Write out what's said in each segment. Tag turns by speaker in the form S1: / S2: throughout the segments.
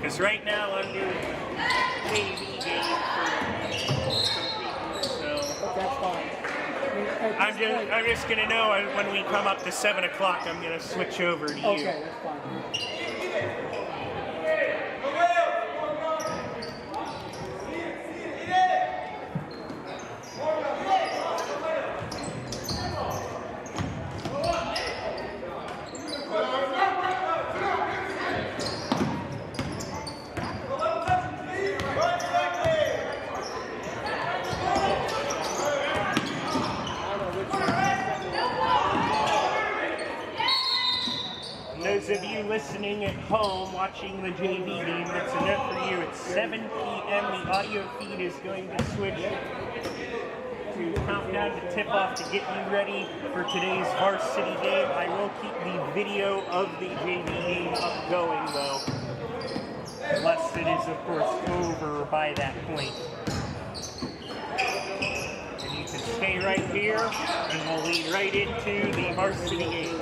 S1: Because right now I'm doing JV game for some people, so.
S2: But that's fine.
S1: I'm just gonna know when we come up to 7 o'clock. I'm gonna switch over to you.
S2: Okay, that's fine.
S1: Those of you listening at home watching the JV game, that's a note for you. It's 7 p.m. The audio feed is going to switch to countdown to tip-off to get you ready for today's varsity game. I will keep the video of the JV game up going, though, unless it is, of course, over by that point. And you can stay right here, and we'll lead right into the varsity game.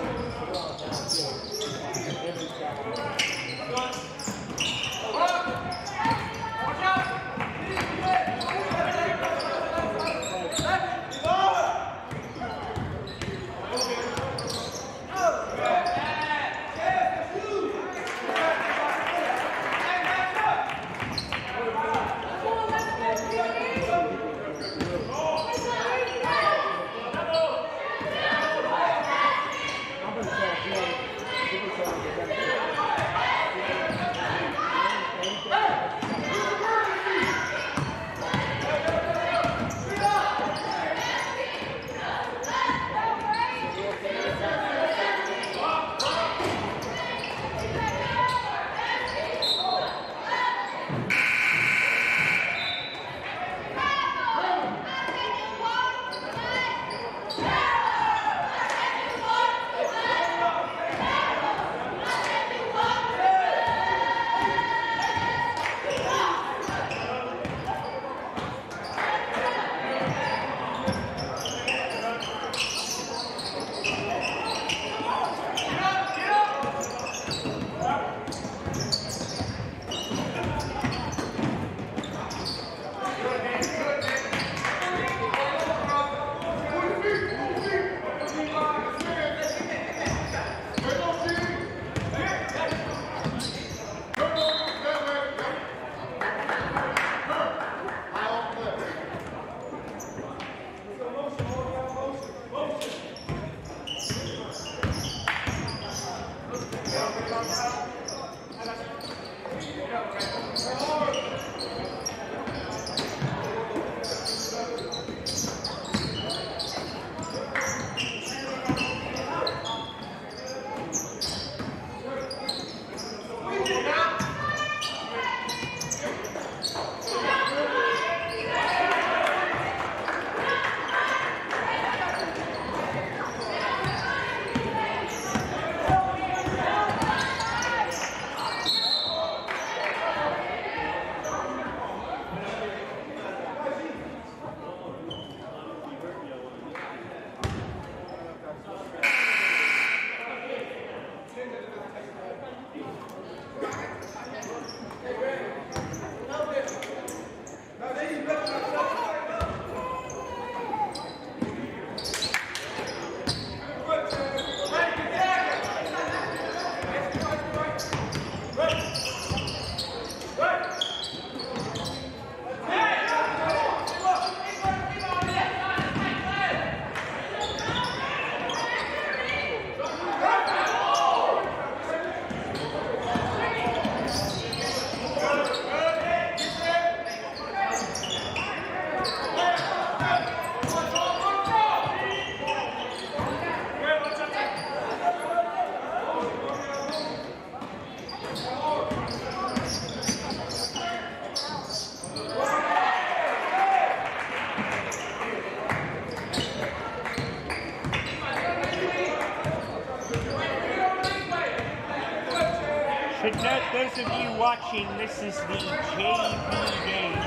S1: Should note, those of you watching, this is the JV game.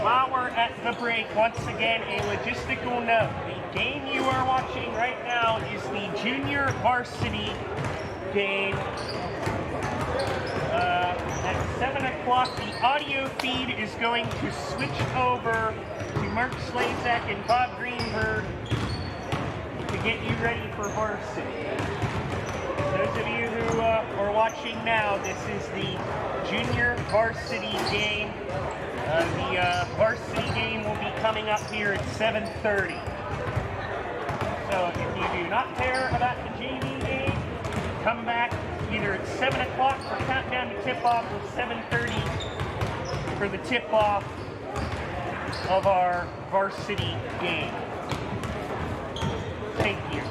S1: while we're at the break, once again, a logistical note. The game you are watching right now is the junior varsity game. At 7 o'clock, the audio feed is going to switch over to Mark Slazak and Bob Greenberg to get you ready for varsity. Those of you who are watching now, this is the junior varsity game. The varsity game will be coming up here at 7:30. So if you do not care about the JV game, come back either at 7 o'clock for countdown to tip-off or 7:30 for the tip-off of our varsity game. Thank you.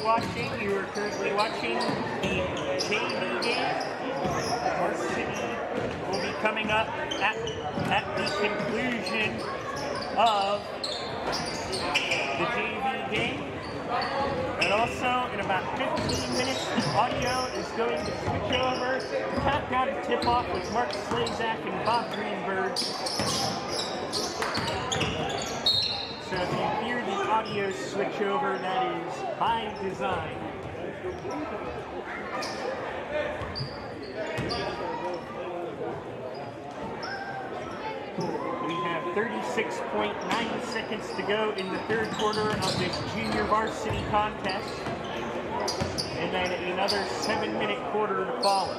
S1: watching. You are currently watching the JV game. Varsity will be coming up at the conclusion of the JV game. And also, in about 15 minutes, the audio is going to switch over. Countdown to tip-off with Mark Slazak and Bob Greenberg. So if you hear the audio switch over, that is by design. 36.9 seconds to go in the third quarter of this junior varsity contest. And then another 7-minute quarter to follow.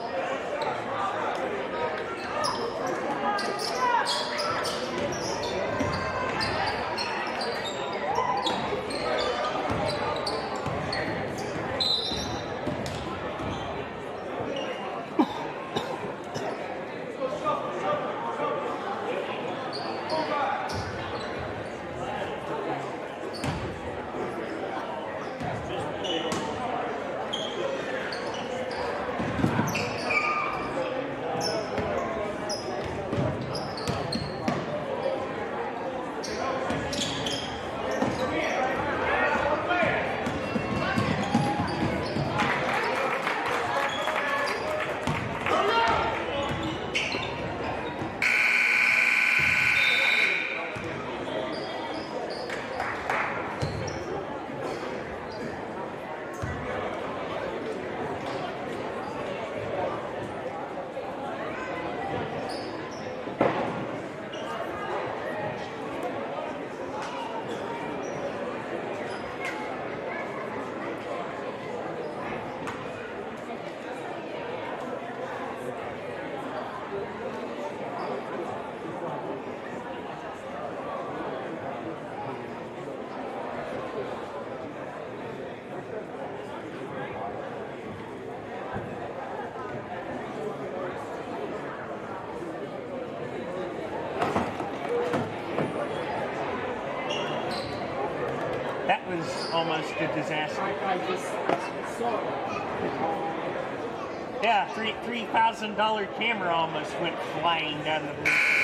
S1: That was almost a disaster.
S2: I just saw it.
S1: Yeah, $3,000 camera almost went flying down the roof.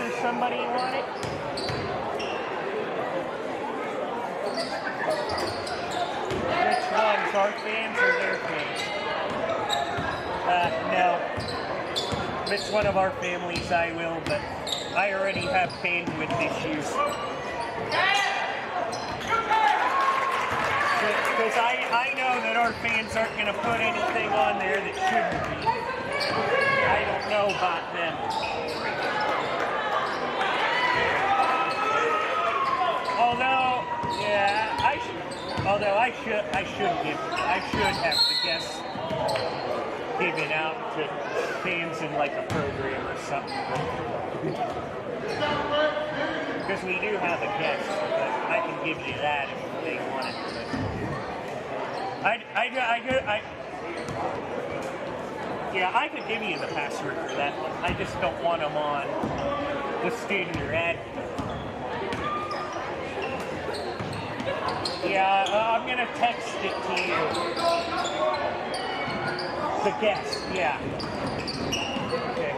S1: or somebody want it? Which ones? Our fans or their fans? No. If it's one of our families, I will, but I already have bandwidth issues. Because I know that our fans aren't going to put anything on there that shouldn't be. I don't know about them. I should have the guests given out to fans in like a program or something. Because we do have a guest, but I can give you that if they want it. I could give you the password for that one. I just don't want them on the student or ad. Yeah, I'm gonna text it to you. The guest, yeah. Okay.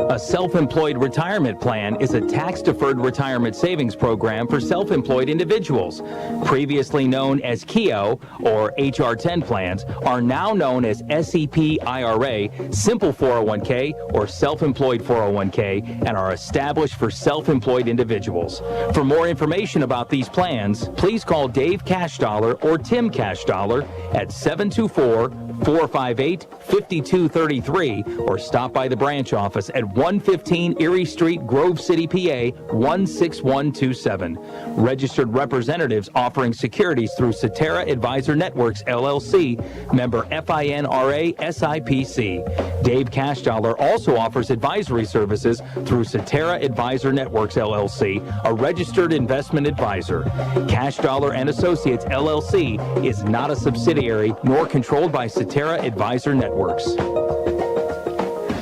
S3: A self-employed retirement plan is a tax-deferred retirement savings program for self-employed individuals. Previously known as KEO or HR 10 plans are now known as SEP IRA, Simple 401k, or Self-Employed 401k, and are established for self-employed individuals. For more information about these plans, please call Dave Cashdollar or Tim Cashdollar at 724-458-5233 or stop by the branch office at 115 Erie Street, Grove City, PA 16127. Registered representatives offering securities through Cetera Advisor Networks, LLC, member FINRA SIPC. Dave Cashdollar also offers advisory services through Cetera Advisor Networks, LLC, a registered investment advisor. Cashdollar and Associates, LLC is not a subsidiary nor controlled by Cetera Advisor Networks.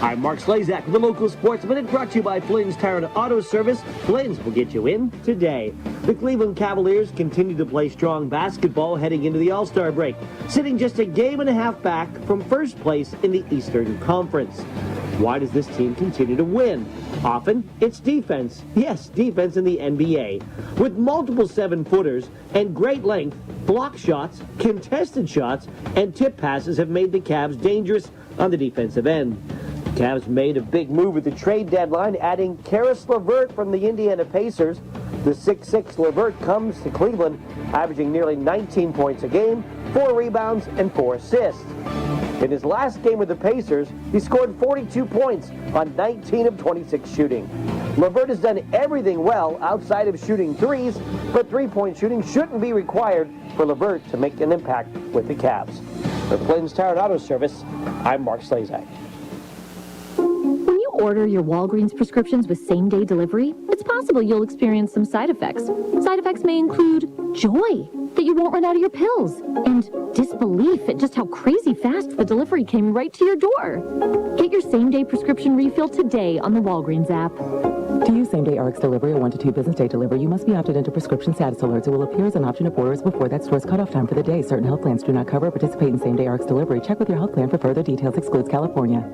S4: I'm Mark Slazak with the local Sports Minute, brought to you by Flynn's Tire and Auto Service. Flynn's will get you in today. The Cleveland Cavaliers continue to play strong basketball heading into the All-Star break, sitting just a game and a half back from first place in the Eastern Conference. Why does this team continue to win? Often, it's defense. Yes, defense in the NBA. With multiple 7-footers and great length, block shots, contested shots, and tip passes have made the Cavs dangerous on the defensive end. The Cavs made a big move at the trade deadline, adding Karis LeVert from the Indiana Pacers. The 6'6" LeVert comes to Cleveland, averaging nearly 19 points a game, 4 rebounds, and 4 assists. In his last game with the Pacers, he scored 42 points on 19 of 26 shooting. LeVert has done everything well outside of shooting threes, but three-point shooting shouldn't be required for LeVert to make an impact with the Cavs. For Flynn's Tire and Auto Service, I'm Mark Slazak.
S5: When you order your Walgreens prescriptions with same-day delivery, it's possible you'll experience some side effects. Side effects may include joy that you won't run out of your pills, and disbelief at just how crazy fast the delivery came right to your door. Get your same-day prescription refill today on the Walgreens app.
S6: To use same-day RX delivery or 1 to 2 business day delivery, you must be opted into prescription status alerts. It will appear as an option of orders before that store's cutoff time for the day. Certain health plans do not cover or participate in same-day RX delivery. Check with your health plan for further details. Excludes California.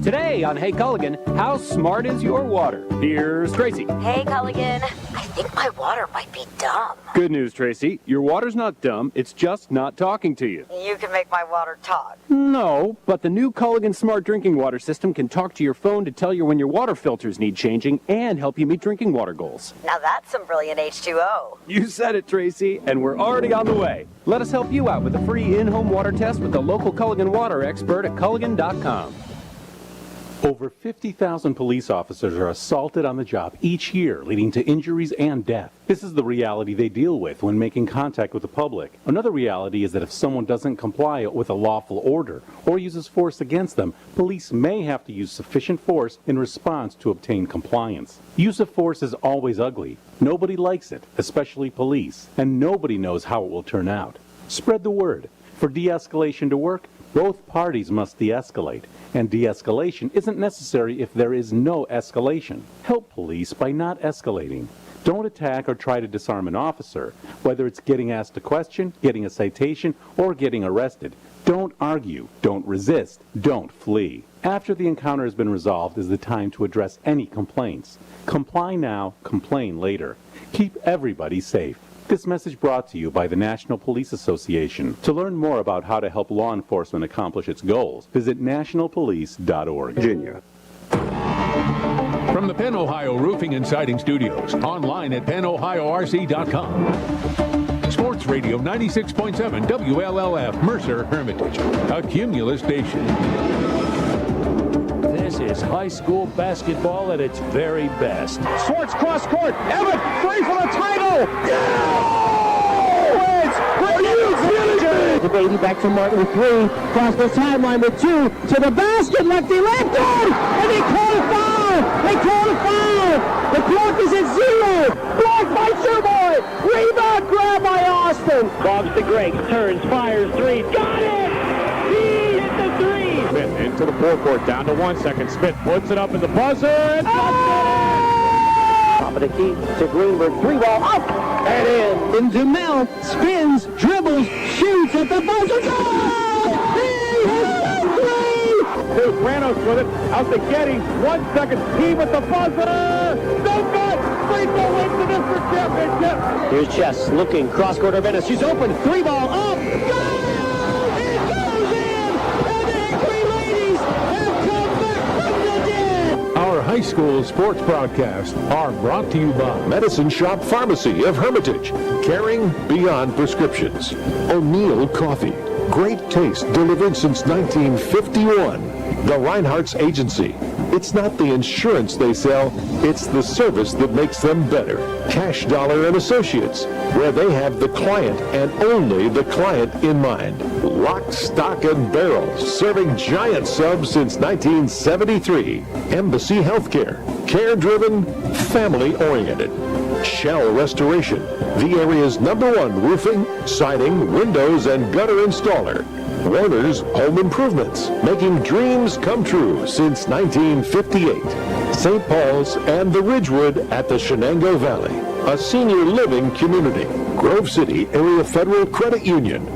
S7: Today on Hey Culligan, how smart is your water? Here's Tracy.
S8: Hey Culligan, I think my water might be dumb.
S7: Good news, Tracy. Your water's not dumb, it's just not talking to you.
S8: You can make my water talk.
S7: No, but the new Culligan Smart Drinking Water System can talk to your phone to tell you when your water filters need changing and help you meet drinking water goals.
S8: Now that's some brilliant H2O.
S7: You said it, Tracy, and we're already on the way. Let us help you out with a free in-home water test with the local Culligan water expert at Culligan.com.
S9: Over 50,000 police officers are assaulted on the job each year, leading to injuries and death. This is the reality they deal with when making contact with the public. Another reality is that if someone doesn't comply with a lawful order or uses force against them, police may have to use sufficient force in response to obtain compliance. Use of force is always ugly. Nobody likes it, especially police, and nobody knows how it will turn out. Spread the word. For de-escalation to work, both parties must de-escalate, and de-escalation isn't necessary if there is no escalation. Help police by not escalating. Don't attack or try to disarm an officer, whether it's getting asked a question, getting a citation, or getting arrested. Don't argue, don't resist, don't flee. After the encounter has been resolved is the time to address any complaints. Comply now, complain later. Keep everybody safe. This message brought to you by the National Police Association. To learn more about how to help law enforcement accomplish its goals, visit nationalpolice.org.
S10: Virginia.
S11: From the Penn Ohio Roofing and Siding Studios, online at pennohiorc.com. Sports Radio 96.7 WLLF, Mercer, Hermitage, a Cumulus station.
S12: This is high school basketball at its very best.
S13: Swartz cross court. Everett free for the title. Wins.
S4: The baby back from Martin with 3. Cross the timeline with 2. To the basket. Lefty left on. And they call a foul. They call a foul. The clock is at 0. Blocked by Sherboy. Rebound grab by Austin. Bobs to Greg. Turns. Fires 3. Got it. He hit the 3.
S13: Smith into the forecourt, down to 1 second. Smith puts it up in the buzzer, and
S4: top of the key to Greenberg, 3-ball up and in. Into Mel, spins, dribbles, shoots at the buzzer. He hits the 3.
S13: Here's Branos with it, out to Getty, 1 second. He with the buzzer, no good. Free throw wins the district championship.
S4: Here's Chess looking, cross court of Venice. She's open, 3-ball up. Go!
S11: Our high school sports broadcasts are brought to you by
S14: Medicine Shop Pharmacy of Hermitage, caring beyond prescriptions. O'Neill Coffee, great taste delivered since 1951. The Reinhardt's Agency. It's not the insurance they sell, it's the service that makes them better. Cash Dollar and Associates, where they have the client and only the client in mind. Lock, Stock, and Barrel, serving giant subs since 1973. Embassy Healthcare, care-driven, family-oriented. Shell Restoration, the area's #1 roofing, siding, windows, and gutter installer. Warner's Home Improvements, making dreams come true since 1958. St. Paul's and the Ridgewood at the Shenango Valley, a senior living community. Grove City Area Federal Credit Union,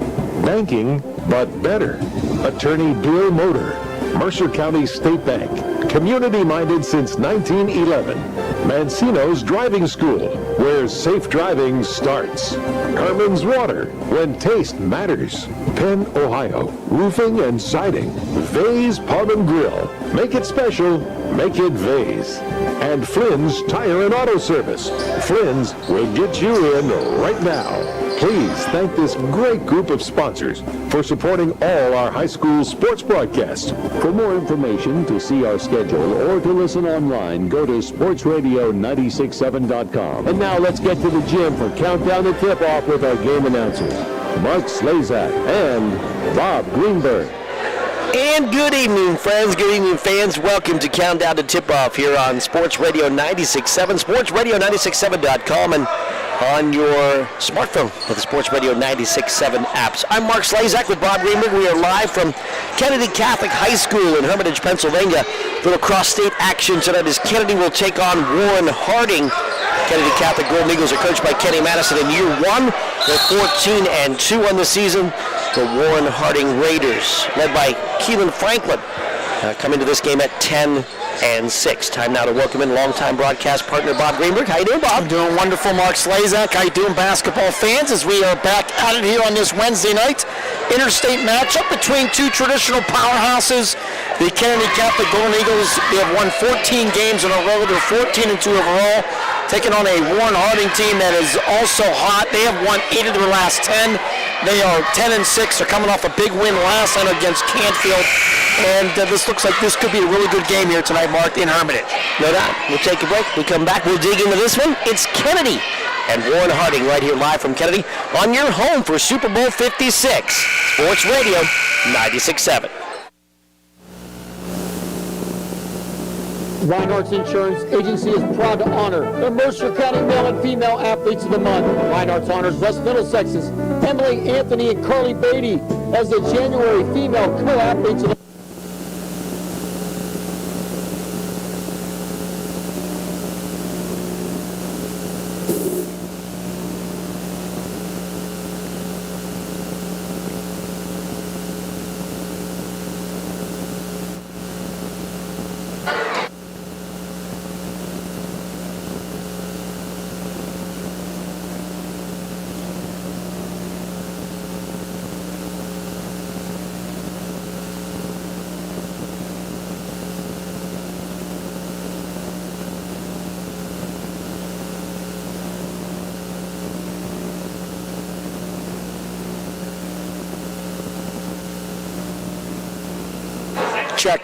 S14: banking but better. Attorney Bill Motor, Mercer County State Bank, community-minded since 1911. Mancino's Driving School, where safe driving starts. Herman's Water, when taste matters. Penn, Ohio, roofing and siding. Vay's Pub and Grill. Make it special, make it Vay's. And Flynn's Tire and Auto Service. Flynn's will get you in right now. Please thank this great group of sponsors for supporting all our high school sports broadcasts.
S10: For more information, to see our schedule, or to listen online, go to sportsradio967.com. And now let's get to the gym for Countdown to Tip-Off with our game announcers, Mark Slazak and Bob Greenberg.
S15: And good evening, friends. Good evening, fans. Welcome to Countdown to Tip-Off here on Sports Radio 96.7, sportsradio967.com, and on your smartphone with the Sports Radio 96.7 apps. I'm Mark Slazak with Bob Greenberg. We are live from Kennedy Catholic High School in Hermitage, Pennsylvania. Little cross-state action tonight as Kennedy will take on Warren Harding. Kennedy Catholic Golden Eagles are coached by Kenny Madison in year one. They're 14-2 on the season. The Warren Harding Raiders, led by Keelan Franklin, come into this game at 10-6. Time now to welcome in longtime broadcast partner Bob Greenberg. How you doing, Bob?
S16: I'm doing wonderful, Mark Slazak. How you doing, basketball fans? As we are back at it here on this Wednesday night, interstate matchup between two traditional powerhouses. The Kennedy Catholic Golden Eagles, they have won 14 games in a row. They're 14-2 overall, taking on a Warren Harding team that is also hot. They have won 8 of their last 10. They are 10-6. They're coming off a big win last night against Canfield. And this looks like this could be a really good game here tonight, Mark, in Hermitage.
S15: No doubt. We'll take a break. We come back. We'll dig into this one. It's Kennedy and Warren Harding right here live from Kennedy on your home for Super Bowl 56. Sports Radio 96.7.
S2: Reinhardt's Insurance Agency is proud to honor the Mercer County Male and Female Athletes of the Month. Reinhardt's honors West Middlesex's Emily Anthony and Carly Beatty as the January Female Co-Athletes of the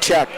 S16: Check.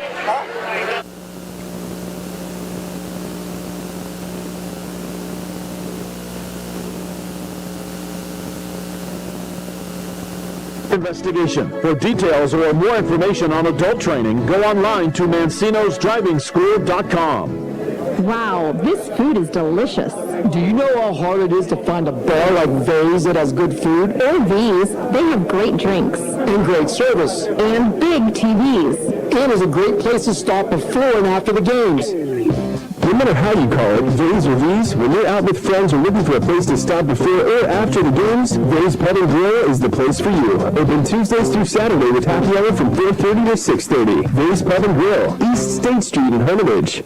S10: Investigation. For details or more information on adult training, go online to mancinosdrivingschool.com.
S5: Wow, this food is delicious.
S2: Do you know how hard it is to find a bar like Vay's that has good food?
S5: Or V's, they have great drinks.
S2: And great service.
S5: And big TVs.
S2: And is a great place to stop before and after the games.
S10: No matter how you call it, Vay's or V's, when you're out with friends or looking for a place to stop before or after the games, Vay's Pub and Grill is the place for you. Open Tuesdays through Saturday with happy hour from 4:30 to 6:30. Vay's Pub and Grill, East State Street in Hermitage.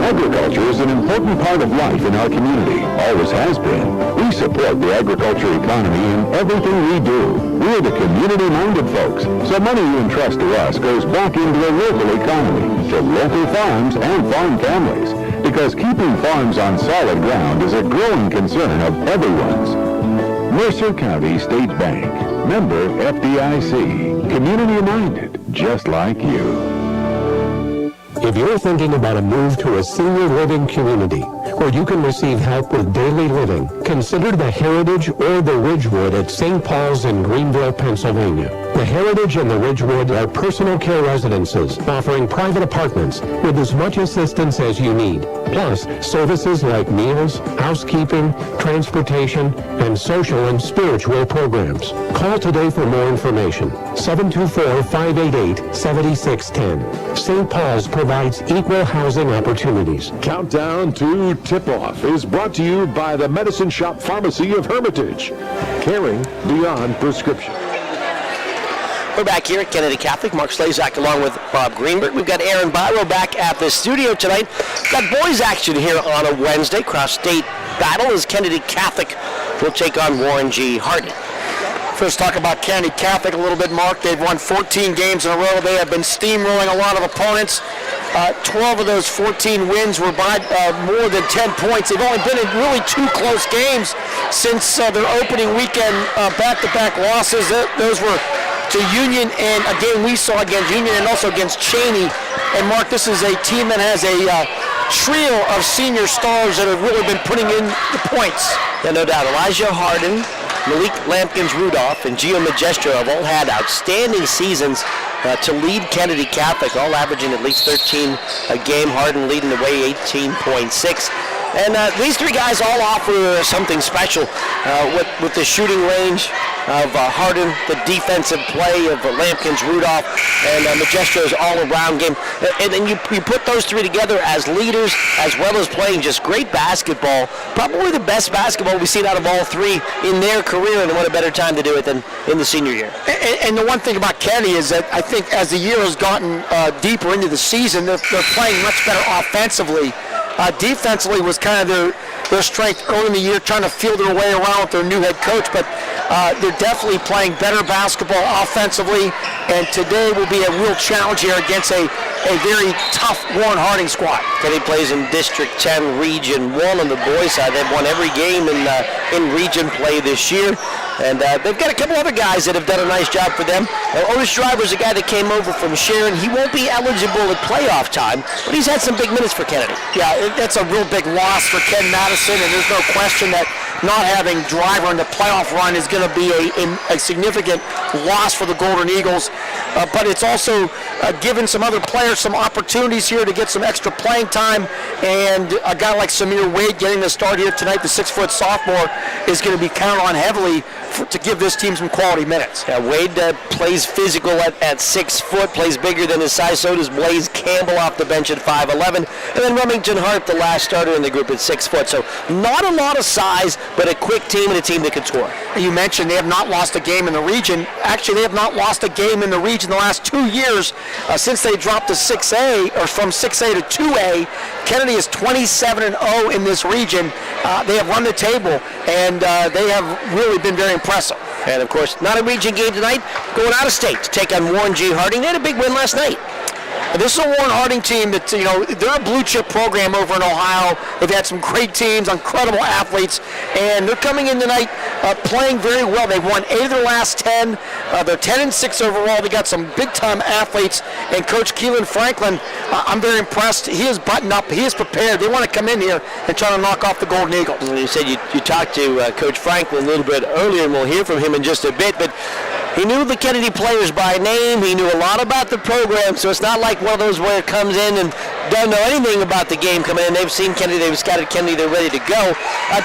S14: Agriculture is an important part of life in our community. Always has been. We support the agriculture economy in everything we do. We're the community-minded folks, so money you entrust to us goes back into the local economy, to local farms and farm families, because keeping farms on solid ground is a growing concern of everyone's. Mercer County State Bank, member FDIC, community-minded, just like you.
S17: If you're thinking about a move to a senior living community where you can receive help with daily living, consider the Heritage or the Ridgewood at St. Paul's in Greenville, Pennsylvania. The Heritage and the Ridgewood are personal care residences offering private apartments with as much assistance as you need, plus services like meals, housekeeping, transportation, and social and spiritual programs. Call today for more information. 724-588-7610. St. Paul's provides equal housing opportunities.
S14: Countdown to Tip-Off is brought to you by the Medicine Shop Pharmacy of Hermitage. Caring beyond prescription.
S15: We're back here at Kennedy Catholic. Mark Slazak along with Bob Greenberg. We've got Aaron Byro back at the studio tonight. We've got boys action here on a Wednesday. Cross-state battle as Kennedy Catholic will take on Warren G. Hardin.
S16: First, talk about Kennedy Catholic a little bit, Mark. They've won 14 games in a row. They have been steamrolling a lot of opponents. 12 of those 14 wins were by more than 10 points. They've only been in really 2 close games since their opening weekend back-to-back losses. Those were to Union, and a game we saw against Union and also against Cheney. And Mark, this is a team that has a trio of senior stars that have really been putting in the points.
S15: Yeah, no doubt. Elijah Hardin, Malik Lampkins-Rudolph, and Gio Magestro have all had outstanding seasons to lead Kennedy Catholic, all averaging at least 13 a game. Hardin leading the way 18.6. And these 3 guys all offer something special with the shooting range of Hardin, the defensive play of Lampkins-Rudolph, and Majestro's all-around game. And then you put those 3 together as leaders, as well as playing just great basketball, probably the best basketball we've seen out of all 3 in their career, and what a better time to do it than in the senior year.
S16: And the one thing about Kennedy is that I think as the year has gotten deeper into the season, they're playing much better offensively. Defensively was kind of their strength early in the year, trying to feel their way around with their new head coach, but they're definitely playing better basketball offensively, and today will be a real challenge here against a very tough Warren Harding squad.
S15: Kennedy plays in District 10, Region 1 on the boys' side. They've won every game in region play this year. And they've got a couple other guys that have done a nice job for them. Otis Driver's a guy that came over from Sharon. He won't be eligible at playoff time, but he's had some big minutes for Kennedy.
S16: Yeah, that's a real big loss for Ken Madison, and there's no question that not having Driver in the playoff run is going to be a significant loss for the Golden Eagles. But it's also given some other players some opportunities here to get some extra playing time, and a guy like Samir Wade getting the start here tonight, the 6-foot sophomore, is going to be counted on heavily to give this team some quality minutes.
S15: Yeah, Wade plays physical at 6 foot, plays bigger than his size. So does Blaze Campbell off the bench at 5'11", and then Remington Hart, the last starter in the group, at 6 foot. So not a lot of size, but a quick team and a team that can score.
S16: You mentioned they have not lost a game in the region. Actually, they have not lost a game in the region the last 2 years since they dropped to 6A, or from 6A to 2A. Kennedy is 27-0 in this region. They have run the table, and they have really been very impressive.
S15: And of course, not a region game tonight, going out of state to take on Warren G. Harding. They had a big win last night.
S16: This is a Warren Harding team that, they're a blue chip program over in Ohio. They've had some great teams, incredible athletes, and they're coming in tonight playing very well. They've won 8 of their last 10. They're 10-6 overall. They got some big time athletes, and Coach Keelan Franklin, I'm very impressed. He is buttoned up. He is prepared. They want to come in here and try to knock off the Golden Eagles.
S15: And you said you talked to Coach Franklin a little bit earlier, and we'll hear from him in just a bit, but he knew the Kennedy players by name. He knew a lot about the program, so it's not like one of those where it comes in and don't know anything about the game coming in. They've seen Kennedy, they've scouted Kennedy, they're ready to go.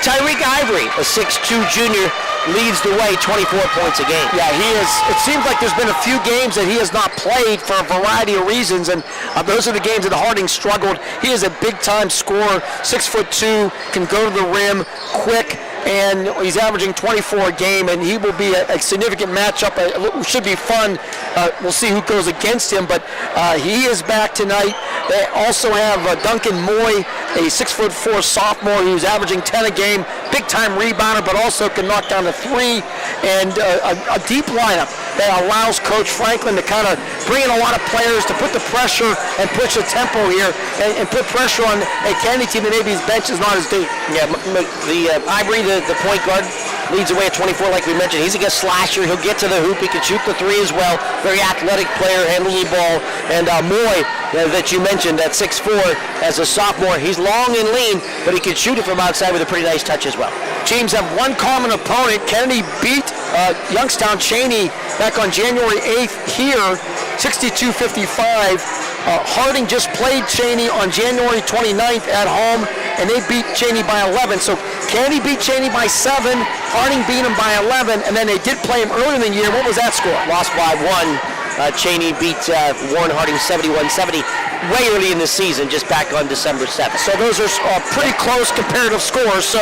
S15: Tyreek Ivory, a 6'2 junior, leads the way, 24 points a game.
S16: Yeah, he is. It seems like there's been a few games that he has not played for a variety of reasons, and those are the games that Harding struggled. He is a big-time scorer, 6'2", can go to the rim, quick, and he's averaging 24 a game, and he will be a significant matchup. It should be fun. We'll see who goes against him, but he is back tonight. They also have Duncan Moy, a 6'4" sophomore who's averaging 10 a game, big-time rebounder, but also can knock down the 3, and a deep lineup that allows Coach Franklin to kind of bring in a lot of players to put the pressure and push the tempo here and put pressure on a Kennedy team that maybe his bench is not as deep.
S15: Yeah, the Ivory, the point guard, leads away at 24, like we mentioned. He's a good slasher. He'll get to the hoop. He can shoot the 3 as well. Very athletic player, handles the ball. And Moy, that you mentioned, at 6'4", as a sophomore, he's long and lean, but he can shoot it from outside with a pretty nice touch as well.
S16: Teams have one common opponent. Kennedy beat Youngstown Cheney back on January 8th here, 62-55. Harding just played Cheney on January 29th at home, and they beat Cheney by 11. So Kennedy beat Cheney by 7, Harding beat him by 11, and then they did play him earlier in the year. What was that score?
S15: Lost by 1. Cheney beat Warren Harding 71-70 way early in the season, just back on December 7th.
S16: So those are pretty close comparative scores, so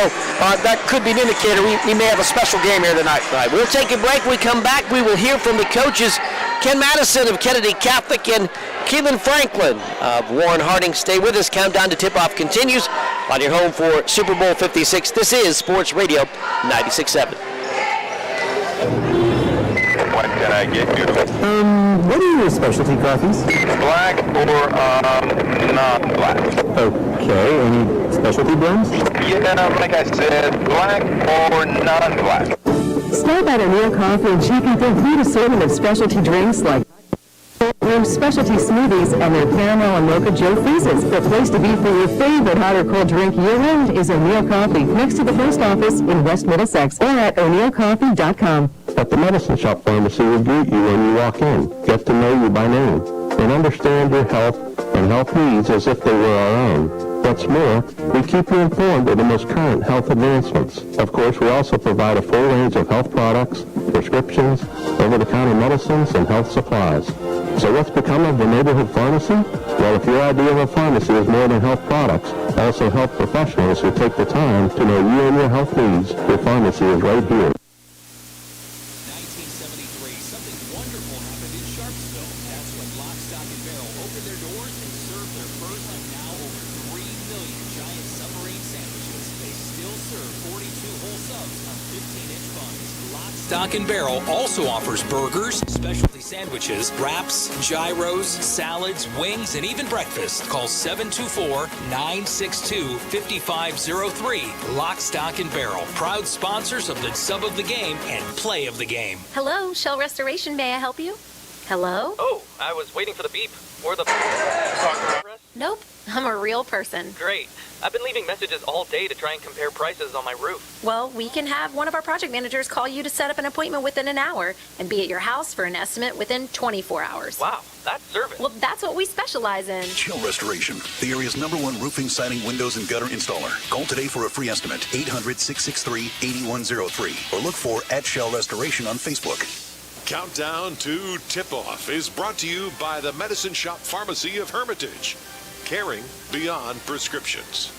S16: that could be an indicator we may have a special game here tonight.
S15: All right, we'll take a break. When we come back, we will hear from the coaches Ken Madison of Kennedy Catholic and Keelan Franklin of Warren Harding. Stay with us. Countdown to tip-off continues on your home for Super Bowl 56. This is Sports Radio 96.7.
S18: What can I get you?
S10: What are your specialty coffees?
S18: Black or non-black?
S10: Okay, any specialty blends?
S18: Yeah, like I said, black or non-black.
S6: Stop at O'Neill Coffee and check out their complete assortment of specialty drinks like room specialty smoothies and their caramel and mocha Joe freezes. The place to be for your favorite hot or cold drink year-round is O'Neill Coffee, next to the post office in West Middlesex, or at o'neillcoffee.com.
S17: At the Medicine Shop Pharmacy, we greet you when you walk in, get to know you by name, and understand your health and health needs as if they were our own. What's more, we keep you informed of the most current health advancements. Of course, we also provide a full range of health products, prescriptions, over-the-counter medicines, and health supplies. So what's become of the neighborhood pharmacy? Well, if your idea of a pharmacy is more than health products, also health professionals who take the time to know you and your health needs, your pharmacy is right here.
S3: 1973, something wonderful happened in Sharpsville. That's when Lock, Stock, and Barrel opened their doors and served their first and now over 3 million giant submarine sandwiches. They still serve 42 whole subs on 15-inch buns. Lock, Stock, and Barrel also offers burgers, specialty sandwiches, wraps, gyros, salads, wings, and even breakfast. Call 724-962-5503. Lock, Stock, and Barrel. Proud sponsors of the Sub of the Game and Play of the Game.
S19: Hello, Shell Restoration. May I help you? Hello?
S20: Oh, I was waiting for the beep. Or the...
S19: Nope. I'm a real person.
S20: Great. I've been leaving messages all day to try and compare prices on my roof.
S19: Well, we can have one of our project managers call you to set up an appointment within an hour and be at your house for an estimate within 24 hours.
S20: Wow, that's service.
S19: Well, that's what we specialize in.
S21: Shell Restoration, the area's #1 roofing, siding, windows, and gutter installer. Call today for a free estimate, 800-663-8103, or look for @Shell Restoration on Facebook.
S22: Countdown to Tip-Off is brought to you by the Medicine Shop Pharmacy of Hermitage. Caring beyond prescriptions.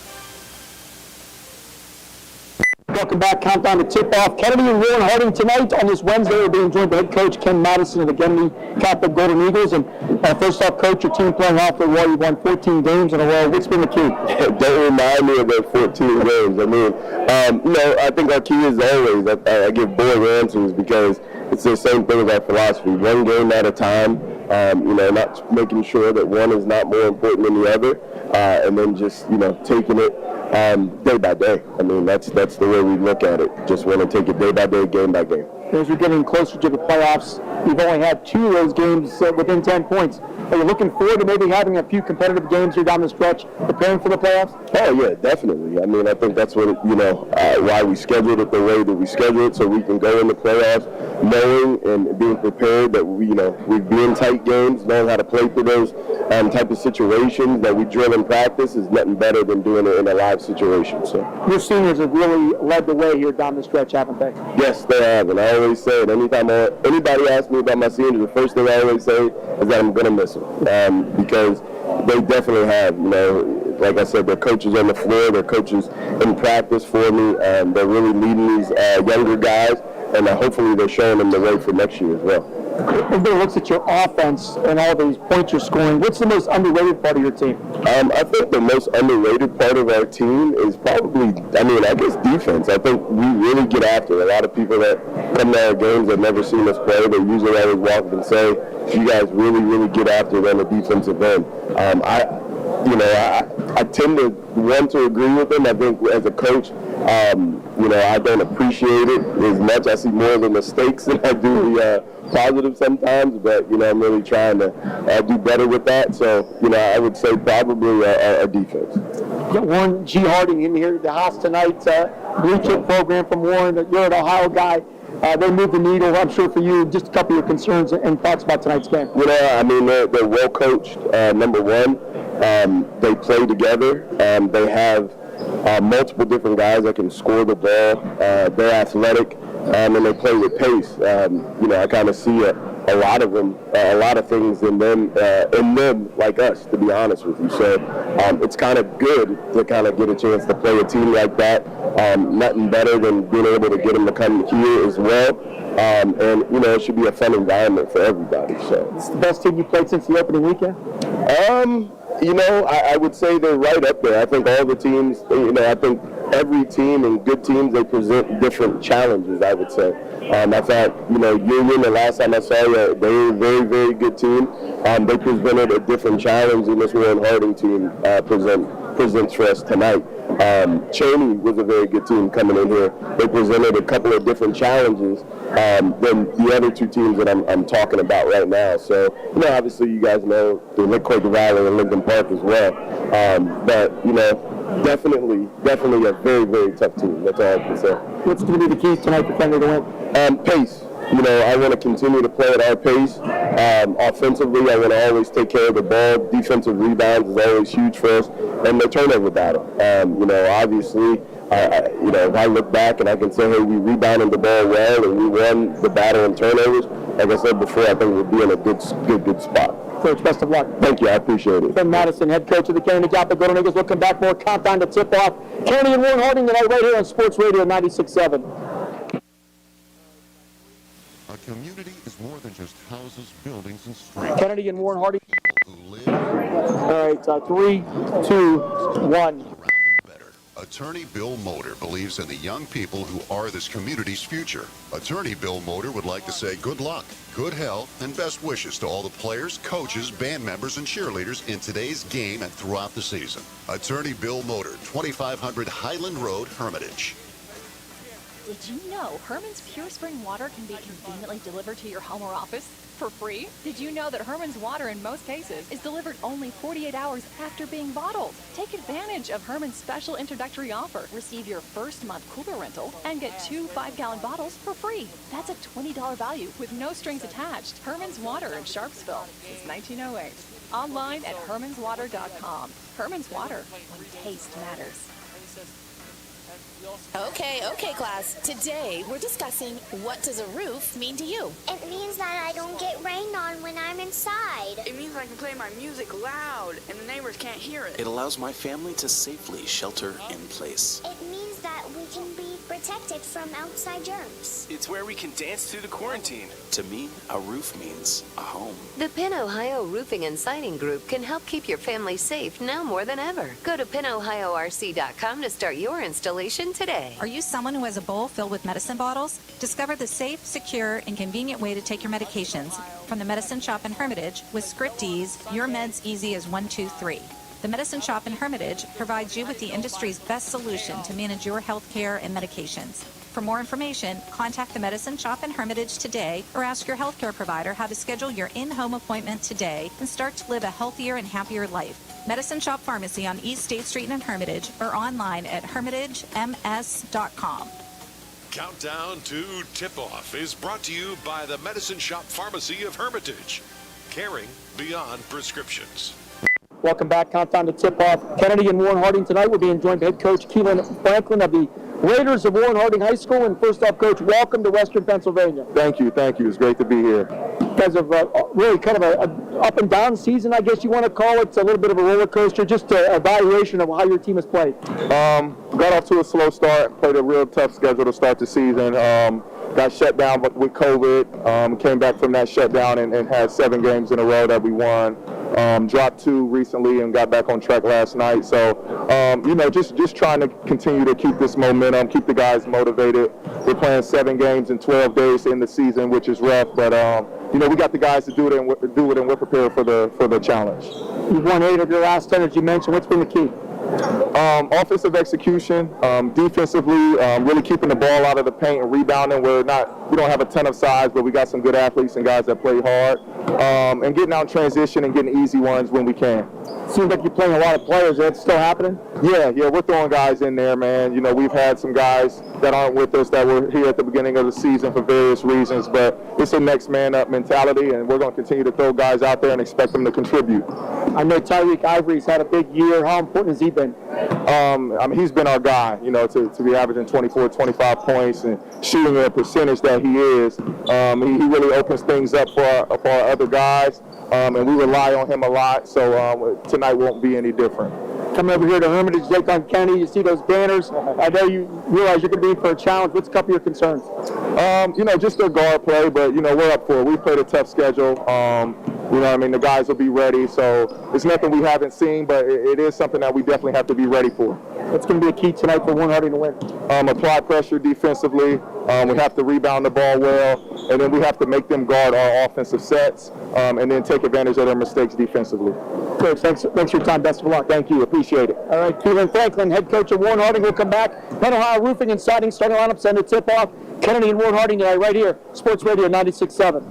S2: Welcome back. Countdown to tip-off. Kennedy and Warren Harding tonight. On this Wednesday, we're being joined by head coach Ken Madison of the Kennedy Catholic Golden Eagles. And first off, coach, your team playing off the wall. You've won 14 games in a row. What's been the key?
S10: Don't remind me of those 14 games. I mean, I think our key is always, I give boring answers because it's the same thing as our philosophy. One game at a time. Not making sure that one is not more important than the other, and then just, taking it day by day. I mean, that's the way we look at it. Just want to take it day by day, game by game.
S2: As we're getting closer to the playoffs, you've only had 2 of those games within 10 points. Are you looking forward to maybe having a few competitive games here down the stretch, preparing for the playoffs?
S10: Oh, yeah, definitely. I mean, I think that's what, why we scheduled it the way that we scheduled it, so we can go in the playoffs knowing and being prepared that we've been in tight games, knowing how to play through those type of situations that we drill in practice is nothing better than doing it in a live situation. So
S2: your seniors have really led the way here down the stretch, haven't they?
S10: Yes, they have, and I always say it. Anytime anybody asks me about my seniors, the first thing I always say is that I'm going to miss them because they definitely have, like I said, they're coaches on the floor, they're coaches in practice for me, and they're really leading these younger guys, and hopefully they're showing them the way for next year as well.
S2: Everybody looks at your offense and all these points you're scoring. What's the most underrated part of your team?
S10: I think the most underrated part of our team is probably, defense. I think we really get after it. A lot of people that come to our games have never seen us play. They usually always walk up and say, you guys really, really get after it on the defensive end. I tend to want to agree with them. I think as a coach, I don't appreciate it as much. I see more of the mistakes than I do the positive sometimes, but, I'm really trying to do better with that. So, I would say probably a defense.
S2: Got Warren G. Harding in here at the house tonight, blue chip program from Warren. You're an Ohio guy. They moved the needle, I'm sure, for you. Just a couple of your concerns and thoughts about tonight's game.
S10: They're well coached, number one. They play together. They have multiple different guys that can score the ball. They're athletic, and they play with pace. I kind of see a a lot of them, a lot of things in them like us, to be honest with you. So it's kind of good to kind of get a chance to play a team like that. Nothing better than being able to get them to come here as well. And, it should be a fun environment for everybody. So
S2: It's the best team you played since the opening weekend?
S10: I would say they're right up there. I think all the teams, I think every team and good teams, they present different challenges, I would say. I thought, Union, the last time I saw you, they were a very, very good team. They presented a different challenge, and this Warren Harding team presents for us tonight. Cheney was a very good team coming in here. They presented a couple of different challenges than the other two teams that I'm talking about right now. So, obviously you guys know the Quaker Valley and Lincoln Park as well. But, definitely a very, very tough team. That's all I can say.
S2: What's going to be the key tonight for Kenny to win?
S10: Pace. I want to continue to play at our pace. Offensively, I want to always take care of the ball. Defensive rebounds is always huge for us. And the turnover battle. Obviously, if I look back and I can say, hey, we rebounded the ball well and we won the battle in turnovers, like I said before, I think we'll be in a good spot.
S2: Coach, best of luck.
S10: Thank you. I appreciate it.
S2: Ben Madison, head coach of the Kennedy Catholic Golden Eagles, looking back more countdown to tip-off. Kennedy and Warren Harding tonight right here on Sports Radio 96.7.
S1: A community is more than just houses, buildings, and streets.
S2: Kennedy and Warren Harding. All right, 3, 2, 1.
S1: Attorney Bill Motor believes in the young people who are this community's future. Attorney Bill Motor would like to say good luck, good health, and best wishes to all the players, coaches, band members, and cheerleaders in today's game and throughout the season. Attorney Bill Motor, 2500 Highland Road, Hermitage.
S8: Did you know Herman's Pure Spring Water can be conveniently delivered to your home or office for free? Did you know that Herman's Water in most cases is delivered only 48 hours after being bottled? Take advantage of Herman's special introductory offer. Receive your first month cooler rental and get 2 5-gallon bottles for free. That's a $20 value with no strings attached. Herman's Water in Sharpsville since 1908. Online at hermanswater.com. Herman's Water, when taste matters.
S23: Okay, class. Today, we're discussing what does a roof mean to you?
S24: It means that I don't get rained on when I'm inside.
S25: It means I can play my music loud and the neighbors can't hear it.
S26: It allows my family to safely shelter in place.
S24: It means that we can be protected from outside germs.
S26: It's where we can dance through the quarantine. To me, a roof means a home.
S27: The Penn Ohio Roofing and Siding Group can help keep your family safe now more than ever. Go to PennOhioRC.com to start your installation today.
S28: Are you someone who has a bowl filled with medicine bottles? Discover the safe, secure, and convenient way to take your medications from the Medicine Shop in Hermitage with Script Ease, your meds easy as 1, 2, 3. The Medicine Shop in Hermitage provides you with the industry's best solution to manage your health care and medications. For more information, contact the Medicine Shop in Hermitage today or ask your healthcare provider how to schedule your in-home appointment today and start to live a healthier and happier life. Medicine Shop Pharmacy on East State Street in Hermitage or online at hermitagems.com.
S22: Countdown to Tip-Off is brought to you by the Medicine Shop Pharmacy of Hermitage. Caring beyond prescriptions.
S2: Welcome back. Countdown to tip-off. Kennedy and Warren Harding tonight. We're being joined by head coach Keelan Franklin of the Raiders of Warren Harding High School. And first off, Coach, welcome to Western Pennsylvania.
S29: Thank you. It's great to be here.
S2: Because of really kind of an up-and-down season, I guess you want to call it. It's a little bit of a roller coaster. Just an evaluation of how your team has played.
S29: Got off to a slow start. Played a real tough schedule to start the season. Got shut down with COVID. Came back from that shutdown and had 7 games in a row that we won. Dropped 2 recently and got back on track last night. So, just trying to continue to keep this momentum, keep the guys motivated. We're playing 7 games in 12 days in the season, which is rough. But, we got the guys to do it, and we're prepared for the challenge.
S2: You've won 8 of your last 10, as you mentioned. What's been the key?
S29: Offensive execution, defensively, really keeping the ball out of the paint and rebounding. We don't have a ton of size, but we got some good athletes and guys that play hard, and getting out in transition and getting easy ones when we can.
S2: Seems like you're playing a lot of players. Is that still happening?
S29: Yeah, we're throwing guys in there, man. We've had some guys that aren't with us that were here at the beginning of the season for various reasons, but it's a next man up mentality, and we're going to continue to throw guys out there and expect them to contribute.
S2: I know Tyreek Ivory's had a big year. How important has he been?
S29: been? He's been our guy, to be averaging 24, 25 points and shooting a percentage that he is. He really opens things up for our other guys, and we rely on him a lot, so tonight won't be any different.
S2: Coming over here to Hermitage, Layton County, you see those banners. I know you realize you're going to be in for a challenge. What's a couple of your concerns?
S29: Just their guard play, but, we're up for it. We played a tough schedule. The guys will be ready, so it's nothing we haven't seen, but it is something that we definitely have to be ready for.
S2: What's going to be a key tonight for Warren Harding to win?
S29: Apply pressure defensively. We have to rebound the ball well, and then we have to make them guard our offensive sets, and then take advantage of their mistakes defensively.
S2: Coach, thanks for your time. Best of luck.
S29: Thank you. Appreciate it.
S2: All right, Keelan Franklin, head coach of Warren Harding, will come back. Ohio Roofing and Siding starting lineups and the tip-off. Kennedy and Warren Harding tonight, right here, Sports Radio 96.7.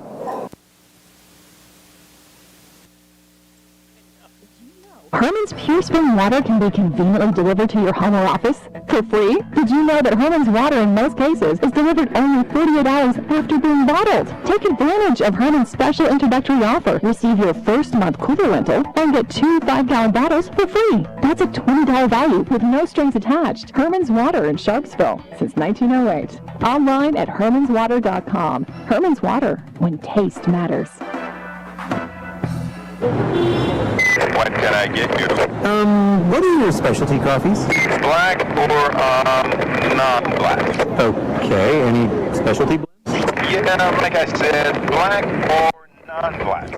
S6: Herman's Pure Spring Water can be conveniently delivered to your home or office for free. Did you know that Herman's Water in most cases is delivered only 48 hours after being bottled? Take advantage of Herman's special introductory offer. Receive your first month cooler rental and get 2 5-gallon bottles for free. That's a $20 value with no strings attached. Herman's Water in Sharpsville since 1908. Online at hermanswater.com. Herman's Water, when taste matters.
S18: What can I get you?
S10: What are your specialty coffees?
S18: Black or non-black?
S10: Okay, any specialty blends?
S18: Yeah, like I said, black or non-black.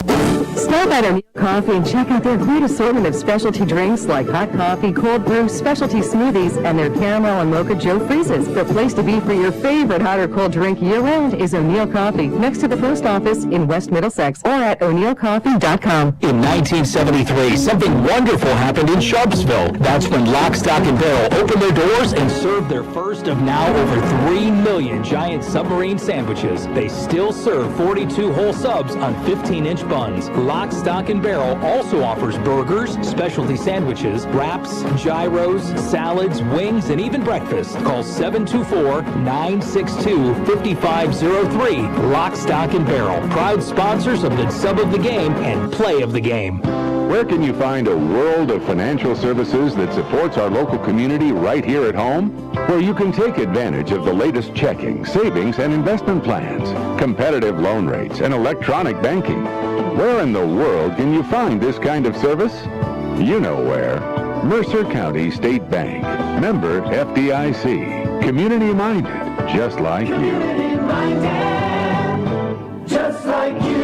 S6: Stop at O'Neill Coffee and check out their great assortment of specialty drinks like hot coffee, cold brew, specialty smoothies, and their caramel and mocha Joe freezes. The place to be for your favorite hot or cold drink year-round is O'Neill Coffee, next to the post office in West Middlesex, or at o'neillcoffee.com.
S3: In 1973, something wonderful happened in Sharpsville. That's when Lock, Stock, and Barrel opened their doors and served their first of now over 3 million giant submarine sandwiches. They still serve 42 whole subs on 15-inch buns. Lock, Stock, and Barrel also offers burgers, specialty sandwiches, wraps, gyros, salads, wings, and even breakfast. Call 724-962-5503. Lock, Stock, and Barrel, proud sponsors of the Sub of the Game and Play of the Game.
S4: Where can you find a world of financial services that supports our local community right here at home? Where you can take advantage of the latest checking, savings, and investment plans, competitive loan rates, and electronic banking. Where in the world can you find this kind of service? You know where. Mercer County State Bank. Member FDIC. Community-minded, just like you.
S5: Community-minded, just like you.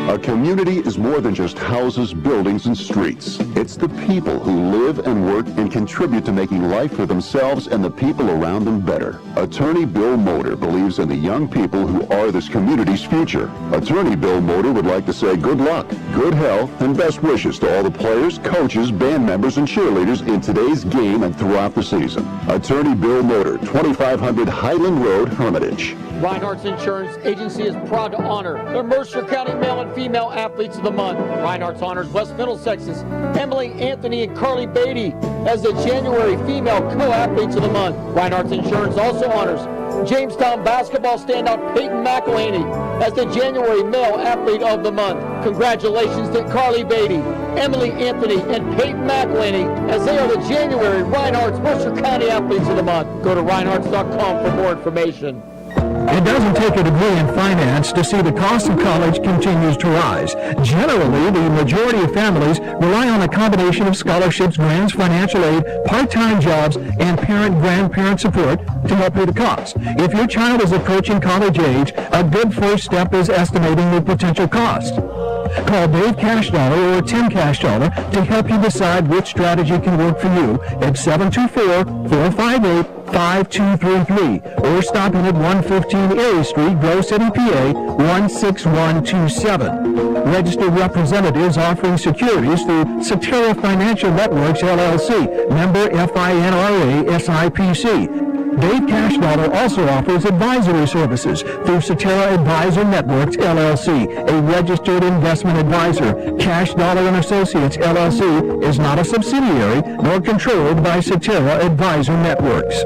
S1: A community is more than just houses, buildings, and streets. It's the people who live and work and contribute to making life for themselves and the people around them better. Attorney Bill Motor believes in the young people who are this community's future. Attorney Bill Motor would like to say good luck, good health, and best wishes to all the players, coaches, band members, and cheerleaders in today's game and throughout the season. Attorney Bill Motor, 2500 Highland Road, Hermitage.
S2: Reinhardt's Insurance Agency is proud to honor the Mercer County Male and Female Athletes of the Month. Reinhardt's honors West Middlesex's Emily, Anthony, and Carly Beatty as the January Female Co-Athletes of the Month. Reinhardt's Insurance also honors Jamestown basketball standout Peyton McElhaney as the January Male Athlete of the Month. Congratulations to Carly Beatty, Emily, Anthony, and Peyton McElhaney as they are the January Reinhardt's Mercer County Athletes of the Month. Go to reinhardts.com for more information.
S7: It doesn't take a degree in finance to see the cost of college continues to rise. Generally, the majority of families rely on a combination of scholarships, grants, financial aid, part-time jobs, and parent-grandparent support to help pay the cost. If your child is approaching college age, a good first step is estimating the potential cost. Call Dave Cashdollar or Tim Cashdollar to help you decide which strategy can work for you at 724-458-5233 or stop in at 115 Erie Street, Groce City, PA 16127. Registered representatives offering securities through Cetera Financial Networks, LLC, member FINRA SIPC. Dave Cashdollar also offers advisory services through Cetera Advisor Networks, LLC, a registered investment advisor. Cashdollar & Associates, LLC, is not a subsidiary nor controlled by Cetera Advisor Networks.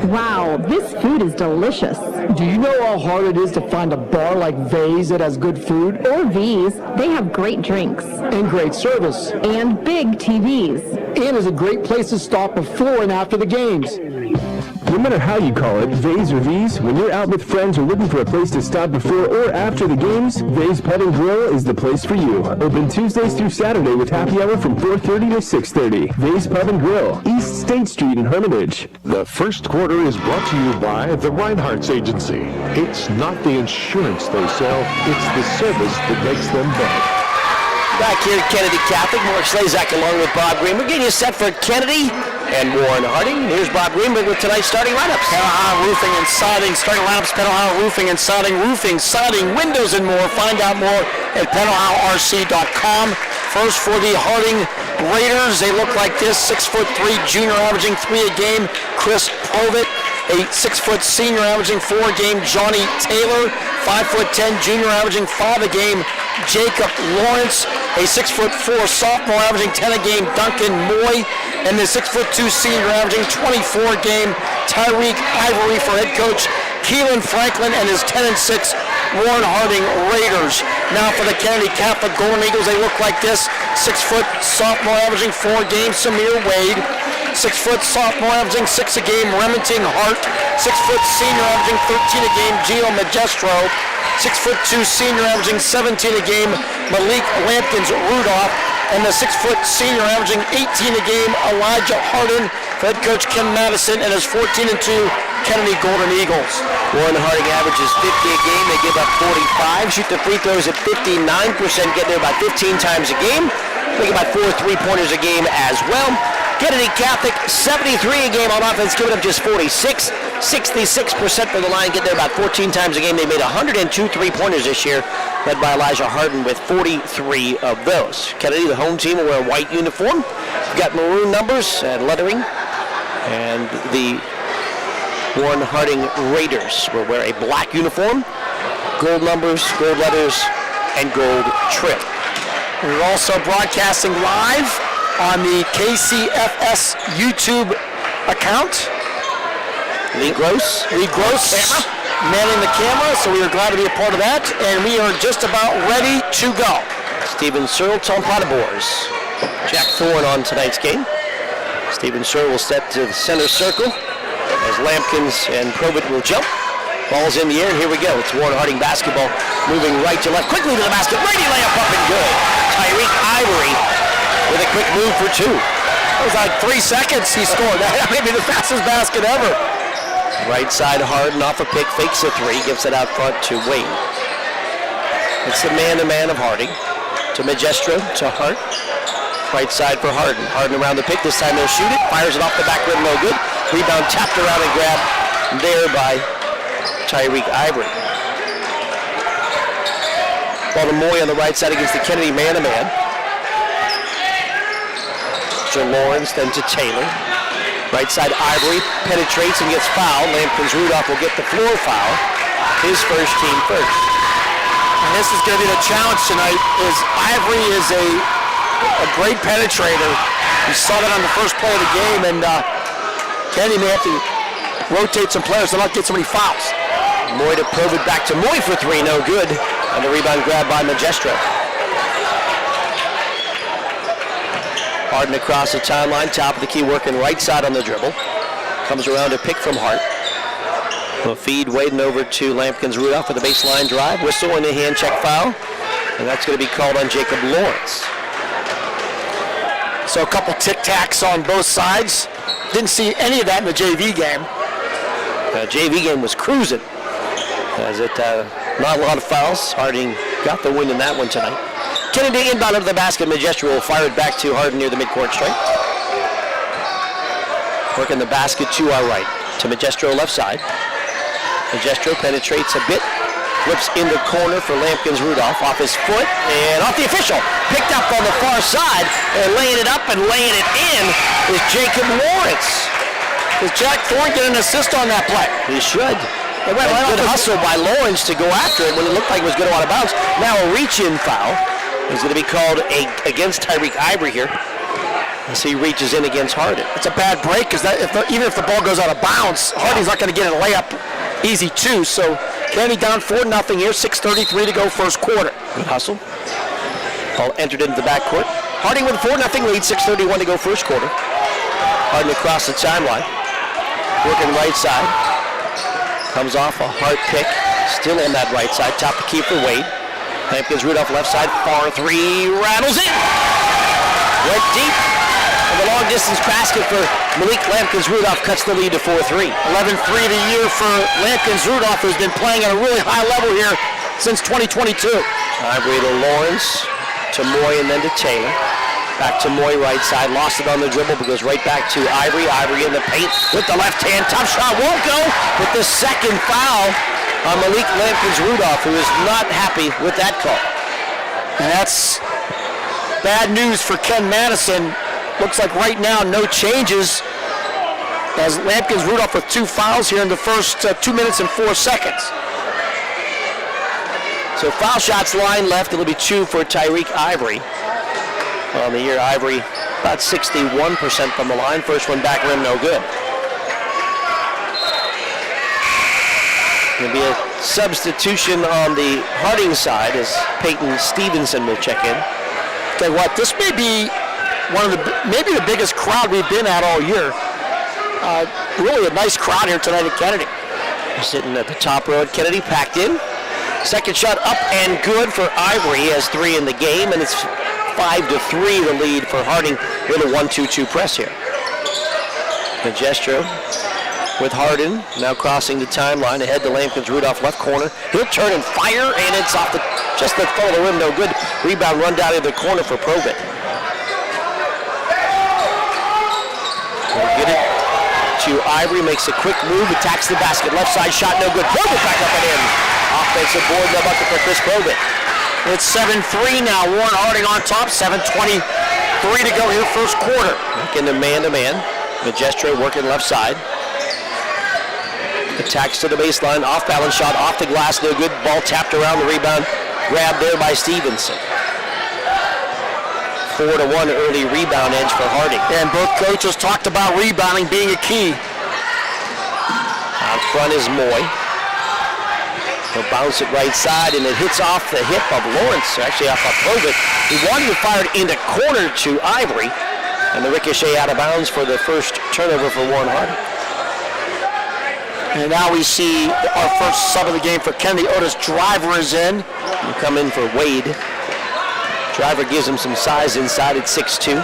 S6: Wow, this food is delicious.
S2: Do you know how hard it is to find a bar like V's that has good food?
S9: Or V's, they have great drinks.
S2: And great service.
S9: And big TVs.
S2: And is a great place to stop before and after the games.
S10: No matter how you call it, V's or V's, when you're out with friends or looking for a place to stop before or after the games, V's Pub and Grill is the place for you. Open Tuesdays through Saturday with happy hour from 4:30 to 6:30. V's Pub and Grill, East State Street in Hermitage.
S11: The first quarter is brought to you by the Reinhardt's Agency. It's not the insurance they sell, it's the service that makes them better.
S12: Back here at Kennedy Catholic, Mark Slazak along with Bob Greenberg. Getting you set for Kennedy and Warren Harding. Here's Bob Greenberg with tonight's starting lineups.
S13: Penn Ohio Roofing and Siding. Starting lineups, Penn Ohio Roofing and Siding. Roofing, siding, windows, and more. Find out more at PennOhioRC.com. First for the Harding Raiders. They look like this. 6'3" junior averaging 3 a game, Chris Provitt. A 6' senior averaging 4 a game, Johnny Taylor. 5'10" junior averaging 5 a game, Jacob Lawrence. A 6'4" sophomore averaging 10 a game, Duncan Moy. And the 6'2" senior averaging 24 a game, Tyreek Ivory for head coach Keelan Franklin and his 10-6 Warren Harding Raiders. Now for the Kennedy Catholic Golden Eagles, they look like this. 6' sophomore averaging 4 a game, Samir Wade. 6' sophomore averaging 6 a game, Remington Hart. 6' senior averaging 13 a game, Gio Magestro. 6'2" senior averaging 17 a game, Malik Lampkins Rudolph. And the 6' senior averaging 18 a game, Elijah Hardin for head coach Ken Madison and his 14-2 Kennedy Golden Eagles.
S12: Warren Harding averages 50 a game. They give up 45. Shoot the free throws at 59%. Get there about 15 times a game. Make about 4 3-pointers a game as well. Kennedy Catholic, 73 a game on offense, giving up just 46. 66% for the line, get there about 14 times a game. They made 102 3-pointers this year, led by Elijah Hardin with 43 of those. Kennedy, the home team, will wear a white uniform. We've got maroon numbers and lettering. And the Warren Harding Raiders will wear a black uniform, gold numbers, gold letters, and gold trim.
S13: We're also broadcasting live on the KCFS YouTube account.
S12: Lee Groce
S13: manning the camera, so we are glad to be a part of that, and we are just about ready to go.
S12: Stephen Searle, Tom Potterboars. Jack Thorne on tonight's game. Stephen Searle will step to the center circle as Lampkins and Provitt will jump. Ball's in the air, here we go. It's Warren Harding basketball, moving right to left, quickly to the basket. Brady layup up and good. Tyreek Ivory with a quick move for 2.
S13: It was like 3 seconds he scored. That may be the fastest basket ever.
S12: Right side Harden off a pick, fakes a 3, gives it out front to Wade. It's the man-to-man of Harding. To Magestro, to Hart. Right side for Harden. Harden around the pick, this time he'll shoot it. Fires it off the back rim, no good. Rebound tapped around and grabbed there by Tyreek Ivory. Ball to Moy on the right side against the Kennedy man-to-man. To Lawrence, then to Taylor. Right side Ivory penetrates and gets fouled. Lampkins Rudolph will get the floor foul. His first team first.
S13: And this is going to be the challenge tonight. Is Ivory is a great penetrator. You saw that on the first play of the game, and Kennedy may have to rotate some players to not get so many fouls.
S12: Moy to Provitt, back to Moy for 3, no good. And the rebound grab by Magestro. Harden across the timeline, top of the key, working right side on the dribble. Comes around to pick from Hart. Will feed Waden over to Lampkins Rudolph for the baseline drive. Whistle and a hand check foul. And that's going to be called on Jacob Lawrence.
S13: So a couple tic-tacs on both sides. Didn't see any of that in the JV game.
S12: The JV game was cruising. As it, not a lot of fouls. Harding got the win in that one tonight. Kennedy inbound under the basket. Magestro will fire it back to Harden near the midcourt stripe. Working the basket to our right. To Magestro left side. Magestro penetrates a bit. Flips in the corner for Lampkins Rudolph. Off his foot and off the official. Picked up on the far side and laying it up and laying it in is Jacob Lawrence.
S13: Does Jack Thorne get an assist on that play?
S12: He should.
S13: It went right
S12: good hustle by Lawrence to go after it when it looked like it was going to out of bounds. Now a reach-in foul is going to be called against Tyreek Ivory here as he reaches in against Harden.
S13: It's a bad break because even if the ball goes out of bounds, Harden's not going to get a layup easy two. So Kennedy down 4-0 here, 6:33 to go first quarter.
S12: Good hustle. Ball entered into the backcourt. Harding with a 4-0 lead, 6:31 to go first quarter. Harding across the timeline. Working right side. Comes off a hard pick. Still on that right side. Top the key for Wade. Lampkins Rudolph left side. Far three. Rattles it. Went deep. And the long distance basket for Malik Lampkins Rudolph cuts the lead to 4-3.
S13: 11-3 the year for Lampkins Rudolph, who's been playing at a really high level here since 2022.
S12: Ivory to Lawrence, to Moy, and then to Taylor. Back to Moy right side, lost it on the dribble, but goes right back to Ivory. Ivory in the paint with the left hand. Tough shot, won't go, with the second foul on Malik Lampkins Rudolph, who is not happy with that call.
S13: And that's bad news for Ken Madison. Looks like right now no changes as Lampkins Rudolph with 2 fouls here in the first 2 minutes and 4 seconds.
S12: So foul shots line left, it'll be 2 for Tyreek Ivory. On the year, Ivory about 61% from the line. First one back rim, no good. Going to be a substitution on the Harding side as Peyton Stevenson will check in.
S13: Tell you what, this may be maybe the biggest crowd we've been at all year. Really a nice crowd here tonight at Kennedy.
S12: Sitting at the top row at Kennedy, packed in. Second shot up and good for Ivory. He has 3 in the game, and it's 5-3 the lead for Harding with a 1-2-2 press here. Magestro with Harden, now crossing the timeline, ahead to Lampkins Rudolph, left corner. He'll turn and fire, and it's off just the front of the rim, no good. Rebound run down to the corner for Probit. Get it to Ivory, makes a quick move, attacks the basket, left side shot, no good. Probit back up and in. Offensive board, no bucket for Chris Probit.
S13: It's 7-3 now. Warren Harding on top. 7:23 to go here first quarter.
S12: Back into man-to-man. Magestro working left side. Attacks to the baseline. Off-balance shot. Off the glass. No good. Ball tapped around the rebound. Grabbed there by Stevenson. 4-1 early rebound edge for Harding.
S13: And both coaches talked about rebounding being a key.
S12: Out front is Moy. He'll bounce it right side, and it hits off the hip of Lawrence, actually off of Probit. He wanted to fire it into corner to Ivory, and the ricochet out of bounds for the first turnover for Warren Harding.
S13: And now we see our first sub of the game for Kennedy. Otis Driver is in.
S12: You come in for Wade. Driver gives him some size inside at 6'2".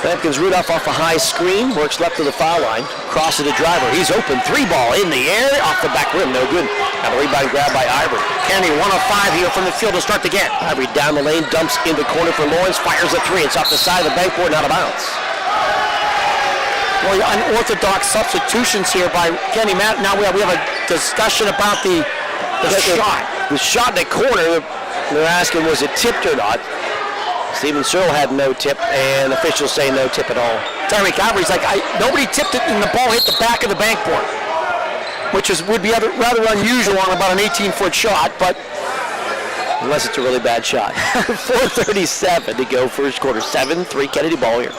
S12: Lampkins Rudolph off a high screen, works left to the foul line, crosses the Driver. He's open, 3-ball in the air, off the back rim, no good. Now the rebound grab by Ivory.
S13: Kennedy 1 of 5 here from the field to start the game.
S12: Ivory down the lane, dumps into corner for Lawrence, fires a 3. It's off the side of the backboard, out of bounds.
S13: Well, unorthodox substitutions here by Kenny Matt. Now we have a discussion about the shot.
S12: The shot in the corner, they're asking was it tipped or not. Steven Searle had no tip, and officials say no tip at all.
S13: Tyreek Ivory's like, nobody tipped it, and the ball hit the back of the backboard, which would be rather unusual on about an 18-foot shot, but
S12: unless it's a really bad shot. 4:37 to go first quarter. 7-3 Kennedy ball here.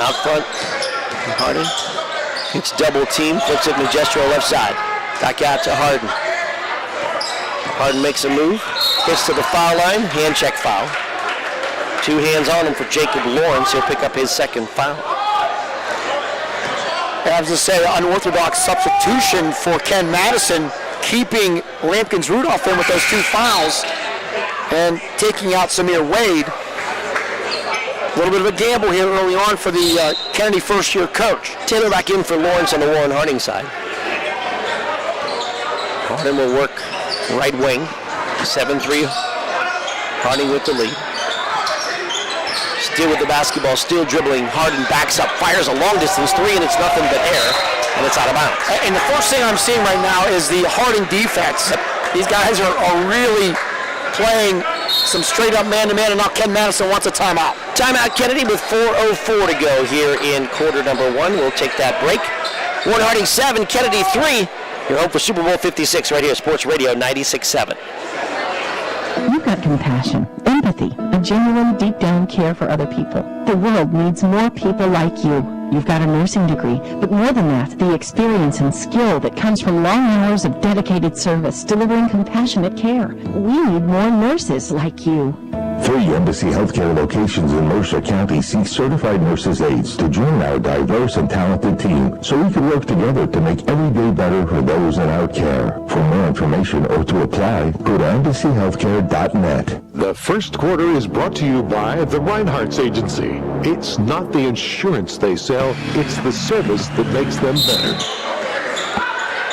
S12: Out front, Harding. It's double team, flips it Magestro left side. Back out to Harden. Harden makes a move, gets to the foul line, hand check foul. 2 hands on him for Jacob Lawrence. He'll pick up his second foul.
S13: I have to say, unorthodox substitution for Ken Madison, keeping Lampkins Rudolph in with those 2 fouls and taking out Samir Wade. A little bit of a gamble here early on for the Kennedy first-year coach.
S12: Taylor back in for Lawrence on the Warren Harding side. Harden will work right wing. 7-3. Harding with the lead. Still with the basketball, still dribbling. Harden backs up, fires a long distance 3, and it's nothing but air, and it's out of bounds.
S13: And the first thing I'm seeing right now is the Harding defense. These guys are really playing some straight-up man-to-man, and now Ken Madison wants a timeout.
S12: Timeout, Kennedy, with 4:04 to go here in quarter number 1. We'll take that break. Warren Harding 7, Kennedy 3. You're home for Super Bowl 56 right here, Sports Radio 96.7.
S6: You've got compassion,
S9: empathy, a genuine deep-down care for other people. The world needs more people like you. You've got a nursing degree, but more than that, the experience and skill that comes from long hours of dedicated service, delivering compassionate care. We need more nurses like you.
S8: 3 Embassy Healthcare locations in Mercer County seek certified nurses aides to join our diverse and talented team so we can work together to make every day better for those in our care. For more information or to apply, go to embassyhealthcare.net.
S11: The first quarter is brought to you by the Reinhardt's Agency. It's not the insurance they sell, it's the service that makes them better.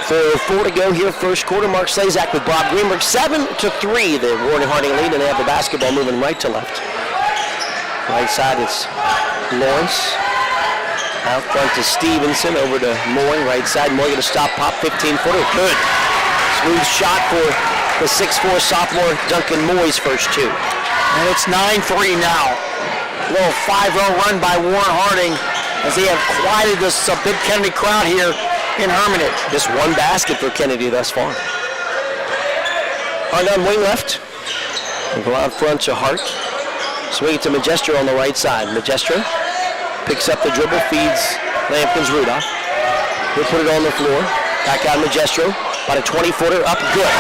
S12: 4 to go here, first quarter. Mark Slazak with Bob Greenberg, 7-3. The Warren Harding lead, and they have the basketball moving right to left. Right side, it's Lawrence. Out front to Stevenson, over to Moy. Right side, Moy going to stop, pop, 15-footer. Good. Smooth shot for the 6'4 sophomore Duncan Moy's first two.
S13: And it's 9-3 now. A little 5-0 run by Warren Harding as they have quieted this big Kennedy crowd here in Hermitage.
S12: Just one basket for Kennedy thus far. Hard on wing left. We'll go out front to Hart. Swing it to Magestro on the right side. Magestro picks up the dribble, feeds Lampkins Rudolph. He'll put it on the floor. Back out Magestro. About a 20-footer up. Good.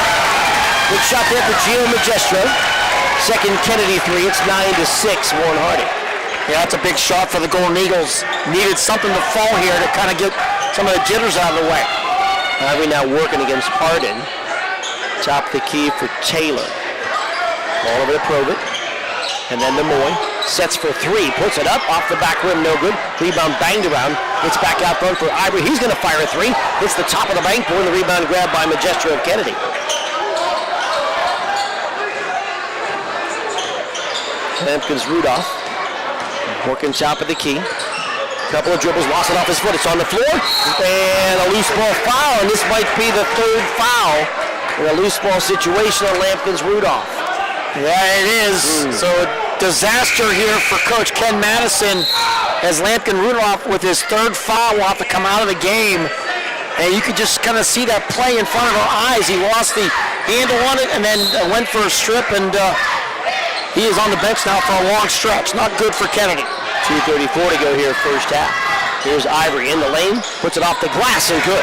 S12: Good shot there for Gio Magestro. Second Kennedy three. It's 9-6, Warren Harding.
S13: Yeah, that's a big shot for the Golden Eagles. Needed something to fall here to kind of get some of the jitters out of the way.
S12: Ivory now working against Hardin. Top of the key for Taylor. Ball over to Probit. And then to Moy. Sets for three. Puts it up. Off the back rim. No good. Rebound banged around. It's back out front for Ivory. He's going to fire a three. Hits the top of the bank board. The rebound grabbed by Magestro of Kennedy. Lampkins Rudolph. Working top of the key. Couple of dribbles, lost it off his foot. It's on the floor. And a loose ball foul. And this might be the third foul in a loose ball situation on Lampkins Rudolph.
S13: Yeah, it is. So a disaster here for Coach Ken Madison as Lampkin Rudolph with his third foul will have to come out of the game. And you could just kind of see that play in front of our eyes. He lost the handle on it and then went for a strip, and he is on the bench now for a long stretch. Not good for Kennedy.
S12: 2:34 to go here, first half. Here's Ivory in the lane, puts it off the glass and good.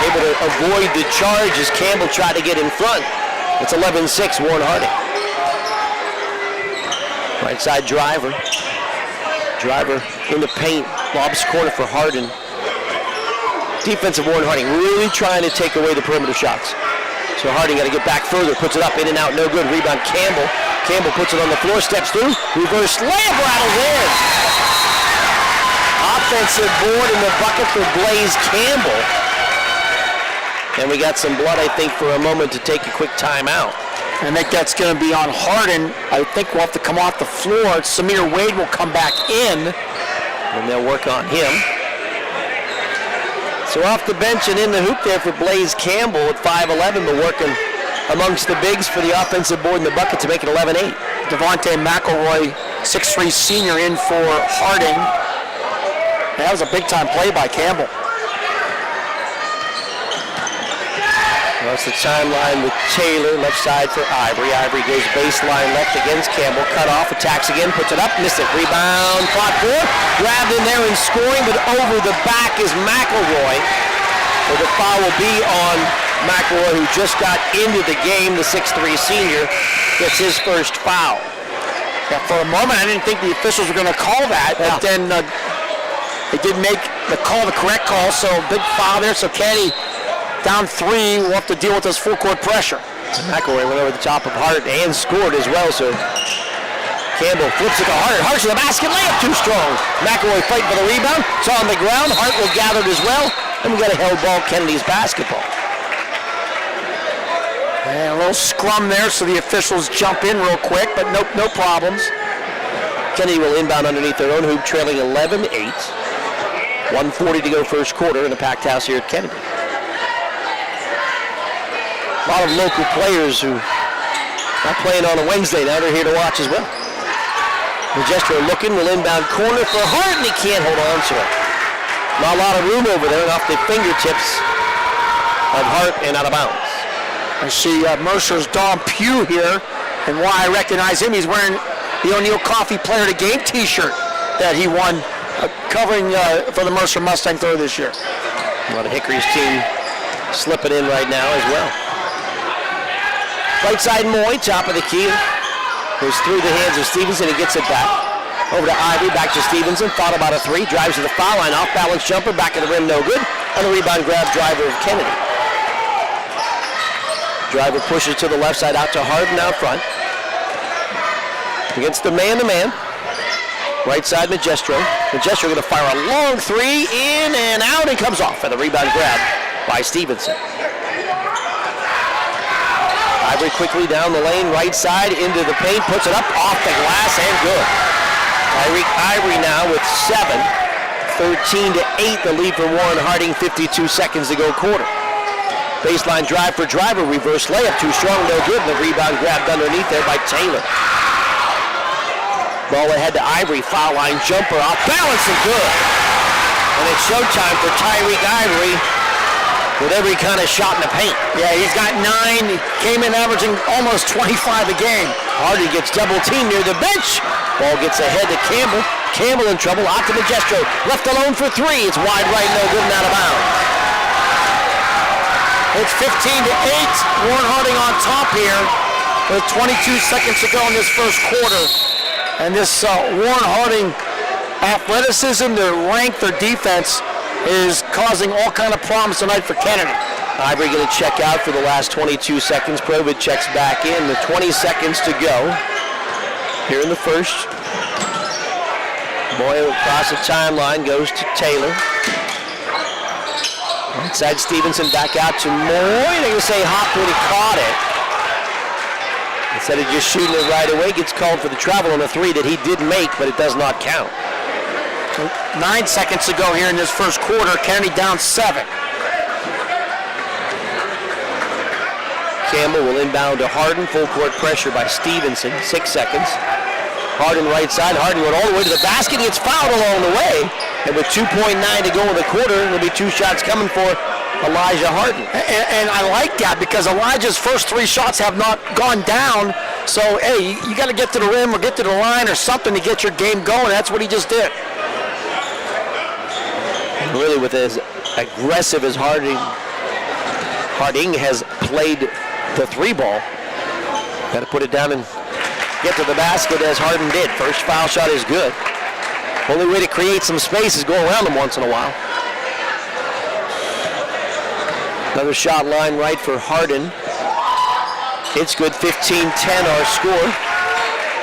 S12: Able to avoid the charge as Campbell tried to get in front. It's 11-6, Warren Harding. Right side driver. Driver in the paint, lobs corner for Hardin. Defensive Warren Harding really trying to take away the perimeter shots. So Harding got to get back further, puts it up, in and out, no good. Rebound Campbell. Campbell puts it on the floor, steps through, reverse layup, rattles in. Offensive board in the bucket for Blaze Campbell. And we got some blood, I think, for a moment to take a quick timeout.
S13: I think that's going to be on Hardin. I think we'll have to come off the floor. Samir Wade will come back in.
S12: And they'll work on him. So off the bench and in the hoop there for Blaze Campbell at 5'11", but working amongst the bigs for the offensive board in the bucket to make it 11-8.
S13: Devontae McElroy, 6'3" senior, in for Harding. That was a big-time play by Campbell.
S12: That's the timeline with Taylor, left side for Ivory. Ivory goes baseline left against Campbell. Cut off, attacks again, puts it up, missed it. Rebound, fought for, grabbed in there and scoring, but over the back is McElroy. So the foul will be on McElroy, who just got into the game. The 6'3" senior gets his first foul.
S13: Yeah, for a moment, I didn't think the officials were going to call that, but then they did make the correct call, so big foul there. So Kenny, down 3, will have to deal with this full court pressure.
S12: McElroy went over the top of Hart and scored as well, so Campbell flips it to Hart. Hart to the basket, layup too strong. McElroy fighting for the rebound. It's on the ground. Hart will gather it as well. And we got a held ball, Kennedy's basketball.
S13: And a little scrum there, so the officials jump in real quick, but no problems.
S12: Kennedy will inbound underneath their own hoop, trailing 11-8. 1:40 to go first quarter in the packed house here at Kennedy. A lot of local players who are playing on a Wednesday now, they're here to watch as well. Magestro looking, will inbound corner for Hart, and he can't hold on to it. Not a lot of room over there, and off the fingertips of Hart and out of bounds.
S13: I see Mercer's Don Pugh here And why I recognize him, he's wearing the O'Neill Coffee Player of the Game t-shirt that he won covering for the Mercer Mustang Throw this year.
S12: Well, the Hickory's team slipping in right now as well. Right side Moy, top of the key. Goes through the hands of Stevenson. He gets it back. Over to Ivy, back to Stevenson. Thought about a three. Drives to the foul line. Off balance jumper. Back of the rim, no good. On the rebound grab, driver of Kennedy. Driver pushes to the left side out to Harden out front. Against the man-to-man. Right side Magestro. Magestro going to fire a long three. In and out. And comes off for the rebound grab by Stevenson. Ivory quickly down the lane, right side, into the paint, puts it up, off the glass, and good. Ivory now with 7, 13-8, the lead for Warren Harding, 52 seconds to go quarter. Baseline drive for driver, reverse layup, too strong, no good, and the rebound grabbed underneath there by Taylor. Ball ahead to Ivory, foul line jumper, off balance and good. And it's showtime for Tyreek Ivory with every kind of shot in the paint.
S13: Yeah, he's got 9. He came in averaging almost 25 a game.
S12: Hardy gets double teamed near the bench. Ball gets ahead to Campbell. Campbell in trouble. Out to Magestro. Left alone for 3. It's wide right, no good and out of bounds.
S13: It's 15-8. Warren Harding on top here with 22 seconds to go in this first quarter. And this Warren Harding athleticism, their rank, their defense is causing all kind of problems tonight for Kennedy.
S12: Ivory going to check out for the last 22 seconds. Provid checks back in. The 20 seconds to go here in the first. Boyle across the timeline goes to Taylor. Inside Stevenson, back out to Moy. They're going to say hop when he caught it. Instead of just shooting it right away, gets called for the travel on a 3 that he did make, but it does not count.
S13: 9 seconds to go here in this first quarter. Kennedy down 7.
S12: Campbell will inbound to Harden. Full court pressure by Stevenson. 6 seconds. Harden right side. Harden went all the way to the basket. He gets fouled along the way. And with 2.9 to go in the quarter, there'll be 2 shots coming for Elijah Harden.
S13: And I like that because Elijah's first 3 shots have not gone down. So, hey, you got to get to the rim or get to the line or something to get your game going. That's what he just did.
S12: Really, with as aggressive as Harding has played the 3 ball, got to put it down and get to the basket as Harden did. First foul shot is good. Only way to create some space is go around them once in a while. Another shot line right for Harden. It's good. 15-10 our score.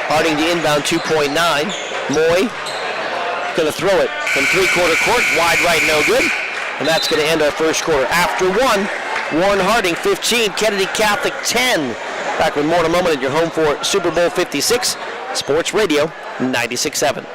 S12: Harding to inbound 2.9. Moy going to throw it from 3/4 court, wide right, no good. And that's going to end our first quarter. After 1, Warren Harding 15, Kennedy Catholic 10. Back with more in a moment at your home for Super Bowl 56, Sports Radio 96.7.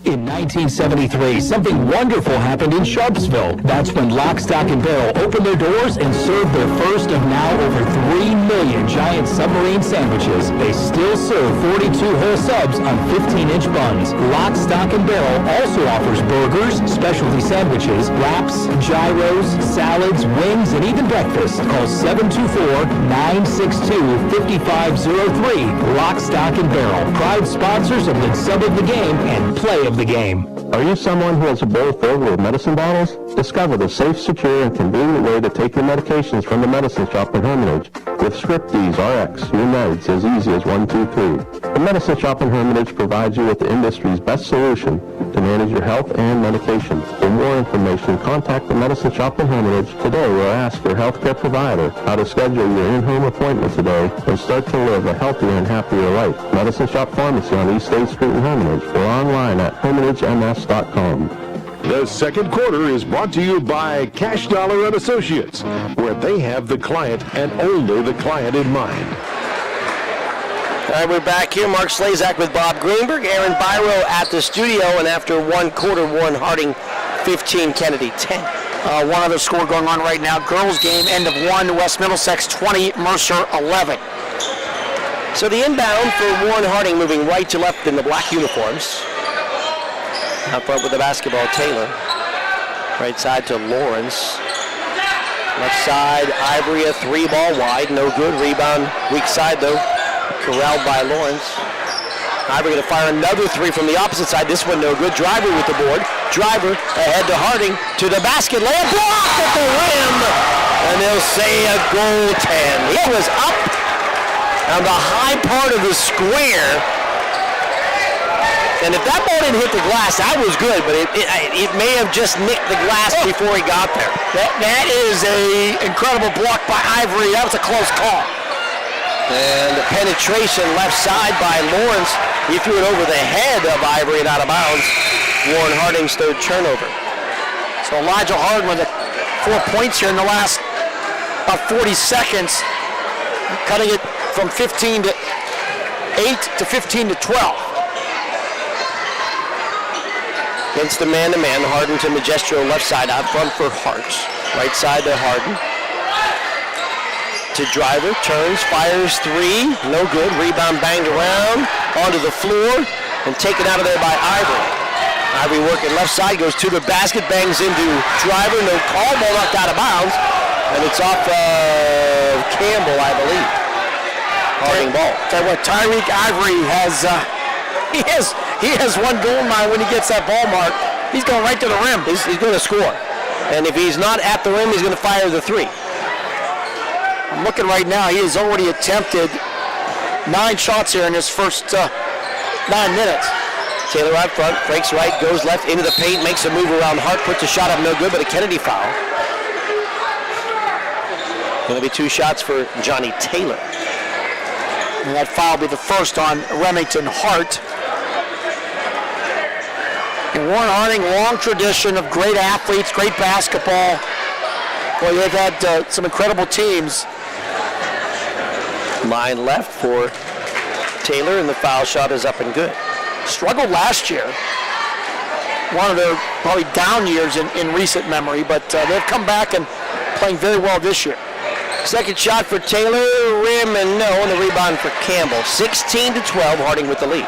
S3: In 1973, something wonderful happened in Sharpsville. That's when Lock, Stock, and Barrel opened their doors and served their first of now over 3 million giant submarine sandwiches. They still serve 42 whole subs on 15-inch buns. Lock, Stock, and Barrel also offers burgers, specialty sandwiches, wraps, gyros, salads, wings, and even breakfast. Call 724-962-5503. Lock, Stock, and Barrel. Proud sponsors of the Sub of the Game and Play of the Game.
S14: Are you someone who has a bowl filled with medicine bottles? Discover the safe, secure, and convenient way to take your medications from the medicine shop in Hermitage. With Scripties RX, your meds as easy as 1, 2, 3. The medicine shop in Hermitage provides you with the industry's best solution to manage your health and medication. For more information, contact the medicine shop in Hermitage today or ask your healthcare provider how to schedule your in-home appointment today and start to live a healthier and happier life. Medicine Shop Pharmacy on East State Street in Hermitage or online at hermitagems.com.
S11: The second quarter is brought to you by Cash Dollar and Associates, where they have the client and only the client in mind.
S12: All right, we're back here. Mark Slazak with Bob Greenberg, Aaron Byro at the studio, and after 1 quarter, Warren Harding 15, Kennedy 10.
S13: One other score going on right now. Girls game, end of 1, West Middlesex 20, Mercer 11.
S12: So the inbound for Warren Harding moving right to left in the black uniforms. Out front with the basketball, Taylor. Right side to Lawrence. Left side, Ivory, a 3-ball wide, no good. Rebound, weak side though, Corralled by Lawrence. Ivory going to fire another three from the opposite side. This one no good. Driver with the board. Driver ahead to Harding. To the basket. Layup blocked at the rim. And they'll say a goaltend. He was up on the high part of the square. And if that ball didn't hit the glass, that was good. But it may have just nicked the glass before he got there.
S13: That is a incredible block by Ivory. That was a close call.
S12: And the penetration left side by Lawrence. He threw it over the head of Ivory and out of bounds. Warren Harding's third turnover.
S13: So Elijah Harding with 4 points here in the last about 40 seconds, cutting it from 15 to 8 to 15 to 12.
S12: Against the man-to-man, Harding to Magestro left side, out front for Hart. Right side to Harding. To Driver, turns, fires three, no good. Rebound banged around, onto the floor, and taken out of there by Ivory. Ivory working left side, goes to the basket, bangs into Driver, no call, ball knocked out of bounds, and it's off of Campbell, I believe. Harding ball.
S13: Tell you what, Tyreek Ivory has one goal line when he gets that ball mark. He's going right to the rim.
S12: He's going to score. And if he's not at the rim, he's going to fire the three.
S13: I'm looking right now. He has already attempted 9 shots here in his first 9 minutes.
S12: Taylor out front, breaks right, goes left into the paint, makes a move around Hart, puts a shot up, no good, but a Kennedy foul. Going to be 2 shots for Johnny Taylor.
S13: And that foul will be the first on Remington Hart. And Warren Harding, long tradition of great athletes, great basketball. Boy, they've had some incredible teams.
S12: Line left for Taylor, and the foul shot is up and good.
S13: Struggled last year. One of their probably down years in recent memory, but they've come back and playing very well this year.
S12: Second shot for Taylor, rim and no, and the rebound for Campbell. 16-12, Harding with the lead.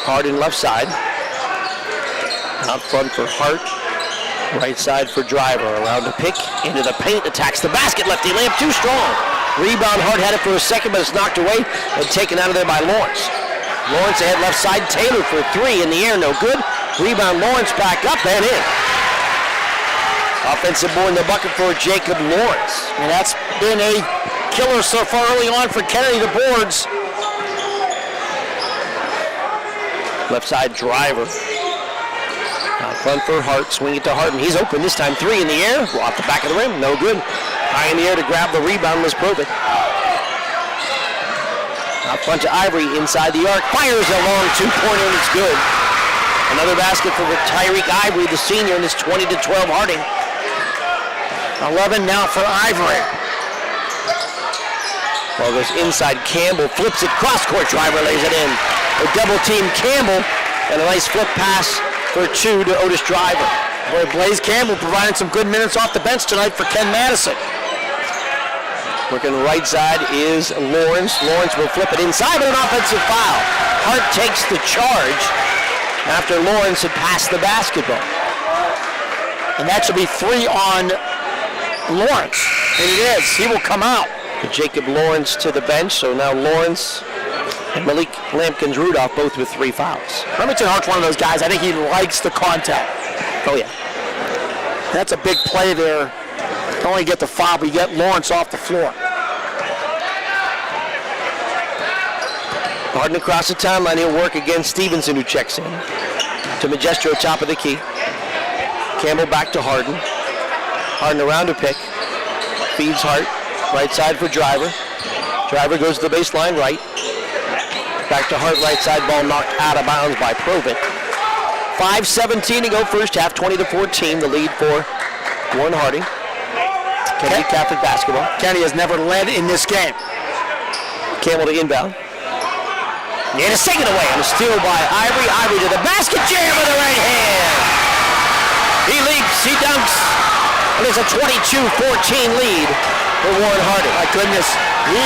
S12: Harding left side. Out front for Hart. Right side for Driver, around to pick, into the paint, attacks the basket, lefty layup, too strong. Rebound, Hart had it for a second, but it's knocked away and taken out of there by Lawrence. Lawrence ahead left side, Taylor for three, in the air, no good. Rebound, Lawrence back up and in. Offensive board in the bucket for Jacob Lawrence.
S13: And that's been a killer so far early on for Kennedy, the boards.
S12: Left side, Driver. Out front for Hart, swing it to Harding. He's open this time, three in the air, off the back of the rim, no good. High in the air to grab the rebound was Probit. Out front to Ivory, inside the arc, fires a long two-pointer and it's good. Another basket for Tyreek Ivory, the senior, and it's 20-12 Harding.
S13: 11 now for Ivory.
S12: Well, goes inside, Campbell flips it, cross-court, Driver lays it in. A double team Campbell, and a nice flip pass for two to Otis Driver.
S13: Boy, Blaze Campbell providing some good minutes off the bench tonight for Ken Madison.
S12: Working right side is Lawrence. Lawrence will flip it inside, but an offensive foul. Hart takes the charge after Lawrence had passed the basketball.
S13: And that should be 3 on Lawrence. And it is. He will come out.
S12: Jacob Lawrence to the bench, so now Lawrence and Malik Lampkins-Rudolph both with 3 fouls.
S13: Remington Hart's one of those guys, I think he likes the contact.
S12: Oh, yeah.
S13: That's a big play there. Not only get the foul, but you get Lawrence off the floor.
S12: Harding across the timeline. He'll work against Stevenson, who checks in. To Magestro, top of the key. Campbell back to Harding. Harding around to pick. Feeds Hart. Right side for Driver. Driver goes to the baseline right. Back to Hart, right side, ball knocked out of bounds by Probit. 5:17 to go first half, 20-14, the lead for Warren Harding. Kennedy Catholic basketball.
S13: Kennedy has never led in this game.
S12: Campbell to inbound. And a second away, and a steal by Ivory. Ivory to the basket, jam with the right hand. He leaps, he dunks, and it's a 22-14 lead for Warren Harding.
S13: My goodness, he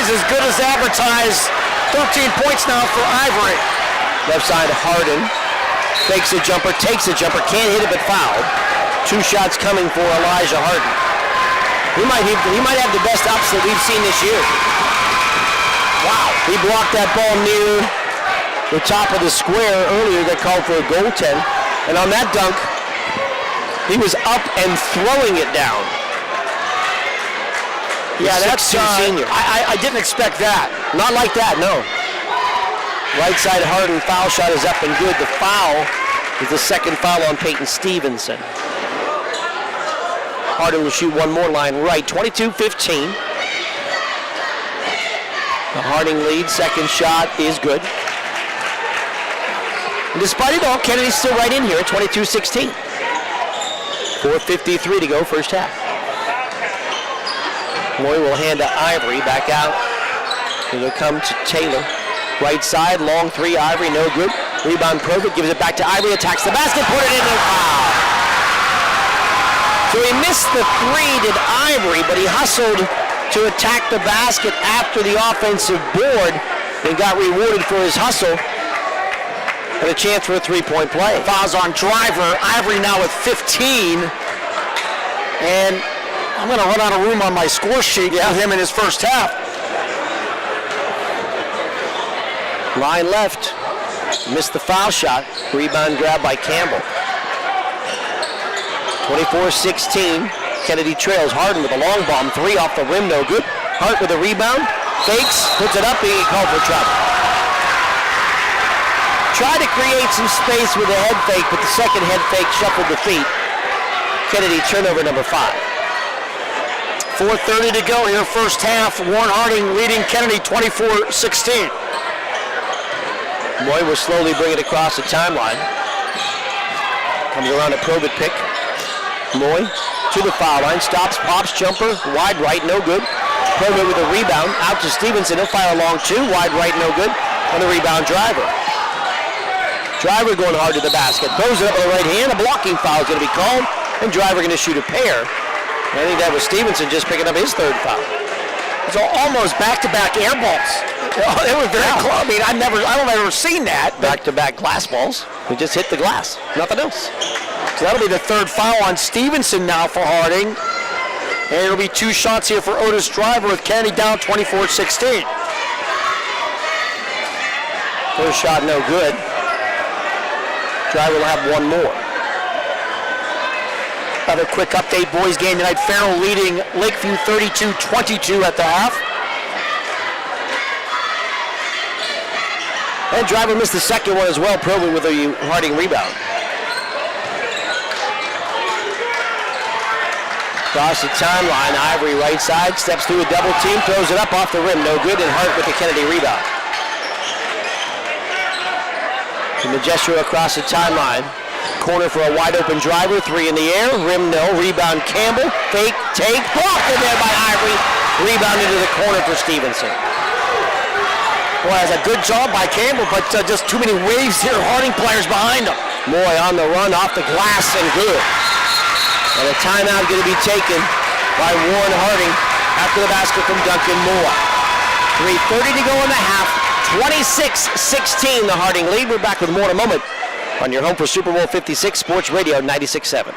S13: is as good as advertised. 13 points now for Ivory.
S12: Left side, Harding fakes a jumper, takes a jumper, can't hit it but fouled. 2 shots coming for Elijah Harding. He might have the best ups that we've seen this year. Wow. He blocked that ball near the top of the square earlier that called for a goaltend. And on that dunk, he was up and throwing it down.
S13: Yeah, that's
S12: senior.
S13: I didn't expect that.
S12: Not like that, no. Right side Hardin foul shot is up and good. The foul is the second foul on Peyton Stevenson. Hardin will shoot one more line right, 22-15. The Harding lead, second shot is good. And despite it all, Kennedy's still right in here at 22-16. 4:53 to go, first half. Moy will hand to Ivory, back out. It'll come to Taylor. Right side, long three, Ivory, no good. Rebound, Provitt gives it back to Ivory, attacks the basket, put it in, and foul. So he missed the three, did Ivory, but he hustled to attack the basket after the offensive board and got rewarded for his hustle. And a chance for a three-point play.
S13: Fouls on Driver. Ivory now with 15. And I'm going to run out of room on my score sheet with him in his first half.
S12: Line left. Missed the foul shot. Rebound grab by Campbell. 24-16. Kennedy trails. Hardin with a long bomb. Three off the rim, no good. Hart with a rebound. Fakes. Puts it up. He called for trouble. Tried to create some space with a head fake, but the second head fake shuffled the feet. Kennedy turnover number 5.
S13: 4:30 to go here, first half. Warren Harding leading Kennedy 24-16.
S12: Moy will slowly bring it across the timeline. Comes around a Provitt pick. Moy to the foul line, stops, pops, jumper, wide right, no good. Provitt with a rebound, out to Stevenson, he'll fire a long two, wide right, no good. On the rebound, Driver. Driver going hard to the basket, throws it up with the right hand, a blocking foul is going to be called, and Driver going to shoot a pair. I think that was Stevenson just picking up his third foul.
S13: So almost back-to-back air balls. It was very close. I mean, I don't ever seen that.
S12: Back-to-back glass balls. He just hit the glass, nothing else.
S13: So that'll be the third foul on Stevenson now for Harding. And it'll be two shots here for Otis Driver with Kennedy down 24-16.
S12: First shot no good. Driver will have one more.
S13: Another quick update, boys game tonight. Farrell leading Lakeview 32-22 at the half.
S12: And Driver missed the second one as well, probably with a Harding rebound. Across the timeline, Ivory right side, steps through a double team, throws it up off the rim, no good, and Hart with the Kennedy rebound. And the gesture across the timeline. Corner for a wide open Driver, three in the air, rim no, rebound Campbell, fake, take, blocked in there by Ivory, rebound into the corner for Stevenson.
S13: Boy, that's a good job by Campbell, but just too many waves here, Harding players behind him.
S12: Moy on the run, off the glass, and good. And a timeout going to be taken by Warren Harding after the basket from Duncan Moore. 3:30 to go in the half, 26-16 the Harding lead. We're back with more in a moment on your home for Super Bowl 56 Sports Radio 96.7.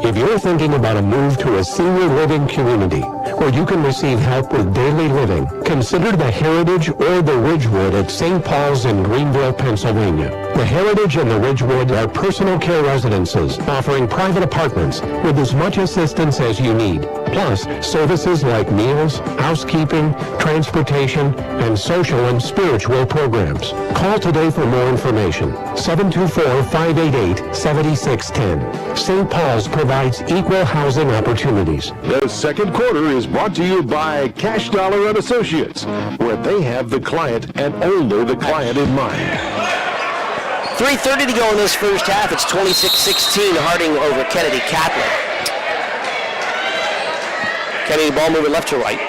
S15: If you're thinking about a move to a senior living community where you can receive help with daily living, consider the Heritage or the Ridgewood at St. Paul's in Greenville, Pennsylvania. The Heritage and the Ridgewood are personal care residences offering private apartments with as much assistance as you need, plus services like meals, housekeeping, transportation, and social and spiritual programs. Call today for more information. 724-588-7610. St. Paul's provides equal housing opportunities.
S11: The second quarter is brought to you by Cash Dollar and Associates, where they have the client and only the client in mind.
S12: 3:30 to go in this first half. It's 26-16 Harding over Kennedy Catholic. Kennedy ball moving left to right.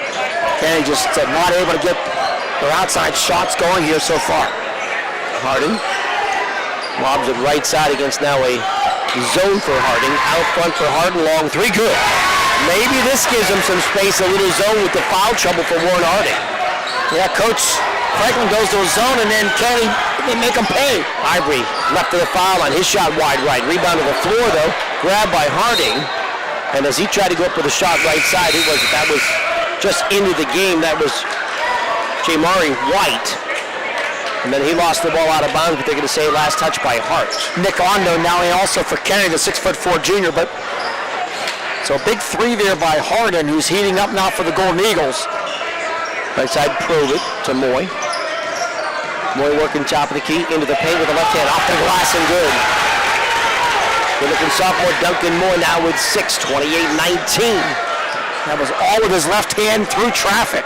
S13: Kennedy just not able to get their outside shots going here so far.
S12: Harding lobs it right side against now a zone for Harding. Out front for Harding, long three, good. Maybe this gives him some space, a little zone with the foul trouble for Warren Harding.
S13: Yeah, Coach Franklin goes to a zone and then Kennedy, they make him pay.
S12: Ivory left to the foul line, his shot wide right. Rebound to the floor though, grabbed by Harding. And as he tried to go up with a shot right side, that was just into the game. That was Jamari White. And then he lost the ball out of bounds, but they're going to say last touch by Hart.
S13: Nick Ondo now also for Kennedy, the 6'4" junior, but so a big three there by Harden, who's heating up now for the Golden Eagles.
S12: Right side, prove it to Moy. Moy working top of the key, into the paint with the left hand, off the glass and good. Good-looking sophomore Duncan Moy now with 6, 28-19.
S13: That was all with his left hand through traffic.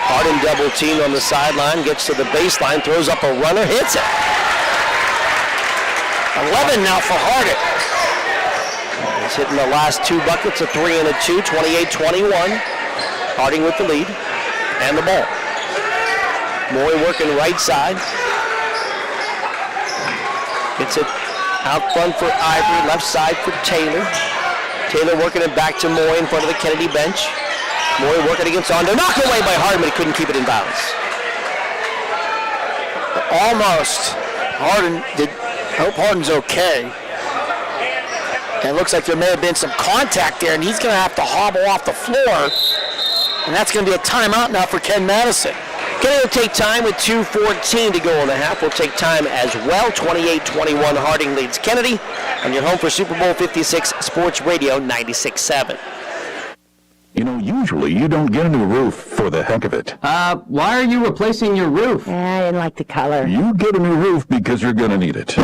S12: Harden double teamed on the sideline, gets to the baseline, throws up a runner, hits it.
S13: 11 now for Harden.
S12: He's hitting the last 2 buckets, a 3 and a 2, 28-21. Harding with the lead and the ball. Moy working right side. Gets it out front for Ivory, left side for Taylor. Taylor working it back to Moy in front of the Kennedy bench. Moy working against Ondo. Knocked away by Harden, but he couldn't keep it in bounds.
S13: Almost. I hope Harden's okay. And it looks like there may have been some contact there, and he's going to have to hobble off the floor. And that's going to be a timeout now for Ken Madison.
S12: Kennedy will take time with 2:14 to go in the half. We'll take time as well. 28-21, Harding leads Kennedy. And you're home for Super Bowl 56 Sports Radio 96.7.
S4: You know, usually you don't get a new roof for the heck of it.
S2: Why are you replacing your roof?
S9: I didn't like the color.
S4: You get a new roof because you're going to need it.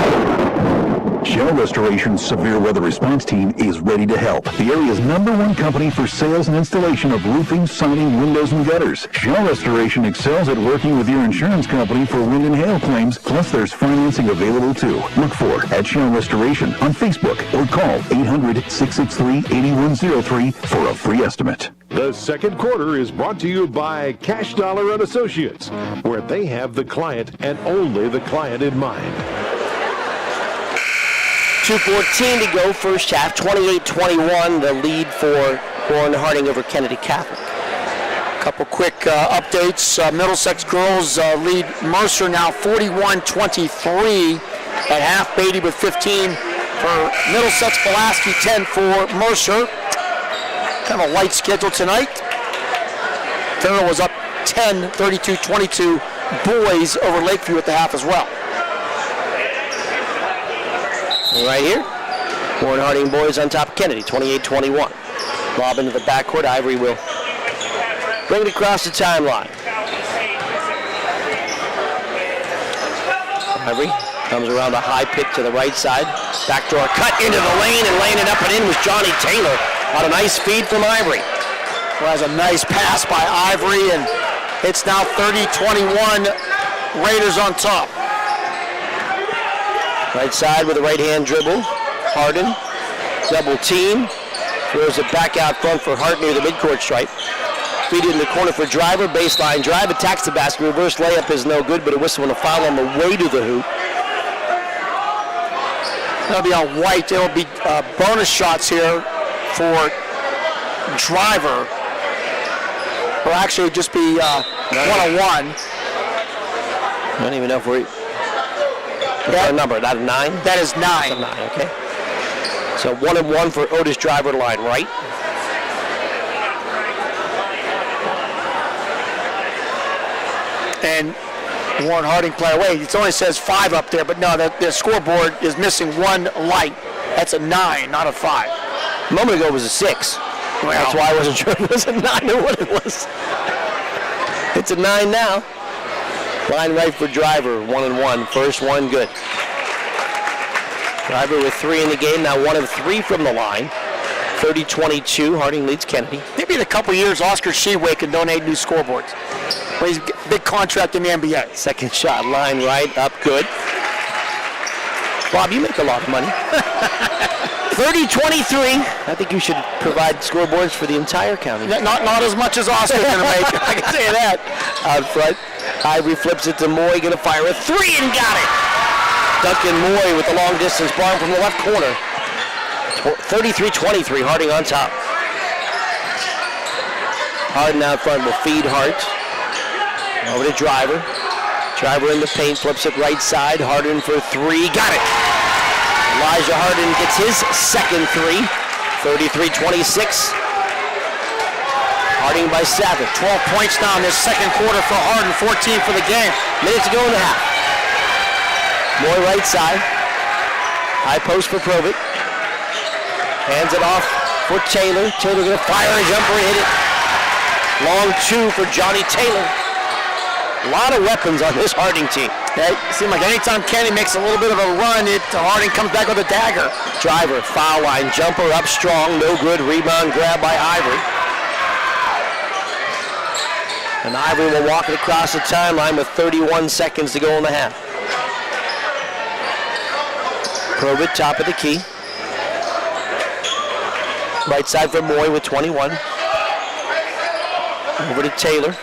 S4: Shell Restoration's Severe Weather Response Team is ready to help. The area's #1 company for sales and installation of roofing, siding, windows, and gutters. Shell Restoration excels at working with your insurance company for wind and hail claims, plus there's financing available too. Look for @Shell Restoration on Facebook or call 800-663-8103 for a free estimate.
S11: The second quarter is brought to you by Cash Dollar and Associates, where they have the client and only the client in mind.
S12: 2:14 to go, first half, 28-21, the lead for Warren Harding over Kennedy Catholic.
S13: A couple quick updates. Middlesex girls lead Mercer now 41-23 at half. Beatty with 15 for Middlesex, Pulaski 10 for Mercer. Kind of a light schedule tonight. Farrell was up 10, 32-22 boys over Lakeview at the half as well.
S12: Right here, Warren Harding boys on top of Kennedy, 28-21. Lob into the backcourt. Ivory will bring it across the timeline. Ivory comes around a high pick to the right side. Backdoor cut into the lane, and laying it up and in was Johnny Taylor. On a nice feed from Ivory.
S13: Well, that's a nice pass by Ivory, and it's now 30-21, Raiders on top.
S12: Right side with a right-hand dribble. Harden, double team. Throws it back out front for Hart near the midcourt stripe. Feed it in the corner for Driver. Baseline drive, attacks the basket. Reverse layup is no good, but a whistle and a foul on the way to the hoop.
S13: That'll be on White. There'll be bonus shots here for Driver. Will actually just be one-on-one.
S12: I don't even know if we're... What's our number? That a 9?
S13: That is 9.
S12: That's a 9, okay. So 1-1 for Otis Driver line right.
S13: And Warren Harding play away. It only says 5 up there, but no, the scoreboard is missing 1 light. That's a 9, not a 5.
S12: A moment ago it was a 6. Well, that's why I wasn't sure if it was a 9 or what it was. It's a 9 now. Line right for Driver, 1-1. First one, good. Driver with 3 in the game, now 1 of 3 from the line. 30-22, Harding leads Kennedy.
S13: Maybe in a couple years, Oscar Sheway can donate new scoreboards. Well, he's a big contract in the NBA.
S12: Second shot, line right, up, good. Bob, you make a lot of money. 30-23. I think you should provide scoreboards for the entire county.
S13: Not as much as Oscar's going to make. I can say that.
S12: Out front, Ivory flips it to Moy, going to fire a 3 and got it. Duncan Moy with the long distance bomb from the left corner. 33-23, Harding on top. Harden out front will feed Hart. Over to Driver. Driver in the paint, flips it right side. Harden for 3, got it. Elijah Harden gets his second 3. 33-26. Harding by 7.
S13: 12 points now in this second quarter for Harding, 14 for the game.
S12: Minute to go in the half. Moy right side. High post for Provett. Hands it off for Taylor. Taylor going to fire a jumper and hit it. Long 2 for Johnny Taylor. A lot of weapons on this Harding team.
S13: It seems like anytime Kenny makes a little bit of a run, Harding comes back with a dagger.
S12: Driver, foul line, jumper up strong, no good. Rebound grab by Ivory. And Ivory will walk it across the timeline with 31 seconds to go in the half. Provett, top of the key. Right side for Moy with 21. Over to Taylor.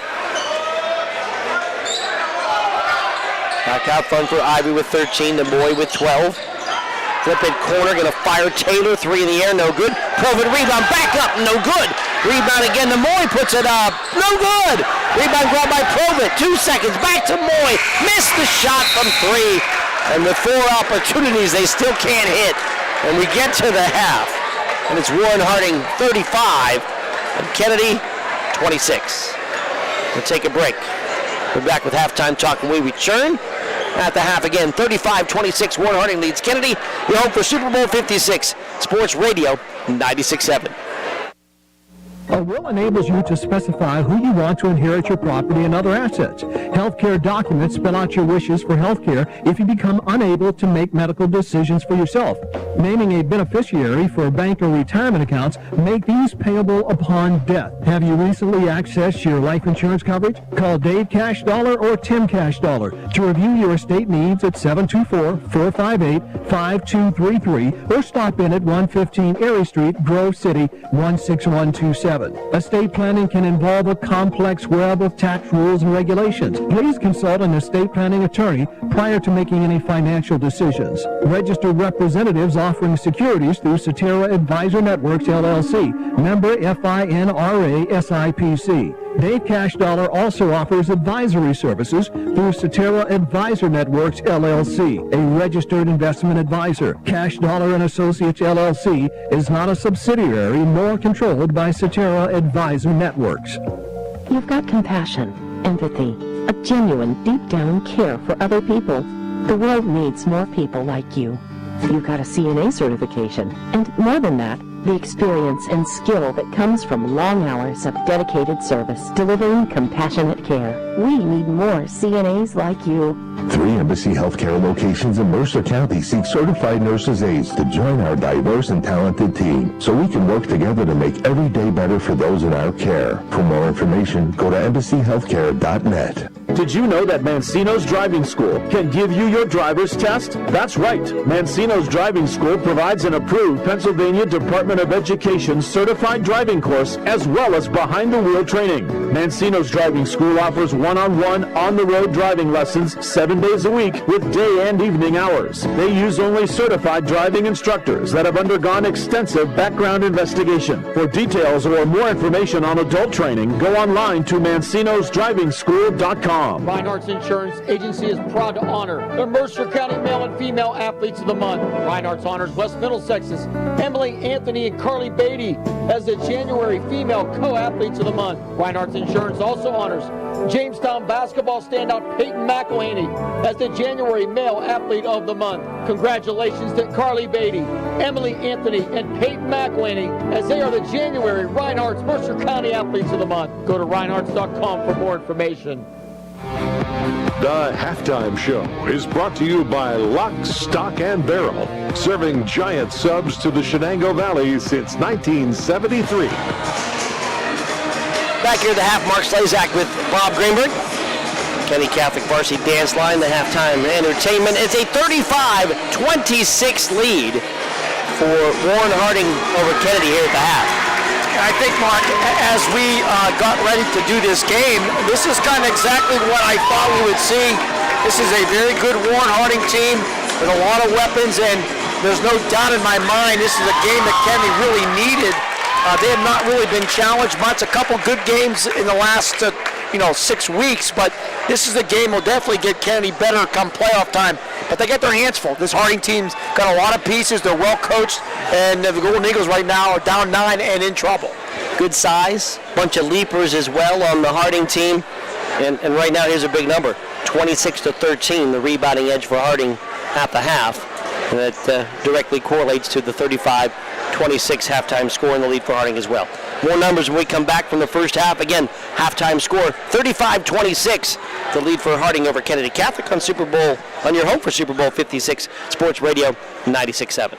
S12: Back out front for Ivy with 13, the Moy with 12. Flip it corner, gonna fire Taylor, 3 in the air, no good. Provett rebound, back up, no good. Rebound again, the Moy puts it up, no good. Rebound grabbed by Provett, 2 seconds, back to Moy. Missed the shot from 3. And with 4 opportunities, they still can't hit. And we get to the half. And it's Warren Harding 35 and Kennedy 26. We'll take a break. We're back with halftime talk when we return. At the half again, 35-26, Warren Harding leads Kennedy. You're home for Super Bowl 56, Sports Radio 96.7.
S7: A will enables you to specify who you want to inherit your property and other assets. Healthcare documents spell out your wishes for healthcare if you become unable to make medical decisions for yourself. Naming a beneficiary for bank or retirement accounts make these payable upon death. Have you recently accessed your life insurance coverage? Call Dave Cash Dollar or Tim Cash Dollar to review your estate needs at 724-458-5233 or stop in at 115 Erie Street, Grove City, 16127. Estate planning can involve a complex web of tax rules and regulations. Please consult an estate planning attorney prior to making any financial decisions. Registered representatives offering securities through Cetera Advisor Networks, LLC, member FINRA SIPC. Dave Cash Dollar also offers advisory services through Cetera Advisor Networks, LLC, a registered investment advisor. Cash Dollar and Associates, LLC is not a subsidiary nor controlled by Cetera Advisor Networks.
S9: You've got compassion, empathy, a genuine, deep-down care for other people. The world needs more people like you. You've got a CNA certification, and more than that, the experience and skill that comes from long hours of dedicated service, delivering compassionate care. We need more CNAs like you.
S8: 3 Embassy Healthcare locations in Mercer County seek certified nurses aides to join our diverse and talented team so we can work together to make every day better for those in our care. For more information, go to embassyhealthcare.net.
S10: Did you know that Mancino's Driving School can give you your driver's test? That's right. Mancino's Driving School provides an approved Pennsylvania Department of Education certified driving course as well as behind-the-wheel training. Mancino's Driving School offers one-on-one, on-the-road driving lessons 7 days a week with day and evening hours. They use only certified driving instructors that have undergone extensive background investigation. For details or more information on adult training, go online to mancinosdrivingschool.com.
S2: Reinhardt's Insurance Agency is proud to honor the Mercer County Male and Female Athletes of the Month. Reinhardt's honors West Middlesex's Emily, Anthony, and Carly Beatty as the January Female Co-Athletes of the Month. Reinhardt's Insurance also honors Jamestown basketball standout Peyton McElhaney as the January Male Athlete of the Month. Congratulations to Carly Beatty, Emily Anthony, and Peyton McElhaney as they are the January Reinhardt's Mercer County Athletes of the Month. Go to reinhardts.com for more information.
S11: The Halftime Show is brought to you by Lock, Stock, and Barrel, serving giant subs to the Shenango Valley since 1973.
S12: Back here at the half, Mark Slazak with Bob Greenberg. Kenny Catholic Varsity Dance Line, the halftime entertainment. It's a 35-26 lead for Warren Harding over Kennedy here at the half.
S13: I think, Mark, as we got ready to do this game, this is kind of exactly what I thought we would see. This is a very good Warren Harding team with a lot of weapons, and there's no doubt in my mind this is a game that Kennedy really needed. They have not really been challenged much. A couple good games in the last 6 weeks, but this is the game will definitely get Kennedy better come playoff time. But they get their hands full. This Harding team's got a lot of pieces. They're well coached, and the Golden Eagles right now are down 9 and in trouble.
S12: Good size, bunch of leapers as well on the Harding team, and right now here's a big number, 26-13, the rebounding edge for Harding at the half, and that directly correlates to the 35-26 halftime score in the lead for Harding as well. More numbers when we come back from the first half. Again, halftime score 35-26, the lead for Harding over Kennedy Catholic on your home for Super Bowl 56 Sports Radio 96.7.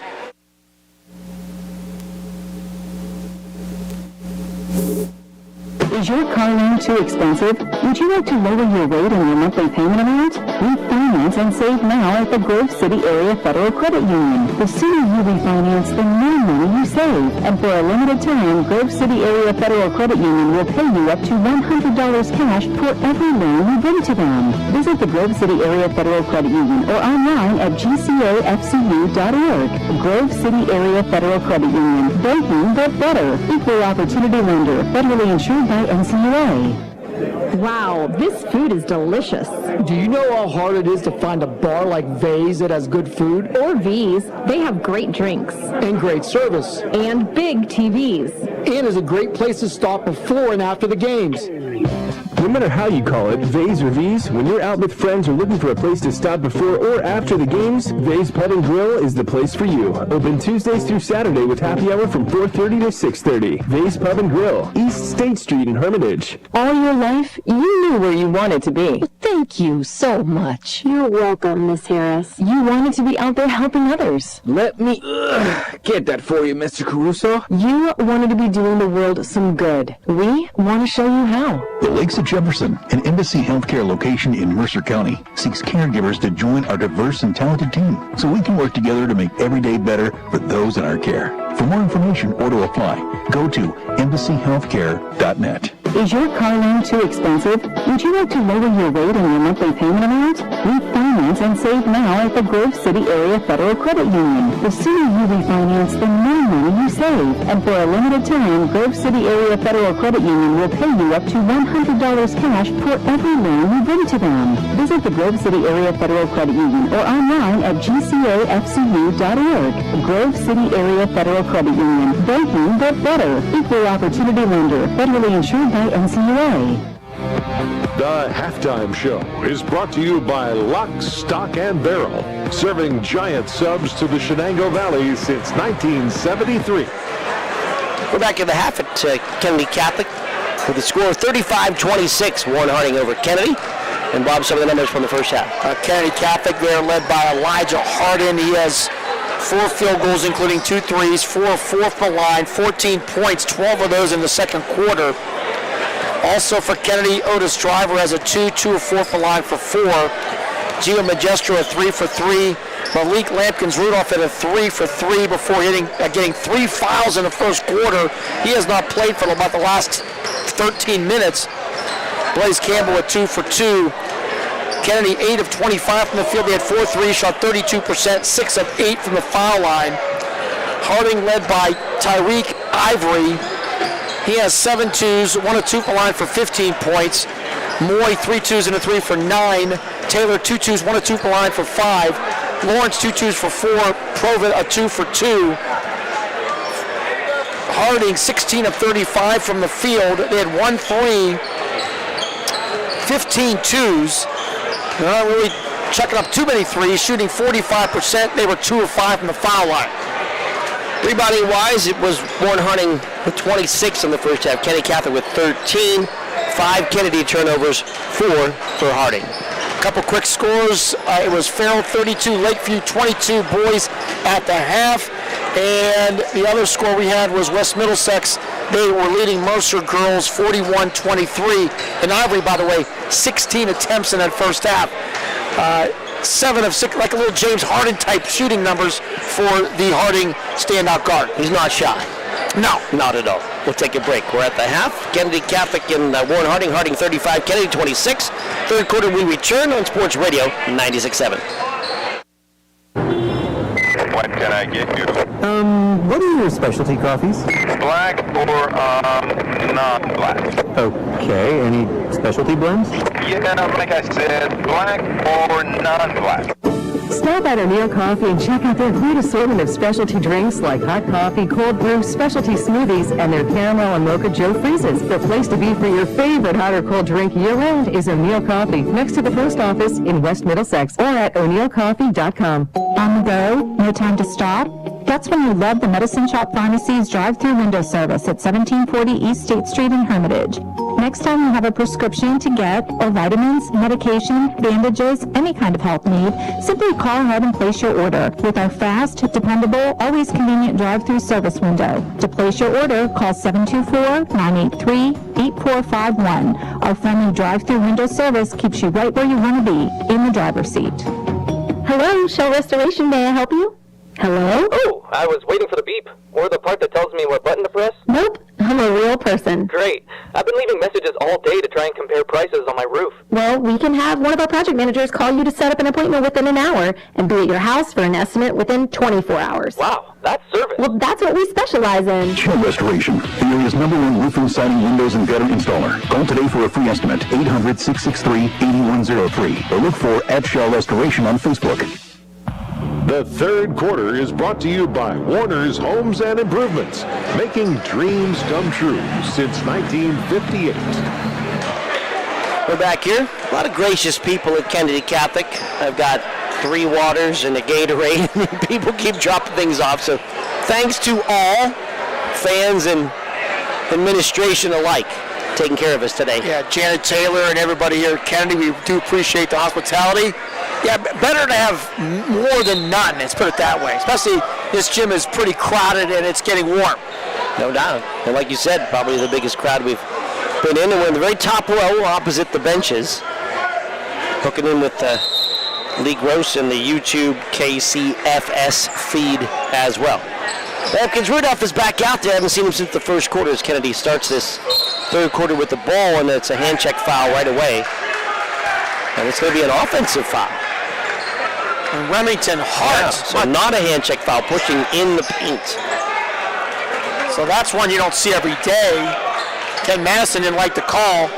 S9: Is your car loan too expensive? Would you like to lower your rate and your monthly payment amount? Refinance and save now at the Grove City Area Federal Credit Union. The sooner you refinance, the more money you save. And for a limited time, Grove City Area Federal Credit Union will pay you up to $100 cash for every loan you bring to them. Visit the Grove City Area Federal Credit Union or online at gcafcu.org. Grove City Area Federal Credit Union. Banking but better. Equal opportunity lender. Federally insured by NCUA.
S16: Wow, this food is delicious.
S2: Do you know how hard it is to find a bar like V's that has good food?
S16: Or V's. They have great drinks.
S2: And great service.
S16: And big TVs.
S2: And is a great place to stop before and after the games.
S10: No matter how you call it, V's or V's, when you're out with friends or looking for a place to stop before or after the games, V's Pub and Grill is the place for you. Open Tuesdays through Saturday with happy hour from 4:30 to 6:30. V's Pub and Grill, East State Street in Hermitage.
S9: All your life, you knew where you wanted to be. Well, thank you so much.
S16: You're welcome, Miss Harris.
S9: You wanted to be out there helping others.
S17: Let me get that for you, Mr. Caruso.
S9: You wanted to be doing the world some good. We want to show you how.
S19: The Lakes of Jefferson, an Embassy Healthcare location in Mercer County, seeks caregivers to join our diverse and talented team so we can work together to make every day better for those in our care. For more information or to apply, go to embassyhealthcare.net.
S9: Is your car loan too expensive? Would you like to lower your rate and your monthly payment amount? Refinance and save now at the Grove City Area Federal Credit Union. The sooner you refinance, the more money you save. And for a limited time, Grove City Area Federal Credit Union will pay you up to $100 cash for every loan you bring to them. Visit the Grove City Area Federal Credit Union or online at gcafcu.org. Grove City Area Federal Credit Union. Banking but better. Equal opportunity lender. Federally insured by NCUA.
S11: The Halftime Show is brought to you by Lock, Stock, and Barrel, serving giant subs to the Shenango Valley since 1973.
S12: We're back at the half at Kennedy Catholic with a score of 35-26, Warren Harding over Kennedy. And Bob, some of the numbers from the first half.
S13: Kennedy Catholic there led by Elijah Hardin. He has 4 field goals, including 2 threes, 4 from the line, 14 points, 12 of those in the second quarter. Also for Kennedy, Otis Driver has a 2 of 4 from the line for 4. Gio Magestro a 3 for 3. Malik Lampkins-Rudolph had a 3 for 3 before getting 3 fouls in the first quarter. He has not played for about the last 13 minutes. Blaze Campbell with 2 for 2. Kennedy 8 of 25 from the field. They had 4 threes, shot 32%, 6 of 8 from the foul line. Harding led by Tyreek Ivory. He has 7 twos, 1 of 2 from the line for 15 points. Moy 3 twos and a 3 for 9. Taylor 2 twos, 1 of 2 from the line for 5. Lawrence 2 twos for 4. Provitt a 2 for 2. Harding 16 of 35 from the field. They had 1 3, 15 twos. They're not really chucking up too many threes, shooting 45%. They were 2 of 5 from the foul line.
S12: Rebounding-wise, it was Warren Harding with 26 in the first half. Kennedy Catholic with 13. 5 Kennedy turnovers, 4 for Harding.
S13: A couple quick scores. It was Farrell 32, Lakeview 22, boys at the half. And the other score we had was West Middlesex. They were leading Mercer girls 41-23. And Ivory, by the way, 16 attempts in that first half. 7 of 6, like a little James Harden type shooting numbers for the Harding standout guard.
S12: He's not shy.
S13: No.
S12: Not at all. We'll take a break. We're at the half. Kennedy Catholic and Warren Harding. Harding 35, Kennedy 26. Third quarter we return on Sports Radio 96.7.
S18: Went can I get you?
S10: What are your specialty coffees?
S18: Black or non-black?
S10: Okay, any specialty blends?
S18: Yeah, like I said, black or non-black.
S9: Stop at O'Neill Coffee and check out their great assortment of specialty drinks like hot coffee, cold brew, specialty smoothies, and their caramel and mocha Joe freezes. The place to be for your favorite hot or cold drink year-round is O'Neill Coffee, next to the post office in West Middlesex, or at o'neillcoffee.com.
S20: On the go? No time to stop? That's when you love the Medicine Shop Pharmacy's drive-through window service at 1740 East State Street in Hermitage. Next time you have a prescription to get, or vitamins, medication, bandages, any kind of help need, simply call ahead and place your order with our fast, dependable, always convenient drive-through service window. To place your order, call 724-983-8451. Our friendly drive-through window service keeps you right where you want to be, in the driver's seat.
S16: Hello, Shell Restoration. May I help you? Hello?
S21: Oh, I was waiting for the beep, or the part that tells me what button to press.
S16: Nope. I'm a real person.
S21: Great. I've been leaving messages all day to try and compare prices on my roof.
S16: Well, we can have one of our project managers call you to set up an appointment within an hour and be at your house for an estimate within 24 hours.
S21: Wow, that's service.
S16: Well, that's what we specialize in.
S19: Shell Restoration, the area's #1 roofing, siding, windows, and gutter installer. Call today for a free estimate, 800-663-8103, or look for @Shell Restoration on Facebook.
S11: The third quarter is brought to you by Warner's Homes and Improvements, making dreams come true since 1958.
S12: We're back here. A lot of gracious people at Kennedy Catholic. I've got 3 waters and a Gatorade. People keep dropping things off. So thanks to all, fans and administration alike, taking care of us today.
S13: Yeah, Janet Taylor and everybody here at Kennedy, we do appreciate the hospitality. Yeah, better to have more than none, let's put it that way. Especially this gym is pretty crowded and it's getting warm.
S12: No doubt. And like you said, probably the biggest crowd we've been in. And we're in the very top row opposite the benches. Hooking in with Lee Groce and the YouTube KCFS feed as well. Atkins Rudolph is back out there. I haven't seen him since the first quarter as Kennedy starts this third quarter with the ball, and it's a hand check foul right away. And it's going to be an offensive foul.
S13: And Remington hard.
S12: So not a hand check foul, pushing in the paint.
S13: So that's one you don't see every day. Ken Madison didn't like the call,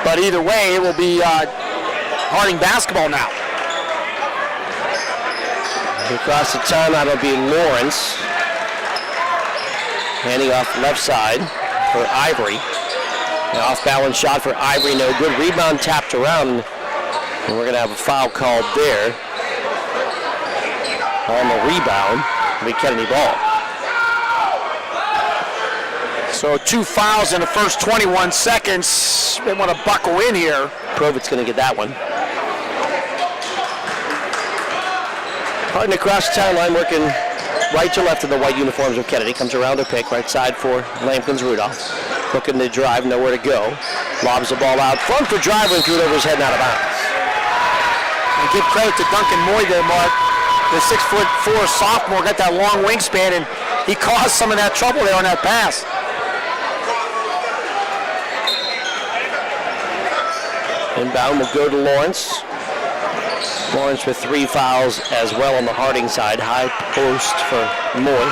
S13: but either way, it will be Harding basketball now.
S12: Across the timeout, it'll be Lawrence. Handing off left side for Ivory. An off-balance shot for Ivory, no good. Rebound tapped around, and we're going to have a foul called there. On the rebound, it'll be Kennedy ball.
S13: So 2 fouls in the first 21 seconds. They want to buckle in here.
S12: Provit's going to get that one. Harding across the timeline, working right to left of the white uniforms of Kennedy. Comes around to pick, right side for Lampkins Rudolph. Looking to drive, nowhere to go. Lobs the ball out front for driver and threw it over his head and out of bounds.
S13: And give credit to Duncan Moy there, Mark. The 6'4" sophomore got that long wingspan, and he caused some of that trouble there on that pass.
S12: Inbound will go to Lawrence. Lawrence with 3 fouls as well on the Harding side. High post for Moy.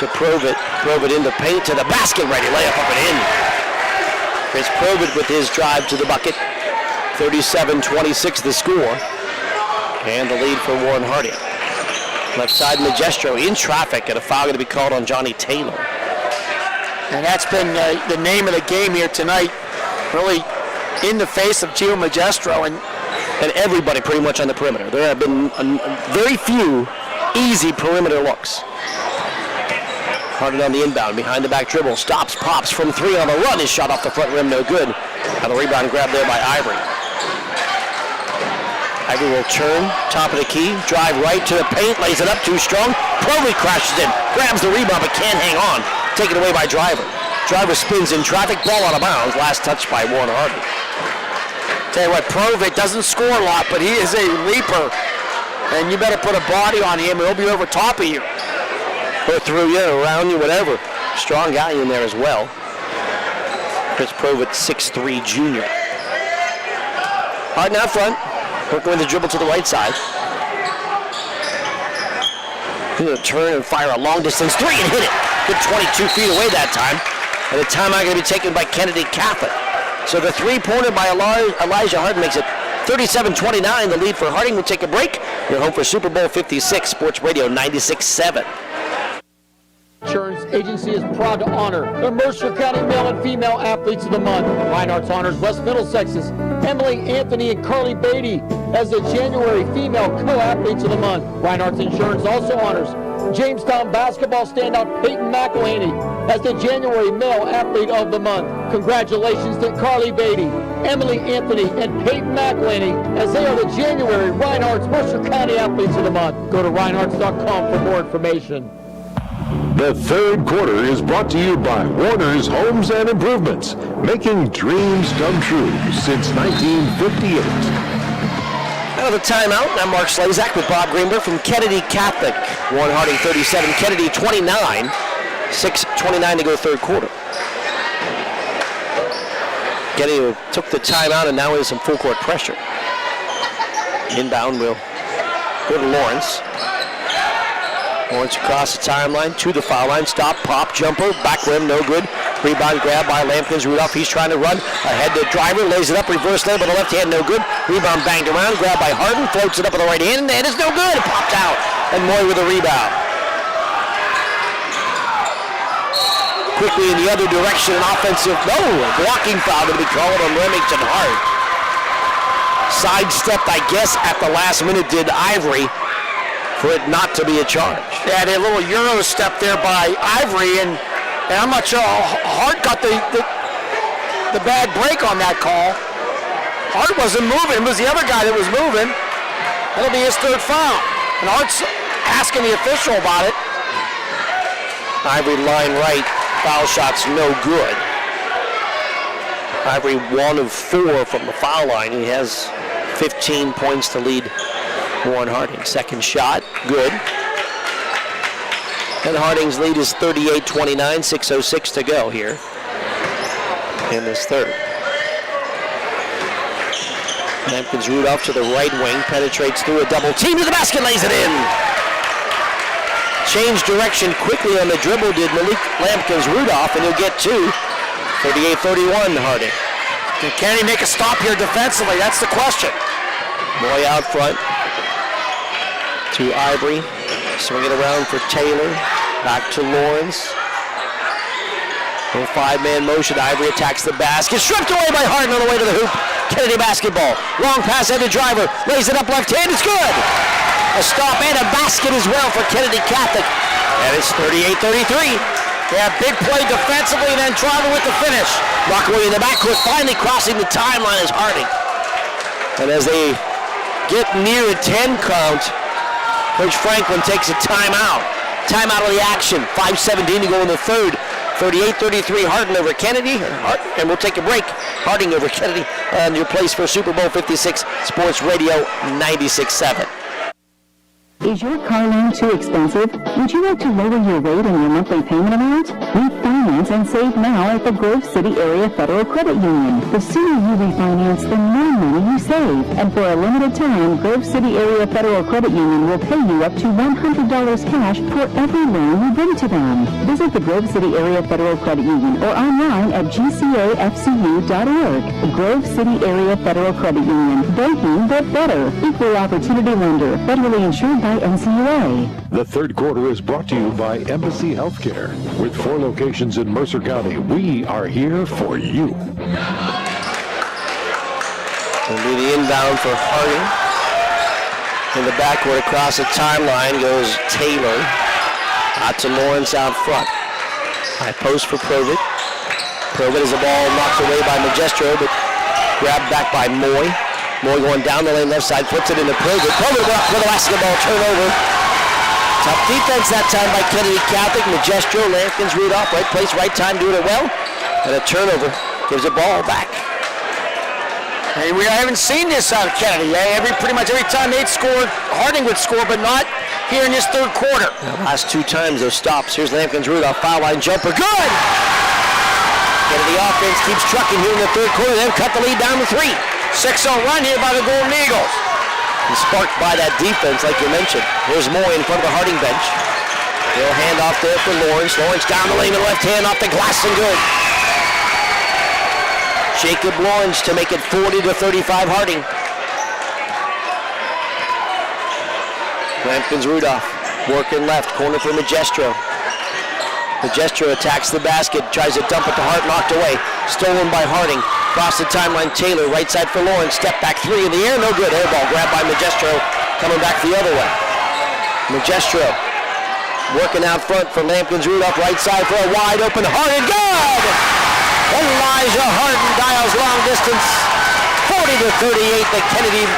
S12: To Provit. Provit into paint to the basket. Ready layup up and in. Chris Provit with his drive to the bucket. 37-26 the score. And the lead for Warren Harding. Left side Magestro in traffic, and a foul going to be called on Johnny Taylor.
S13: And that's been the name of the game here tonight. Really in the face of Gio Magestro
S12: and everybody pretty much on the perimeter. There have been very few easy perimeter looks. Harding on the inbound, behind the back dribble, stops, pops from 3 on the run. His shot off the front rim, no good. And the rebound grabbed there by Ivory. Ivory will turn, top of the key, drive right to the paint, lays it up too strong. Provit crashes in, grabs the rebound but can't hang on. Taken away by Driver. Driver spins in traffic, ball out of bounds. Last touch by Warren Harding.
S13: Tell you what, Provit doesn't score a lot, but he is a leaper. And you better put a body on him, he'll be over top of you.
S12: Or through you, around you, whatever. Strong guy in there as well. Chris Provit, 6'3" junior. Harding out front. Working with the dribble to the right side. He's going to turn and fire a long distance three and hit it. Good 22 feet away that time. And the timeout going to be taken by Kennedy Catholic. So the three-pointer by Elijah Harding makes it 37-29. The lead for Harding. We'll take a break. You're home for Super Bowl 56, Sports Radio 96.7.
S2: Insurance Agency is proud to honor the Mercer County Male and Female Athletes of the Month. Reinhardt's honors West Middlesex's Emily, Anthony, and Carly Beatty as the January Female Co-Athletes of the Month. Reinhardt's Insurance also honors Jamestown basketball standout Peyton McElhaney as the January Male Athlete of the Month. Congratulations to Carly Beatty, Emily, Anthony, and Peyton McElhaney as they are the January Reinhardt's Mercer County Athletes of the Month. Go to reinhardts.com for more information.
S11: The third quarter is brought to you by Warner's Homes and Improvements, making dreams come true since 1958.
S12: Out of the timeout, I'm Mark Slazak with Bob Greenberg from Kennedy Catholic. Warren Harding 37, Kennedy 29, 6:29 to go third quarter. Kennedy took the timeout and now is some full court pressure. Inbound will go to Lawrence. Lawrence across the timeline to the foul line. Stop, pop, jumper, back rim, no good. Rebound grab by Lampkins. Rudolph, he's trying to run. Ahead to driver, lays it up, reverse lay, but the left hand, no good. Rebound banged around, grabbed by Harden, floats it up with the right hand, and it's no good. It popped out. And Moy with a rebound. Quickly in the other direction, an offensive, a blocking foul to be called on Remington Hart. Sidestepped, I guess, at the last minute did Ivory, for it not to be a charge.
S13: Yeah, a little Euro step there by Ivory, and I'm not sure Hart got the bad break on that call. Hart wasn't moving. It was the other guy that was moving. That'll be his third foul. And Hart's asking the official about it.
S12: Ivory line right. Foul shot's no good. Ivory 1 of 4 from the foul line. He has 15 points to lead Warren Harding. Second shot, good. And Harding's lead is 38-29, 6:06 to go here in this third. Lampkins Rudolph to the right wing, penetrates through a double team to the basket, lays it in. Change direction quickly on the dribble did Malik Lampkins Rudolph, and he'll get 2. 38-31 Harding.
S13: Can he make a stop here defensively? That's the question.
S12: Moy out front to Ivory. Swing it around for Taylor. Back to Lawrence. A 5-man motion. Ivory attacks the basket. Stripped away by Harden on the way to the hoop. Kennedy basketball. Long pass head to driver. Lays it up left hand. It's good. A stop and a basket as well for Kennedy Catholic. And it's 38-33.
S13: Yeah, big play defensively and then driving with the finish.
S12: Rockaway in the backcourt, finally crossing the timeline is Harding. And as they get near a 10 count, Coach Franklin takes a timeout. Timeout of the action. 5:17 to go in the third. 38-33 Harding over Kennedy. And we'll take a break. Harding over Kennedy on your place for Super Bowl 56 Sports Radio 96.7.
S20: Is your car loan too expensive? Would you like to lower your rate and your monthly payment amount? Refinance and save now at the Grove City Area Federal Credit Union. The sooner you refinance, the more money you save. And for a limited time, Grove City Area Federal Credit Union will pay you up to $100 cash for every loan you bring to them. Visit the Grove City Area Federal Credit Union or online at gcafcu.org. The Grove City Area Federal Credit Union. Banking but better. Equal opportunity lender. Federally insured by NCUA.
S11: The third quarter is brought to you by Embassy Healthcare. With 4 locations in Mercer County, we are here for you.
S12: Will be the inbound for Harding. In the backcourt across the timeline goes Taylor. Out to Lawrence out front. High post for Provit. Provit is a ball knocked away by Magestro, but grabbed back by Moy. Moy going down the lane left side, puts it into Provit. Provit went up for the basketball turnover. Tough defense that time by Kennedy Catholic. Magestro, Lampkins, Rudolph, right place, right time, doing it well. And a turnover gives the ball back.
S13: Hey, we haven't seen this out of Kennedy. Pretty much every time they'd scored, Harding would score, but not here in this third quarter.
S12: The last 2 times those stops. Here's Lampkins Rudolph, foul line jumper, good! Kennedy offense keeps trucking here in the third quarter, then cut the lead down to 3.
S13: 6-0 run here by the Golden Eagles.
S12: And sparked by that defense, like you mentioned. Here's Moy in front of the Harding bench. They'll hand off there for Lawrence. Lawrence down the lane with the left hand off the glass and good. Jacob Lawrence to make it 40-35 Harding. Lampkins Rudolph working left, corner for Magestro. Magestro attacks the basket, tries to dump it to Hart, knocked away. Stolen by Harding. Across the timeline, Taylor, right side for Lawrence. Step back three in the air, no good. Air ball grabbed by Magestro, coming back the other way. Magestro working out front for Lampkins Rudolph, right side for a wide open Harding. Good! Elijah Harding dials long distance. 40-38, the Kennedy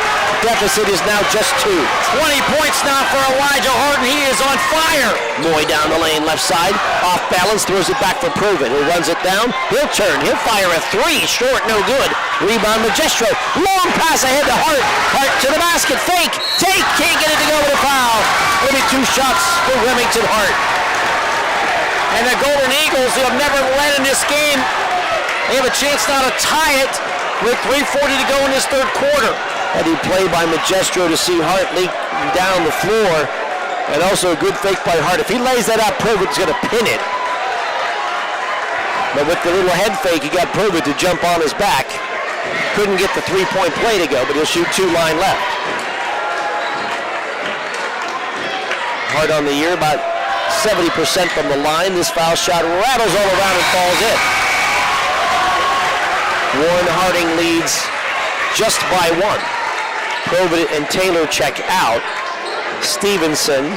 S12: deficit is now just 2.
S13: 20 points now for Elijah Harding. He is on fire.
S12: Moy down the lane, left side, off balance, throws it back for Provin, who runs it down. He'll turn, he'll fire a 3, short, no good. Rebound Magestro, long pass ahead to Hart. Hart to the basket, fake, take, can't get it to go with a foul. Only 2 shots for Remington Hart.
S13: And the Golden Eagles, who have never led in this game, they have a chance now to tie it with 3:40 to go in this third quarter.
S12: Heady play by Magestro to see Hart leak down the floor, and also a good fake by Hart. If he lays that out, Provitt's going to pin it. But with the little head fake, he got Provitt to jump on his back. Couldn't get the 3-point play to go, but he'll shoot 2 line left. Hart on the year, about 70% from the line. This foul shot rattles all around and falls in. Warren Harding leads just by 1. Provitt and Taylor check out. Stevenson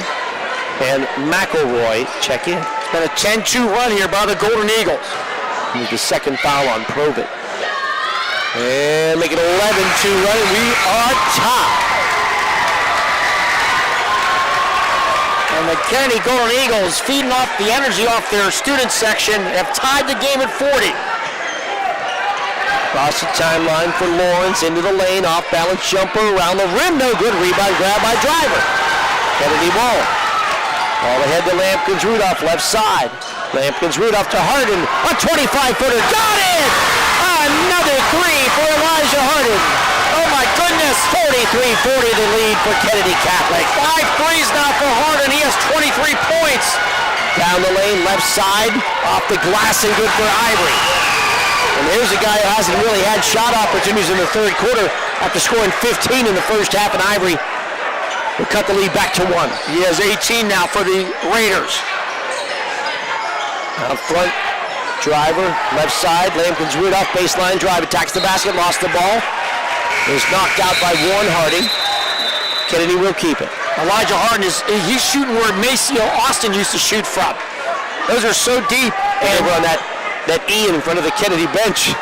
S12: and McElroy check in.
S13: It's been a 10-2 run here by the Golden Eagles.
S12: Here's the second foul on Provitt. And make it 11-2 run, and we are tied.
S13: And the Kennedy Golden Eagles, feeding off the energy off their student section, have tied the game at 40.
S12: Across the timeline for Lawrence, into the lane, off balance jumper, around the rim, no good, rebound grab by Driver. Kennedy ball. Ball ahead to Lampkins Rudolph, left side. Lampkins Rudolph to Harding, a 25-footer, got it! Another 3 for Elijah Harding.
S13: Oh my goodness!
S12: 43-40 the lead for Kennedy Catholic.
S13: 5 threes now for Harding, he has 23 points.
S12: Down the lane, left side, off the glass and good for Ivory. And there's a guy who hasn't really had shot opportunities in the third quarter after scoring 15 in the first half, and Ivory will cut the lead back to 1.
S13: He has 18 now for the Raiders.
S12: Out front, Driver, left side, Lampkins Rudolph, baseline drive, attacks the basket, lost the ball. It was knocked out by Warren Harding. Kennedy will keep it.
S13: Elijah Harding, he's shooting where Maceo Austin used to shoot from. Those are so deep.
S12: And over on that E in front of the Kennedy bench.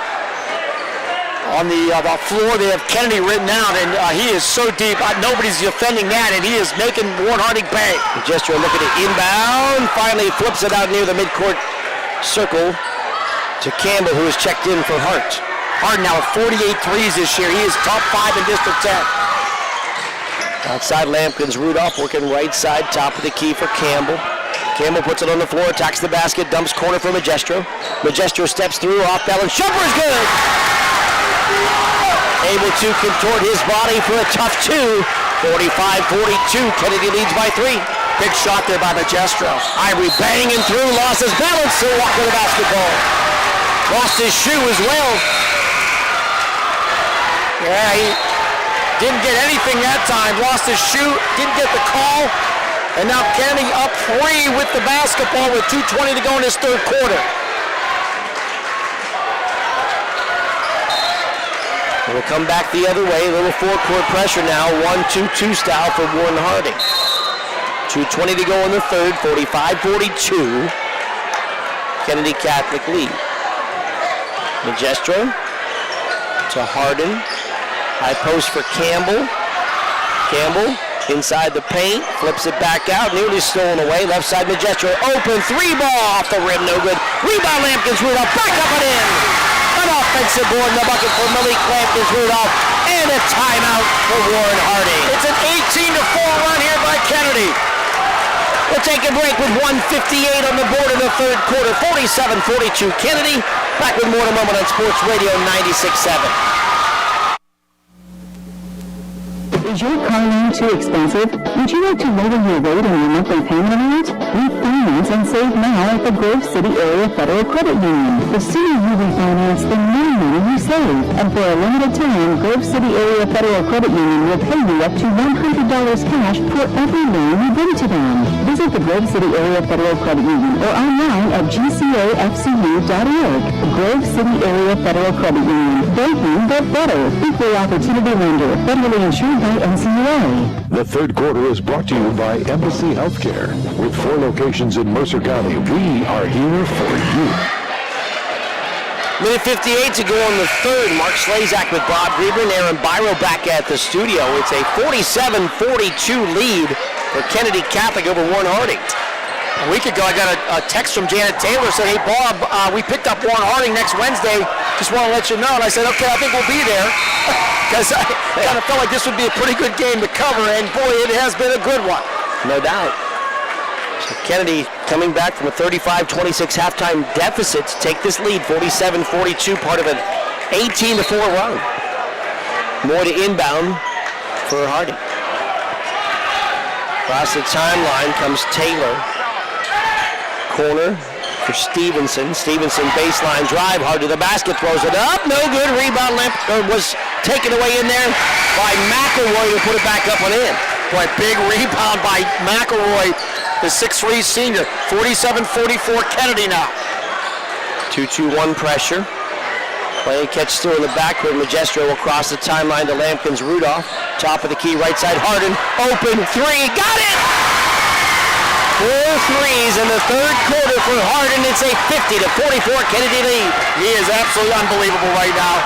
S13: On the floor, they have Kennedy written out, and he is so deep. Nobody's defending that, and he is making Warren Harding pay.
S12: Magestro looking at inbound. Finally flips it out near the midcourt circle to Campbell, who has checked in for Hart.
S13: Harding now with 48 threes this year. He is top 5 in District 10.
S12: Outside Lampkins Rudolph working right side, top of the key for Campbell. Campbell puts it on the floor, attacks the basket, dumps corner for Magestro. Magestro steps through, off balance, jumper is good! Able to contort his body for a tough 2. 45-42, Kennedy leads by 3.
S13: Big shot there by Magestro.
S12: Ivory banging through, lost his balance, still walking the basketball. Lost his shoe as well.
S13: Yeah, he didn't get anything that time. Lost his shoe, didn't get the call. And now Kennedy up 3 with the basketball with 2:20 to go in this third quarter.
S12: We'll come back the other way. A little four-court pressure now. 1-2-2 style for Warren Harding. 2:20 to go in the third. 45-42. Kennedy Catholic lead. Magestro to Harding. High post for Campbell. Campbell inside the paint, flips it back out, nearly stolen away. Left side Magestro, open 3 ball off the rim, no good. Rebound Lampkins Rudolph, back up and in. An offensive board in the bucket for Malik Lampkins Rudolph, and a timeout for Warren Harding.
S13: It's an 18-4 run here by Kennedy.
S12: We'll take a break with 1:58 on the board in the third quarter. 47-42 Kennedy. Back with more in a moment on Sports Radio 96.7.
S20: Is your car loan too expensive? Would you like to lower your rate on your monthly payment amount? Refinance and save now at the Grove City Area Federal Credit Union. The sooner you refinance, the more money you save. And for a limited time, Grove City Area Federal Credit Union will pay you up to $100 cash for every loan you bring to them. Visit the Grove City Area Federal Credit Union or online at gcafcu.org. Grove City Area Federal Credit Union. Banking but better. Equal opportunity lender. Federally insured by NCUA.
S11: The third quarter is brought to you by Embassy Healthcare. With 4 locations in Mercer County, we are here for you.
S12: Minute 58 to go in the third. Mark Slazak with Bob Grieber and Aaron Byro back at the studio. It's a 47-42 lead for Kennedy Catholic over Warren Harding.
S13: A week ago, I got a text from Janet Taylor saying, hey, Bob, we picked up Warren Harding next Wednesday. Just want to let you know. And I said, okay, I think we'll be there. Because I kind of felt like this would be a pretty good game to cover. And, boy, it has been a good one.
S12: No doubt. So Kennedy coming back from a 35-26 halftime deficit to take this lead, 47-42, part of an 18-4 run. More to inbound for Harding. Across the timeline comes Taylor. Corner for Stevenson. Stevenson baseline drive, hard to the basket, throws it up. No good. Rebound was taken away in there by McElroy to put it back up and in.
S13: Boy, big rebound by McElroy, the 6'3" senior. 47-44 Kennedy now.
S12: 2-2-1 pressure. Playing catch still in the backcourt. Magestro across the timeline to Lampkins. Rudolph. Top of the key, right side. Harden. Open. 3. Got it! 4 threes in the third quarter for Harden. It's a 50-44 Kennedy lead.
S13: He is absolutely unbelievable right now.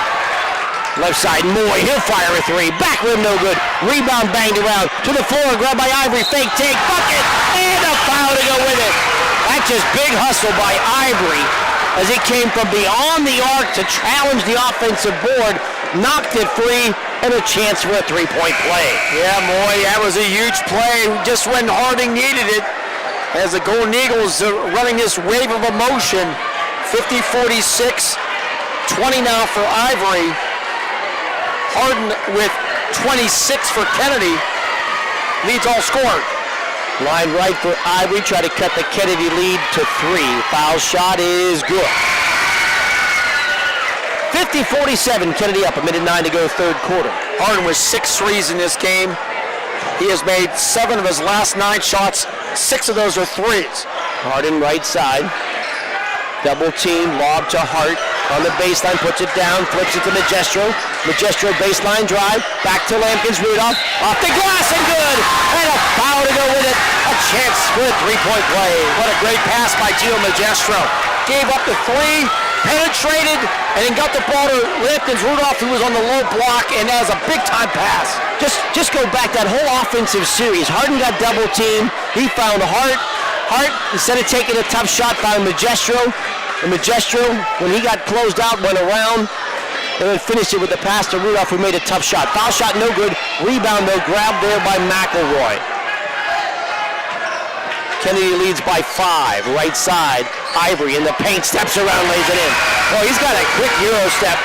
S12: Left side, Moy. He'll fire a 3. Back rim, no good. Rebound banged around. To the floor. Grabbed by Ivory. Fake take. Bucket. And a foul to go with it. That's just big hustle by Ivory as he came from beyond the arc to challenge the offensive board. Knocked it free. And a chance for a 3-point play.
S13: Yeah, Moy, that was a huge play just when Harding needed it. As the Golden Eagles are running this wave of emotion. 50-46, 20 now for Ivory. Harden with 26 for Kennedy. Leads all scored.
S12: Line right for Ivory, try to cut the Kennedy lead to 3. Foul shot is good. 50-47, Kennedy up, a minute 9 to go, third quarter.
S13: Harden with 6 threes in this game. He has made 7 of his last 9 shots. 6 of those are threes.
S12: Harden right side. Double team, lob to Hart. On the baseline, puts it down, flips it to Magestro. Magestro baseline drive. Back to Lampkins. Rudolph. Off the glass and good. And a foul to go with it. A chance for a 3-point play.
S13: What a great pass by Gio Magestro. Gave up the 3. Penetrated and then got the ball to Lampkins. Rudolph, who was on the low block, and that was a big-time pass.
S12: Just go back that whole offensive series. Harden got double teamed. He found Hart. Hart, instead of taking a tough shot, found Magestro. And Magestro, when he got closed out, went around and then finished it with the pass to Rudolph, who made a tough shot. Foul shot, no good. Rebound, though, grabbed there by McElroy. Kennedy leads by 5. Right side, Ivory in the paint, steps around, lays it in. Oh, he's got a quick Euro step.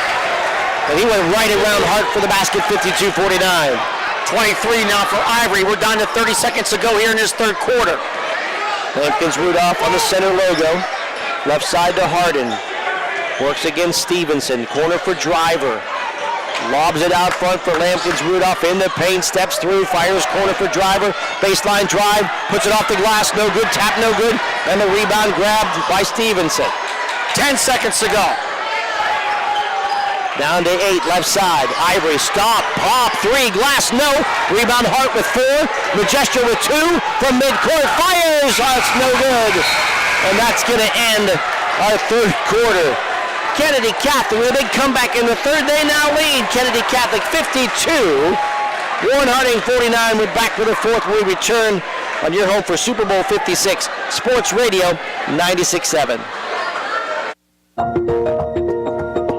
S12: And he went right around Hart for the basket, 52-49.
S13: 23 now for Ivory. We're down to 30 seconds to go here in this third quarter.
S12: Lampkins Rudolph on the center logo. Left side to Harden. Works against Stevenson. Corner for Driver. Lobs it out front for Lampkins Rudolph in the paint. Steps through. Fires corner for Driver. Baseline drive. Puts it off the glass. No good. Tap no good. And the rebound grabbed by Stevenson.
S13: 10 seconds to go.
S12: Down to 8. Left side. Ivory. Stop. Pop. 3. Glass. No. Rebound Hart with 4. Magestro with 2. From midcourt. Fires. That's no good. And that's going to end our third quarter. Kennedy Catholic with a big comeback in the third. They now lead. Kennedy Catholic 52. Warren Harding 49. We're back for the fourth. We return on your home for Super Bowl 56. Sports Radio 96.7.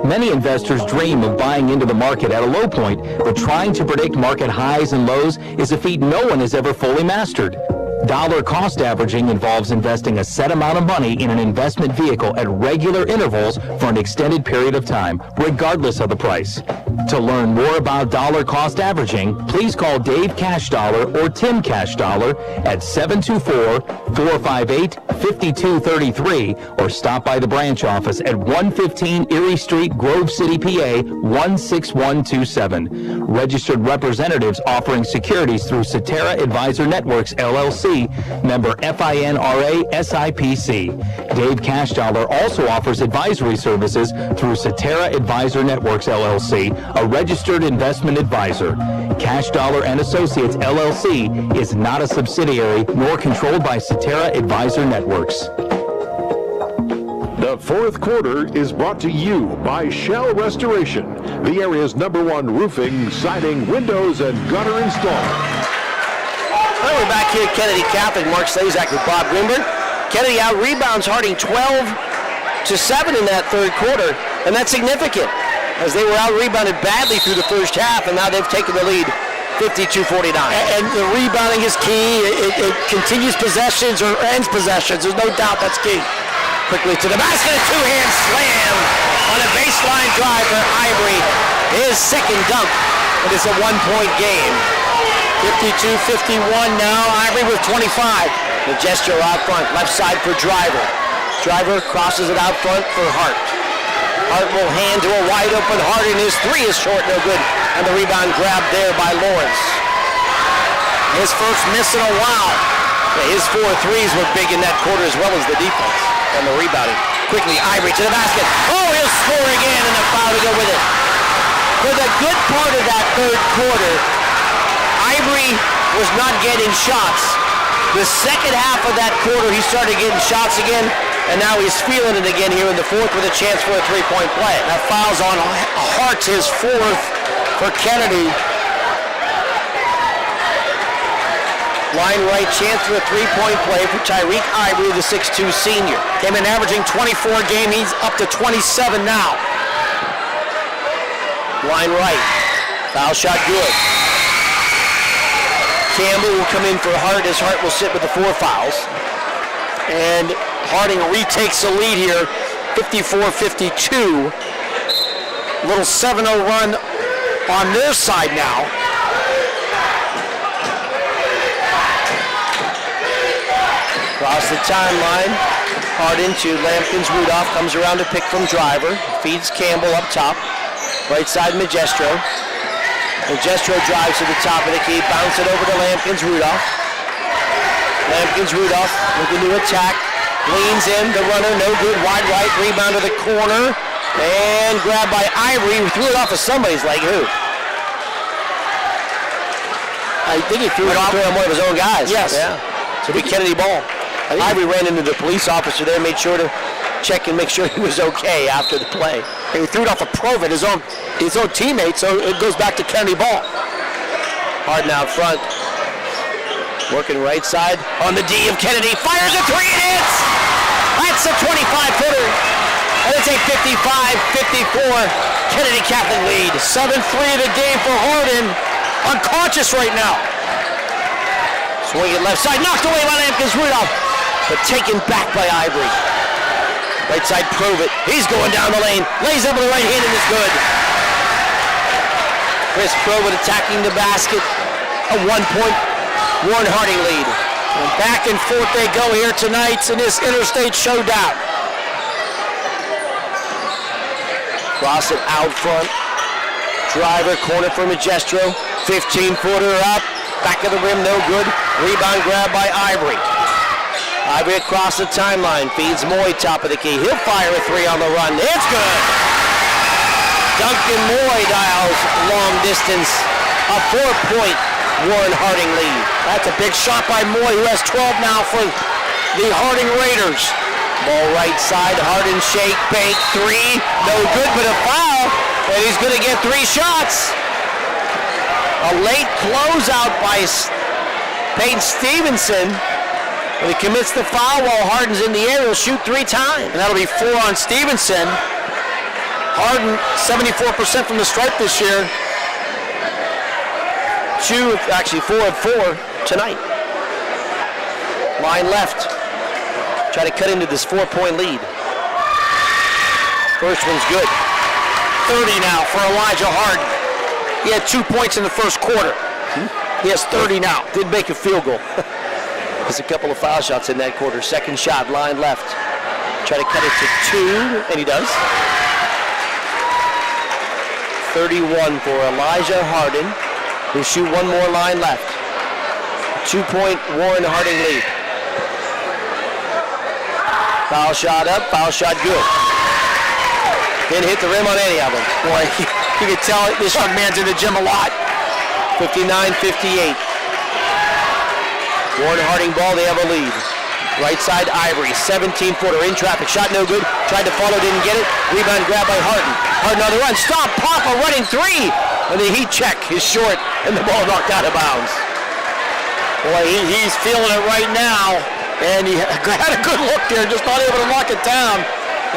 S3: Many investors dream of buying into the market at a low point, but trying to predict market highs and lows is a feat no one has ever fully mastered. Dollar cost averaging involves investing a set amount of money in an investment vehicle at regular intervals for an extended period of time, regardless of the price. To learn more about dollar cost averaging, please call Dave Cash Dollar or Tim Cash Dollar at 724-458-5233 or stop by the branch office at 115 Erie Street, Grove City, PA 16127. Registered representatives offering securities through Cetera Advisor Networks, LLC, member FINRA SIPC. Dave Cash Dollar also offers advisory services through Cetera Advisor Networks, LLC, a registered investment advisor. Cash Dollar and Associates, LLC is not a subsidiary nor controlled by Cetera Advisor Networks.
S11: The fourth quarter is brought to you by Shell Restoration, the area's #1 roofing, siding, windows, and gutter installer.
S12: Well, we're back here at Kennedy Catholic. Mark Slazak with Bob Greenberg. Kennedy out-rebounds Harding 12-7 in that third quarter, and that's significant, as they were out-rebounded badly through the first half, and now they've taken the lead 52-49.
S13: And the rebounding is key. It continues possessions or ends possessions. There's no doubt that's key.
S12: Quickly to the basket, a two-hand slam on a baseline drive for Ivory. His second dunk. It is a one-point game.
S13: 52-51 now. Ivory with 25.
S12: Magestro out front, left side for Driver. Driver crosses it out front for Hart. Hart will hand to a wide-open Harding. His three is short, no good. And the rebound grabbed there by Lawrence. His first miss in a while. Yeah, his 4 threes were big in that quarter as well as the defense. And the rebounding. Quickly, Ivory to the basket. Oh, he'll score again, and the foul to go with it. For the good part of that third quarter, Ivory was not getting shots. The second half of that quarter, he started getting shots again, and now he's feeling it again here in the fourth with a chance for a three-point play.
S13: That foul's on Hart, his fourth for Kennedy.
S12: Line right, chance for a three-point play for Tyreek Ivory, the 6'2 senior.
S13: Came in averaging 24 a game. He's up to 27 now.
S12: Line right. Foul shot good. Campbell will come in for Hart, as Hart will sit with the 4 fouls.
S13: And Harding retakes the lead here, 54-52. Little 7-0 run on their side now.
S12: Across the timeline, Hart into Lampkins. Rudolph comes around to pick from Driver. Feeds Campbell up top. Right side, Magestro. Magestro drives to the top of the key. Bounce it over to Lampkins. Rudolph. Lampkins. Rudolph looking to attack. Leans in. The runner, no good. Wide right. Rebound to the corner. And grabbed by Ivory, who threw it off of somebody's leg. Who? I think he threw it off on one of his own guys.
S13: Yes.
S12: Yeah. So it'll be Kennedy ball. Ivory ran into the police officer there, made sure to check and make sure he was okay after the play.
S13: And he threw it off of Provin, his own teammate, so it goes back to Kennedy ball.
S12: Harden out front. Working right side on the D of Kennedy. Fires a three and hits! That's a 25-footer. And it's a 55-54 Kennedy Catholic lead.
S13: 7-3 of the game for Harden. Unconscious right now.
S12: Swing it left side, knocked away by Lampkins. Rudolph, but taken back by Ivory. Right side, Provit. He's going down the lane. Lays up with the right hand and is good. Chris Provit attacking the basket. A 1-point Warren Harding lead.
S13: And back and forth they go here tonight in this interstate showdown.
S12: Cross it out front. Driver, corner for Magestro. 15-footer up. Back of the rim, no good. Rebound grab by Ivory. Ivory across the timeline. Feeds Moy, top of the key. He'll fire a three on the run. It's good. Duncan Moy dials long distance. A 4-point Warren Harding lead.
S13: That's a big shot by Moy, who has 12 now for the Harding Raiders.
S12: Ball right side. Harden shake, bake, three. No good, but a foul. And he's going to get 3 shots. A late closeout by Peyton Stevenson. When he commits the foul while Harden's in the air, he'll shoot 3 times.
S13: And that'll be 4 on Stevenson. Harden, 74% from the stripe this year.
S12: 4 of 4 tonight. Line left. Try to cut into this 4-point lead. First one's good.
S13: 30 now for Elijah Harden. He had 2 points in the first quarter. He has 30 now.
S12: Did make a field goal. There's a couple of foul shots in that quarter. Second shot, line left. Try to cut it to 2, and he does. 31 for Elijah Harden. He'll shoot one more, line left. 2-point Warren Harding lead. Foul shot up, foul shot good. Didn't hit the rim on any of them.
S13: Boy, you can tell this young man's in the gym a lot.
S12: 59-58. Warren Harding ball, they have a lead. Right side, Ivory, 17-footer in traffic, shot no good, tried to follow, didn't get it. Rebound grab by Harden. Harden on the run, stop, pop, a running three. And the heat check is short, and the ball knocked out of bounds.
S13: Boy, he's feeling it right now, and he had a good look there, just not able to knock it down.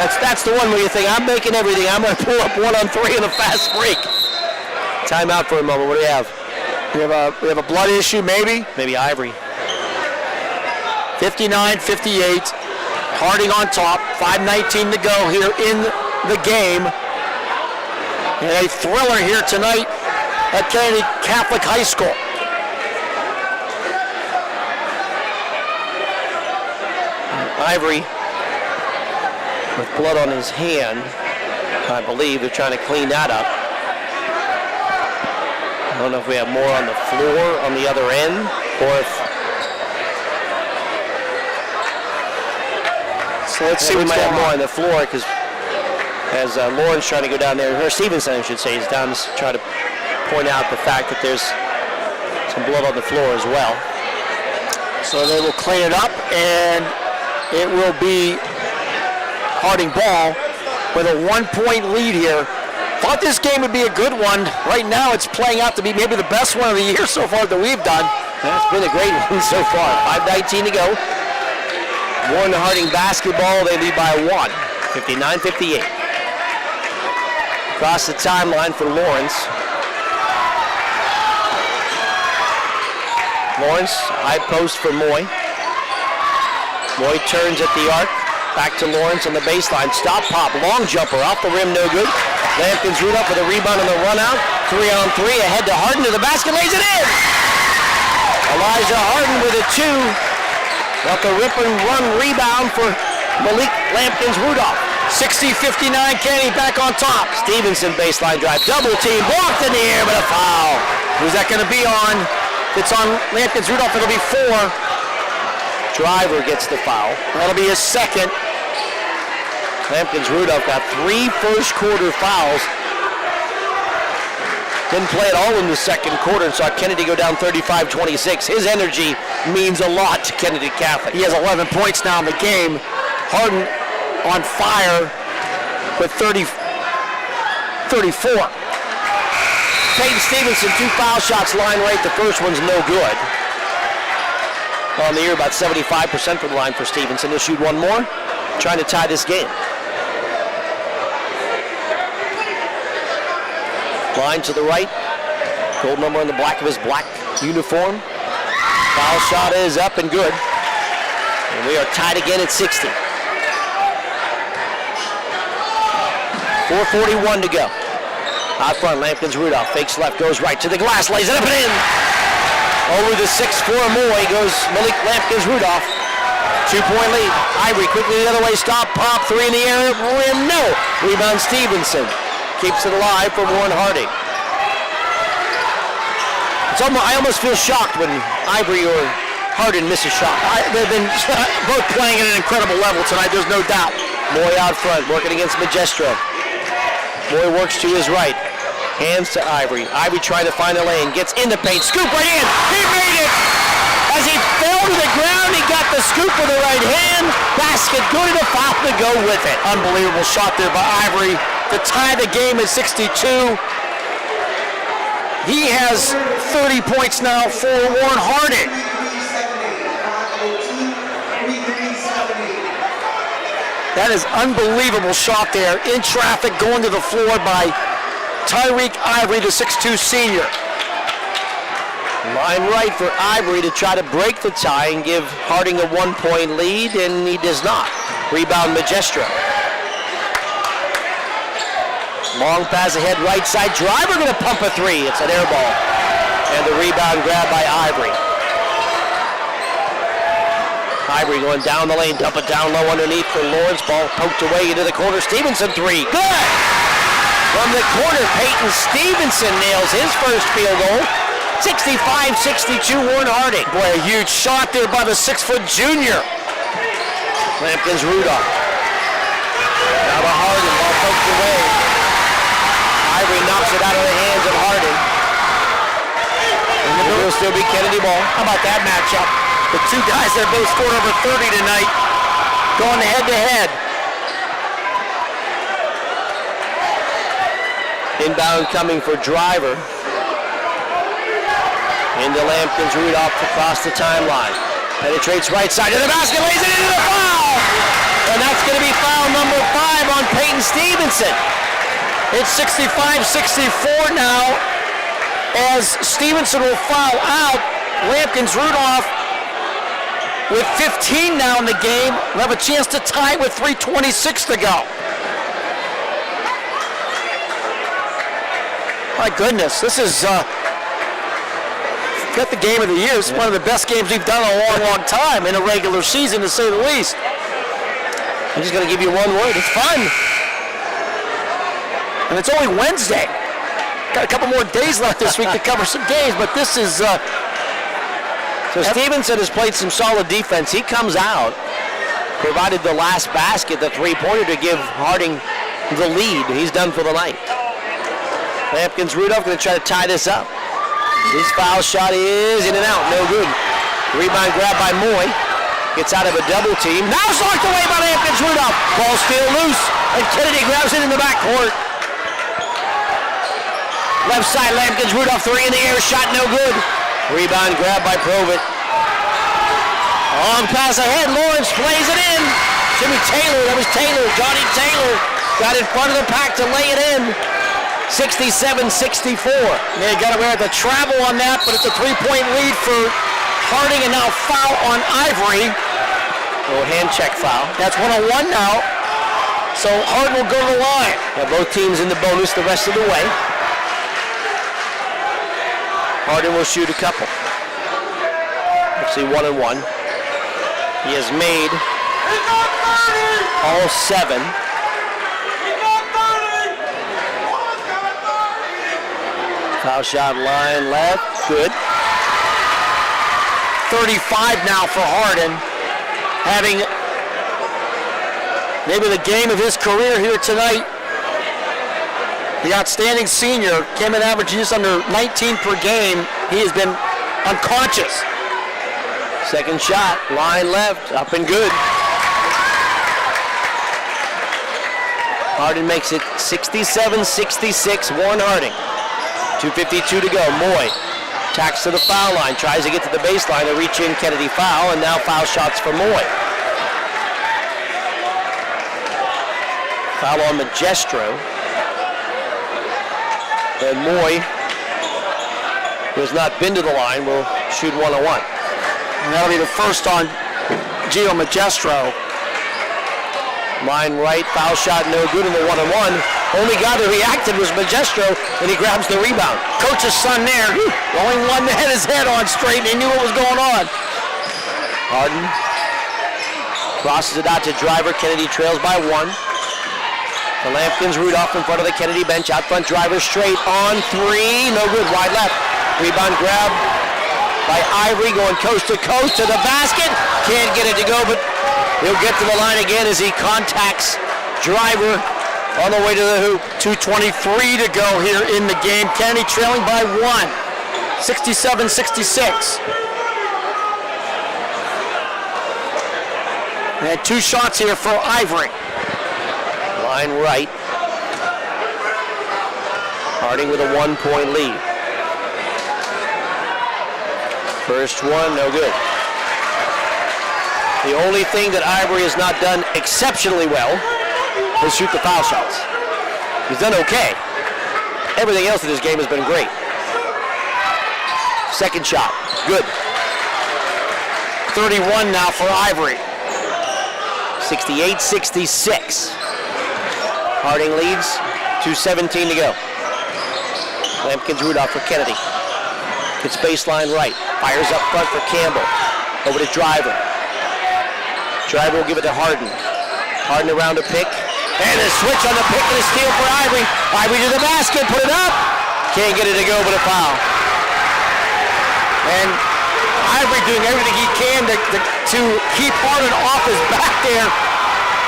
S12: That's the one where you think, I'm making everything. I'm going to pull up 1 on 3 in a fast break. Timeout for a moment. What do you have?
S13: We have a blood issue, maybe?
S12: Maybe Ivory.
S13: 59-58. Harding on top. 5:19 to go here in the game. And a thriller here tonight at Kennedy Catholic High School.
S12: Ivory with blood on his hand. I believe they're trying to clean that up. I don't know if we have more on the floor on the other end, or if...
S13: So let's see
S12: we
S13: what's
S12: might have
S13: going
S12: more
S13: on.
S12: on the floor, because as Lauren's trying to go down there, or Stevenson, I should say, is down to try to point out the fact that there's some blood on the floor as well.
S13: So they will clean it up, and it will be Harding ball with a 1-point lead here. Thought this game would be a good one. Right now it's playing out to be maybe the best one of the year so far that we've done.
S12: That's been a great one so far. 5:19 to go. Warren Harding basketball, they lead by 1. 59-58. Across the timeline for Lawrence. Lawrence, high post for Moy. Moy turns at the arc. Back to Lawrence on the baseline. Stop, pop, long jumper, off the rim, no good. Lampkins root up with a rebound on the run out. 3 on 3, ahead to Harden to the basket, lays it in! Elijah Harden with a 2. Got the rip and run rebound for Malik Lampkins-Rudolph.
S13: 60-59, Kenny back on top.
S12: Stevenson baseline drive, double team, blocked in the air, but a foul.
S13: Who's that going to be on? If it's on Lampkins-Rudolph, it'll be 4.
S12: Driver gets the foul.
S13: That'll be his second.
S12: Lampkins-Rudolph got 3 first-quarter fouls. Didn't play at all in the second quarter and saw Kennedy go down 35-26. His energy means a lot to Kennedy Catholic.
S13: He has 11 points now in the game. Harden on fire with 34.
S12: Peyton Stevenson, 2 foul shots, line rate. The first one's no good. On the year, about 75% from the line for Stevenson. He'll shoot one more, trying to tie this game. Line to the right. Gold number on the back of his black uniform. Foul shot is up and good. And we are tied again at 60. 4:41 to go. Out front, Lampkins-Rudolph fakes left, goes right to the glass, lays it up and in. Over the 6'4" Moy goes Malik Lampkins-Rudolph. 2-point lead. Ivory quickly the other way, stop, pop, 3 in the air, rim, no. Rebound Stevenson. Keeps it alive for Warren Harding. I almost feel shocked when Ivory or Harden miss a shot.
S13: They've been both playing at an incredible level tonight, there's no doubt.
S12: Moy out front, working against Magestro. Moy works to his right. Hands to Ivory. Ivory trying to find a lane. Gets in the paint. Scoop right in. He made it. As he fell to the ground, he got the scoop with the right hand. Basket good, and a foul to go with it.
S13: Unbelievable shot there by Ivory to tie the game at 62. He has 30 points now for Warren Harding. That is unbelievable shot there. In traffic, going to the floor by Tyreek Ivory, the 6'2 senior.
S12: Line right for Ivory to try to break the tie and give Harding a 1-point lead, and he does not. Rebound Magestro. Long pass ahead, right side. Driver going to pump a three. It's an air ball. And the rebound grab by Ivory. Ivory going down the lane, dump it down low underneath for Lawrence. Ball poked away into the corner. Stevenson three. Good! From the corner, Peyton Stevenson nails his first field goal. 65-62, Warren Harding.
S13: Boy, a huge shot there by the 6-foot junior.
S12: Lampkins Rudolph. Now to Harding, ball poked away. Ivory knocks it out of the hands of Harding. And it will still be Kennedy ball. How about that matchup? The two guys that both scored over 30 tonight, going head to head. Inbound coming for Driver. Into Lampkins Rudolph across the timeline. Penetrates right side to the basket, lays it into the foul! And that's going to be foul number 5 on Peyton Stevenson.
S13: It's 65-64 now as Stevenson will foul out. Lampkins Rudolph with 15 now in the game. We'll have a chance to tie it with 3:26 to go. My goodness, this is got the game of the year. It's one of the best games we've done in a long, long time in a regular season, to say the least.
S12: I'm just going to give you one word. It's fun.
S13: And it's only Wednesday. Got a couple more days left this week to cover some games, but this is...
S12: So Stevenson has played some solid defense. He comes out, provided the last basket, the three-pointer, to give Harding the lead. He's done for the night. Lampkins Rudolph going to try to tie this up. His foul shot is in and out, no good. Rebound grab by Moy. Gets out of a double team. Now knocked away by Lampkins Rudolph. Ball still loose, and Kennedy grabs it in the backcourt. Left side, Lampkins Rudolph, three in the air, shot no good. Rebound grab by Provett. Long pass ahead, Lawrence plays it in. Jimmy Taylor, that was Taylor, Johnny Taylor got in front of the pack to lay it in. 67-64.
S13: They got away with the travel on that, but it's a three-point lead for Harding, and now foul on Ivory.
S12: Little hand check foul.
S13: That's 1-on-1 now, so Harding will go to the line.
S12: Yeah, both teams in the bonus the rest of the way. Harding will shoot a couple. Actually 1-on-1. He has made all 7. Foul shot line left, good.
S13: 35 now for Harding, having maybe the game of his career here tonight. The outstanding senior came in averaging just under 19 per game. He has been unconscious.
S12: Second shot, line left, up and good. Harding makes it 67-66, Warren Harding. 2:52 to go. Moy tacks to the foul line, tries to get to the baseline to reach in Kennedy foul, and now foul shots for Moy. Foul on Magestro. And Moy, who has not been to the line, will shoot 1-on-1.
S13: And that'll be the first on Gio Magestro.
S12: Line right, foul shot no good in the 1-on-1. Only guy that reacted was Magestro, and he grabs the rebound.
S13: Coach's son there, the only one that had his head on straight, and he knew what was going on.
S12: Harding crosses it out to Driver. Kennedy trails by 1. The Lampkins Rudolph in front of the Kennedy bench. Out front, Driver straight on 3. No good, wide left. Rebound grab by Ivory, going coast to coast to the basket. Can't get it to go, but he'll get to the line again as he contacts Driver on the way to the hoop.
S13: 2:23 to go here in the game. Kennedy trailing by 1. 67-66. And 2 shots here for Ivory.
S12: Line right. Harding with a 1-point lead. First one, no good. The only thing that Ivory has not done exceptionally well is shoot the foul shots. He's done okay. Everything else in this game has been great. Second shot, good.
S13: 31 now for Ivory.
S12: 68-66. Harding leads 2:17 to go. Lampkins Rudolph for Kennedy. Gets baseline right. Fires up front for Campbell. Over to Driver. Driver will give it to Harden. Harden around a pick. And a switch on the pick and a steal for Ivory. Ivory to the basket. Put it up. Can't get it to go, but a foul. And Ivory doing everything he can to keep Harden off his back there.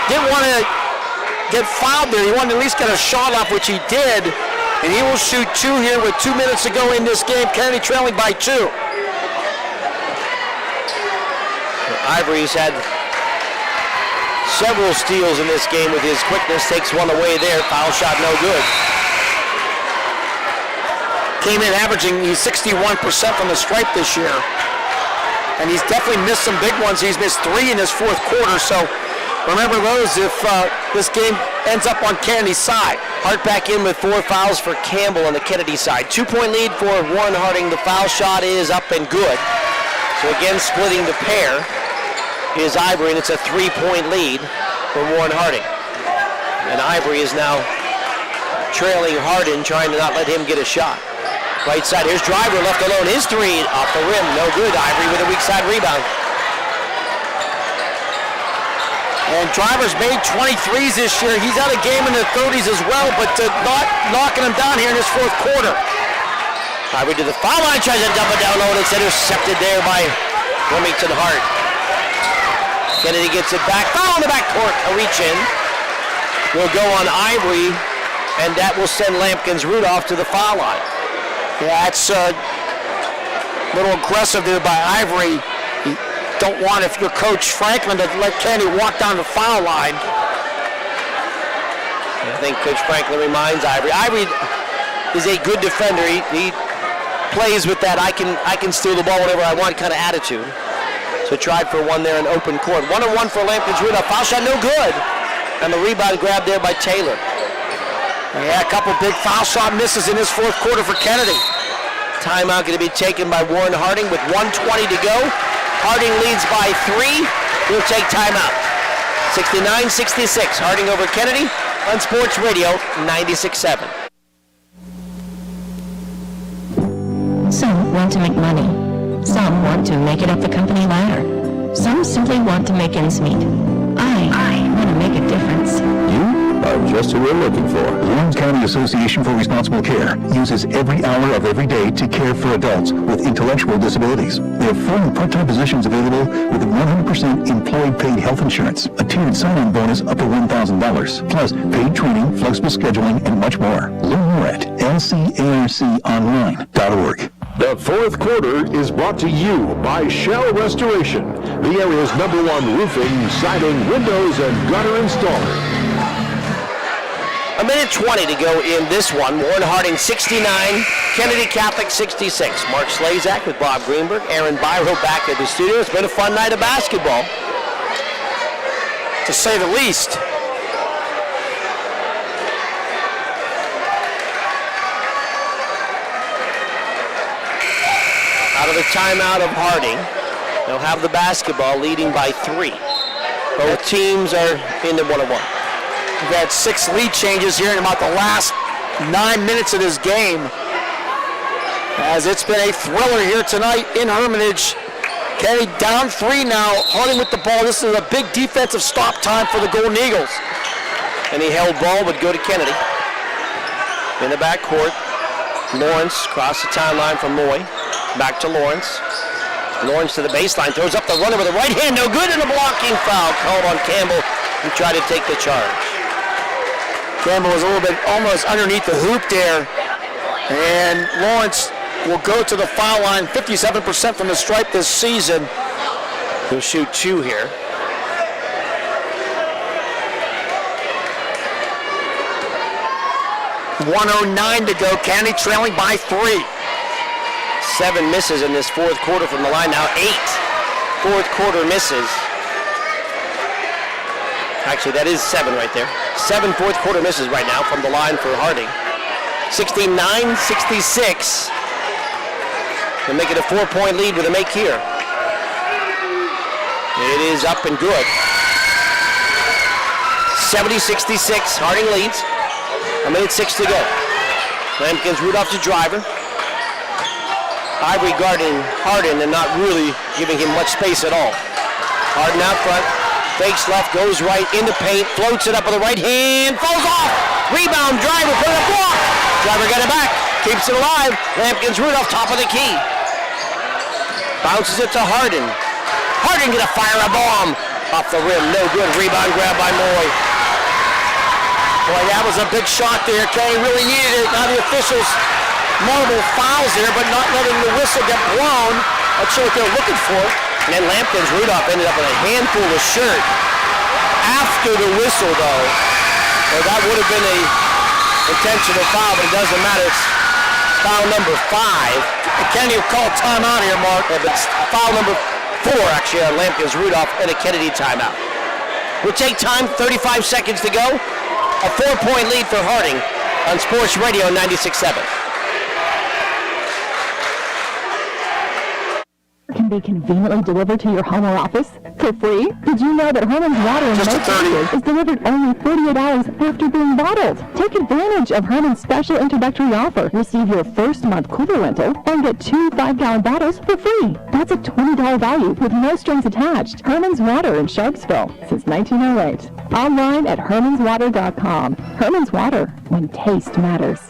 S12: Didn't want to get fouled there. He wanted to at least get a shot off, which he did. And he will shoot 2 here with 2 minutes to go in this game. Kennedy trailing by 2. Ivory's had several steals in this game with his quickness. Takes one away there. Foul shot no good. Came in averaging 61% from the stripe this year. And he's definitely missed some big ones. He's missed 3 in his fourth quarter. So remember those if this game ends up on Kennedy's side. Hart back in with 4 fouls for Campbell on the Kennedy side. 2-point lead for Warren Harding. The foul shot is up and good. So again, splitting the pair is Ivory, and it's a 3-point lead for Warren Harding. And Ivory is now trailing Harden, trying to not let him get a shot. Right side, here's Driver, left alone. His 3 off the rim, no good. Ivory with a weak side rebound. And Driver's made 23s this year. He's had a game in the 30s as well, but not knocking him down here in his fourth quarter. Ivory to the foul line, tries to dump it down low, and it's intercepted there by Remington Hart. Kennedy gets it back, foul in the backcourt, a reach in. Will go on Ivory, and that will send Lampkins Rudolph to the foul line. Yeah, that's a little aggressive there by Ivory. You don't want, if you're Coach Franklin, to let Kennedy walk down the foul line. I think Coach Franklin reminds Ivory. Ivory is a good defender. He plays with that I can steal the ball whenever I want kind of attitude. So tried for one there in open court. 1-on-1 for Lampkins Rudolph. Foul shot no good. And the rebound grab there by Taylor. Yeah, a couple big foul shot misses in this fourth quarter for Kennedy. Timeout going to be taken by Warren Harding with 1:20 to go. Harding leads by 3. We'll take timeout. 69-66. Harding over Kennedy on Sports Radio 96.7.
S9: Some want to make money. Some want to make it up the company ladder. Some simply want to make ends meet. I want to make a difference.
S8: You are just who we're looking for.
S19: Lawrence County Association for Responsible Care uses every hour of every day to care for adults with intellectual disabilities. They have full and part-time positions available with 100% employed paid health insurance, a tiered sign-on bonus up to $1,000, plus paid training, flexible scheduling, and much more. Learn more at lcarconline.org.
S11: The fourth quarter is brought to you by Shell Restoration, the area's #1 roofing, siding, windows, and gutter installer.
S12: 1:20 to go in this one. Warren Harding 69, Kennedy Catholic 66. Mark Slazak with Bob Greenberg, Aaron Byro back at the studio. It's been a fun night of basketball, to say the least. Out of the timeout of Harding, they'll have the basketball leading by 3. Both teams are in the 1-on-1.
S13: We've had 6 lead changes here in about the last 9 minutes of this game. As it's been a thriller here tonight in Hermitage. Kennedy down 3 now. Harding with the ball. This is a big defensive stop time for the Golden Eagles.
S12: And the held ball would go to Kennedy. In the backcourt, Lawrence across the timeline from Moy. Back to Lawrence. Lawrence to the baseline. Throws up the runner with the right hand. No good, and a blocking foul called on Campbell, who tried to take the charge.
S13: Campbell was a little bit almost underneath the hoop there. And Lawrence will go to the foul line. 57% from the stripe this season.
S12: He'll shoot 2 here.
S13: .109 to go. Kennedy trailing by 3.
S12: 7 misses in this fourth quarter from the line. Now 8 fourth quarter misses. Actually, that is 7 right there. 7 fourth quarter misses right now from the line for Harding. 69-66. They'll make it a 4-point lead with a make here. It is up and good. 70-66. Harding leads. 1:06 to go. Lampkins, Rudolph to driver. Ivory guarding Harden and not really giving him much space at all. Harden out front, fakes left, goes right into paint, floats it up with the right hand, falls off. Rebound, driver, put it up, block. Driver got it back, keeps it alive. Lampkins, Rudolph, top of the key. Bounces it to Harden. Harden gonna fire a bomb off the rim, no good. Rebound grab by Moy. Boy, that was a big shot there. Kenny really needed it. Now the officials marble fouls there, but not letting the whistle get blown. That's what they're looking for. And then Lampkins, Rudolph ended up with a handful of shirt after the whistle, though. So that would have been a intentional foul, but it doesn't matter. It's foul number 5. Kenny will call timeout here, Mark. Yeah, but it's foul number 4, actually, on Lampkins, Rudolph, and a Kennedy timeout. We'll take time, 35 seconds to go. A 4-point lead for Harding on Sports Radio 96.7.
S20: Can be conveniently delivered to your home or office for free? Did you know that Herman's Water in most cases is delivered only 48 hours after being bottled? Take advantage of Herman's special introductory offer. Receive your first month cooler rental and get 2 5-gallon bottles for free. That's a $20 value with no strings attached. Herman's Water in Sharpsville since 1908. Online at hermanswater.com. Herman's Water, when taste matters.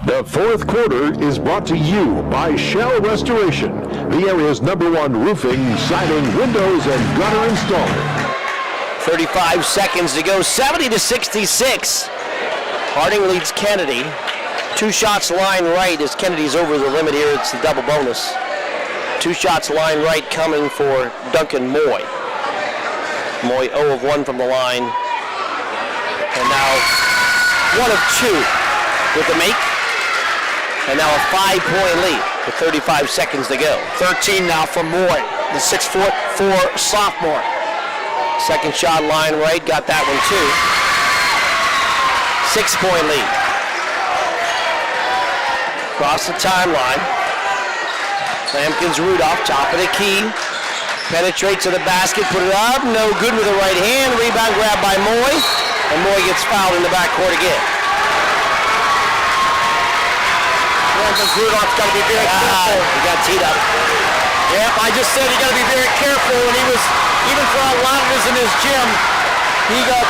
S11: The fourth quarter is brought to you by Shell Restoration, the area's #1 roofing, siding, windows, and gutter installer.
S12: 35 seconds to go, 70-66. Harding leads Kennedy. 2 shots line right as Kennedy's over the limit here. It's the double bonus. 2 shots line right coming for Duncan Moy. Moy 0 of 1 from the line. And now 1 of 2 with the make. And now a 5-point lead with 35 seconds to go.
S13: 13 now for Moy, the 6'4" sophomore.
S12: Second shot line right, got that one too. 6-point lead. Across the timeline. Lampkins, Rudolph, top of the key. Penetrate to the basket, put it up, no good with the right hand. Rebound grab by Moy, and Moy gets fouled in the backcourt again.
S13: Rudolph's got to be very careful.
S12: He got teed up.
S13: Yep, I just said he got to be very careful, and he was, even for how loud it is in his gym, he got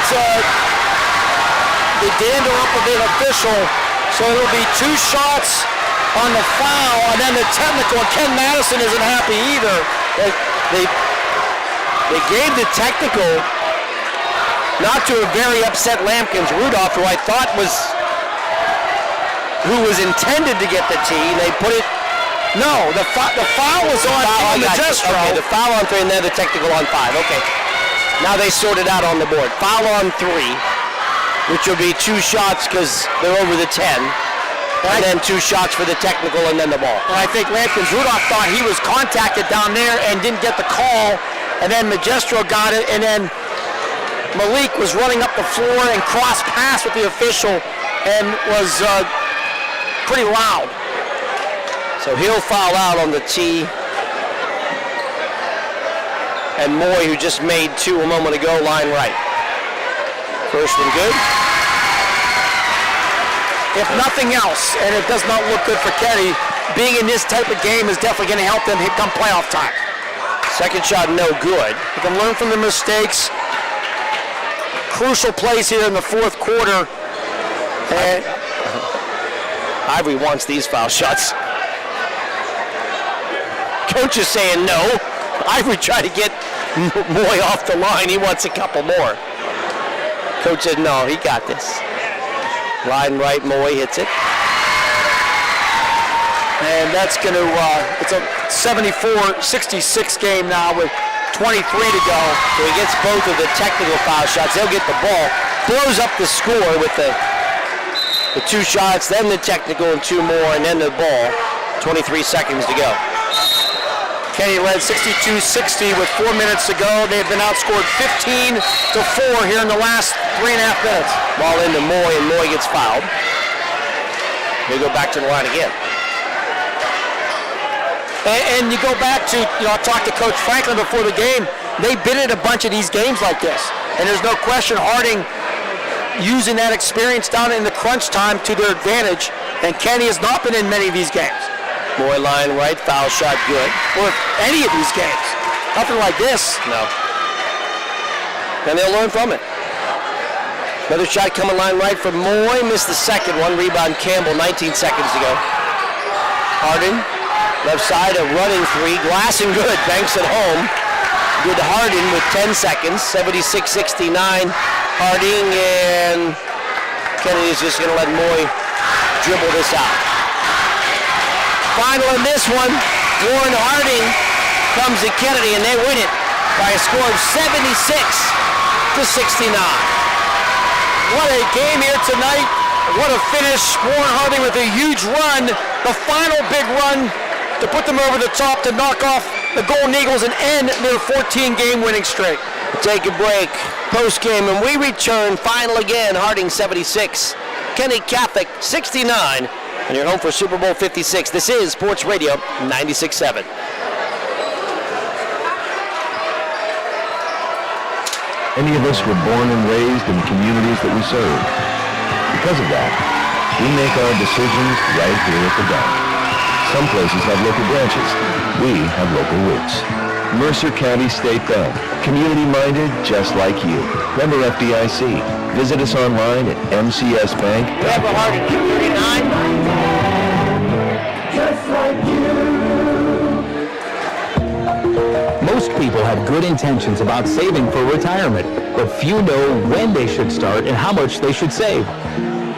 S13: the dander up of the official, so it'll be 2 shots on the foul, and then the technical, and Ken Madison isn't happy either.
S12: They gave the technical, not to a very upset Lampkins. Rudolph, who I thought was intended to get the tee. They put it.
S13: No, the foul was on Magistro.
S12: Okay, the foul on 3 and then the technical on 5. Okay. Now they sort it out on the board. Foul on 3, which will be 2 shots because they're over the 10. And then 2 shots for the technical and then the ball.
S13: And I think Lampkins Rudolph thought he was contacted down there and didn't get the call. And then Magistro got it. And then Malik was running up the floor and cross pass with the official and was pretty loud.
S12: So he'll foul out on the tee. And Moy, who just made 2 a moment ago, line right. First one good.
S13: If nothing else, and it does not look good for Kenny, being in this type of game is definitely going to help them come playoff time.
S12: Second shot, no good.
S13: You can learn from the mistakes. Crucial plays here in the fourth quarter. And
S12: Ivory wants these foul shots. Coach is saying no. Ivory tried to get Moy off the line. He wants a couple more. Coach said no, he got this. Line right, Moy hits it.
S13: And that's going to, it's a 74-66 game now with 23 to go.
S12: So he gets both of the technical foul shots. They'll get the ball. Blows up the score with the 2 shots, then the technical and 2 more, and then the ball. 23 seconds to go.
S13: Kenny led 62-60 with 4 minutes to go. They've been outscored 15-4 here in the last 3.5 minutes.
S12: Ball into Moy, and Moy gets fouled. They go back to the line again.
S13: And you go back to, I talked to Coach Franklin before the game. They've been in a bunch of these games like this. And there's no question Harding using that experience down in the crunch time to their advantage, and Kenny has not been in many of these games.
S12: Moy line right, foul shot good.
S13: Or any of these games. Nothing like this.
S12: No. And they'll learn from it. Another shot coming line right from Moy. Missed the second one. Rebound Campbell 19 seconds to go. Harding, left side, a running three. Glass and good. Banks at home. Good Harding with 10 seconds. 76-69. Harding, and Kennedy's just going to let Moy dribble this out. Final in this one, Warren Harding comes to Kennedy, and they win it by a score of 76-69. What a game here tonight. What a finish. Warren Harding with a huge run. The final big run to put them over the top to knock off the Golden Eagles and end their 14-game winning streak. Take a break. Post-game, and we return. Final again. Harding 76. Kenny Catholic 69. And you're home for Super Bowl 56. This is Sports Radio 96.7.
S8: Many of us were born and raised in the communities that we serve. Because of that, we make our decisions right here at the Dump. Some places have local branches. We have local roots. Mercer County State Bank. Community-minded, just like you. Member FDIC. Visit us online at mcsbank.
S12: Trevor Harding, 239.
S8: Just like you.
S3: Most people have good intentions about saving for retirement, but few know when they should start and how much they should save.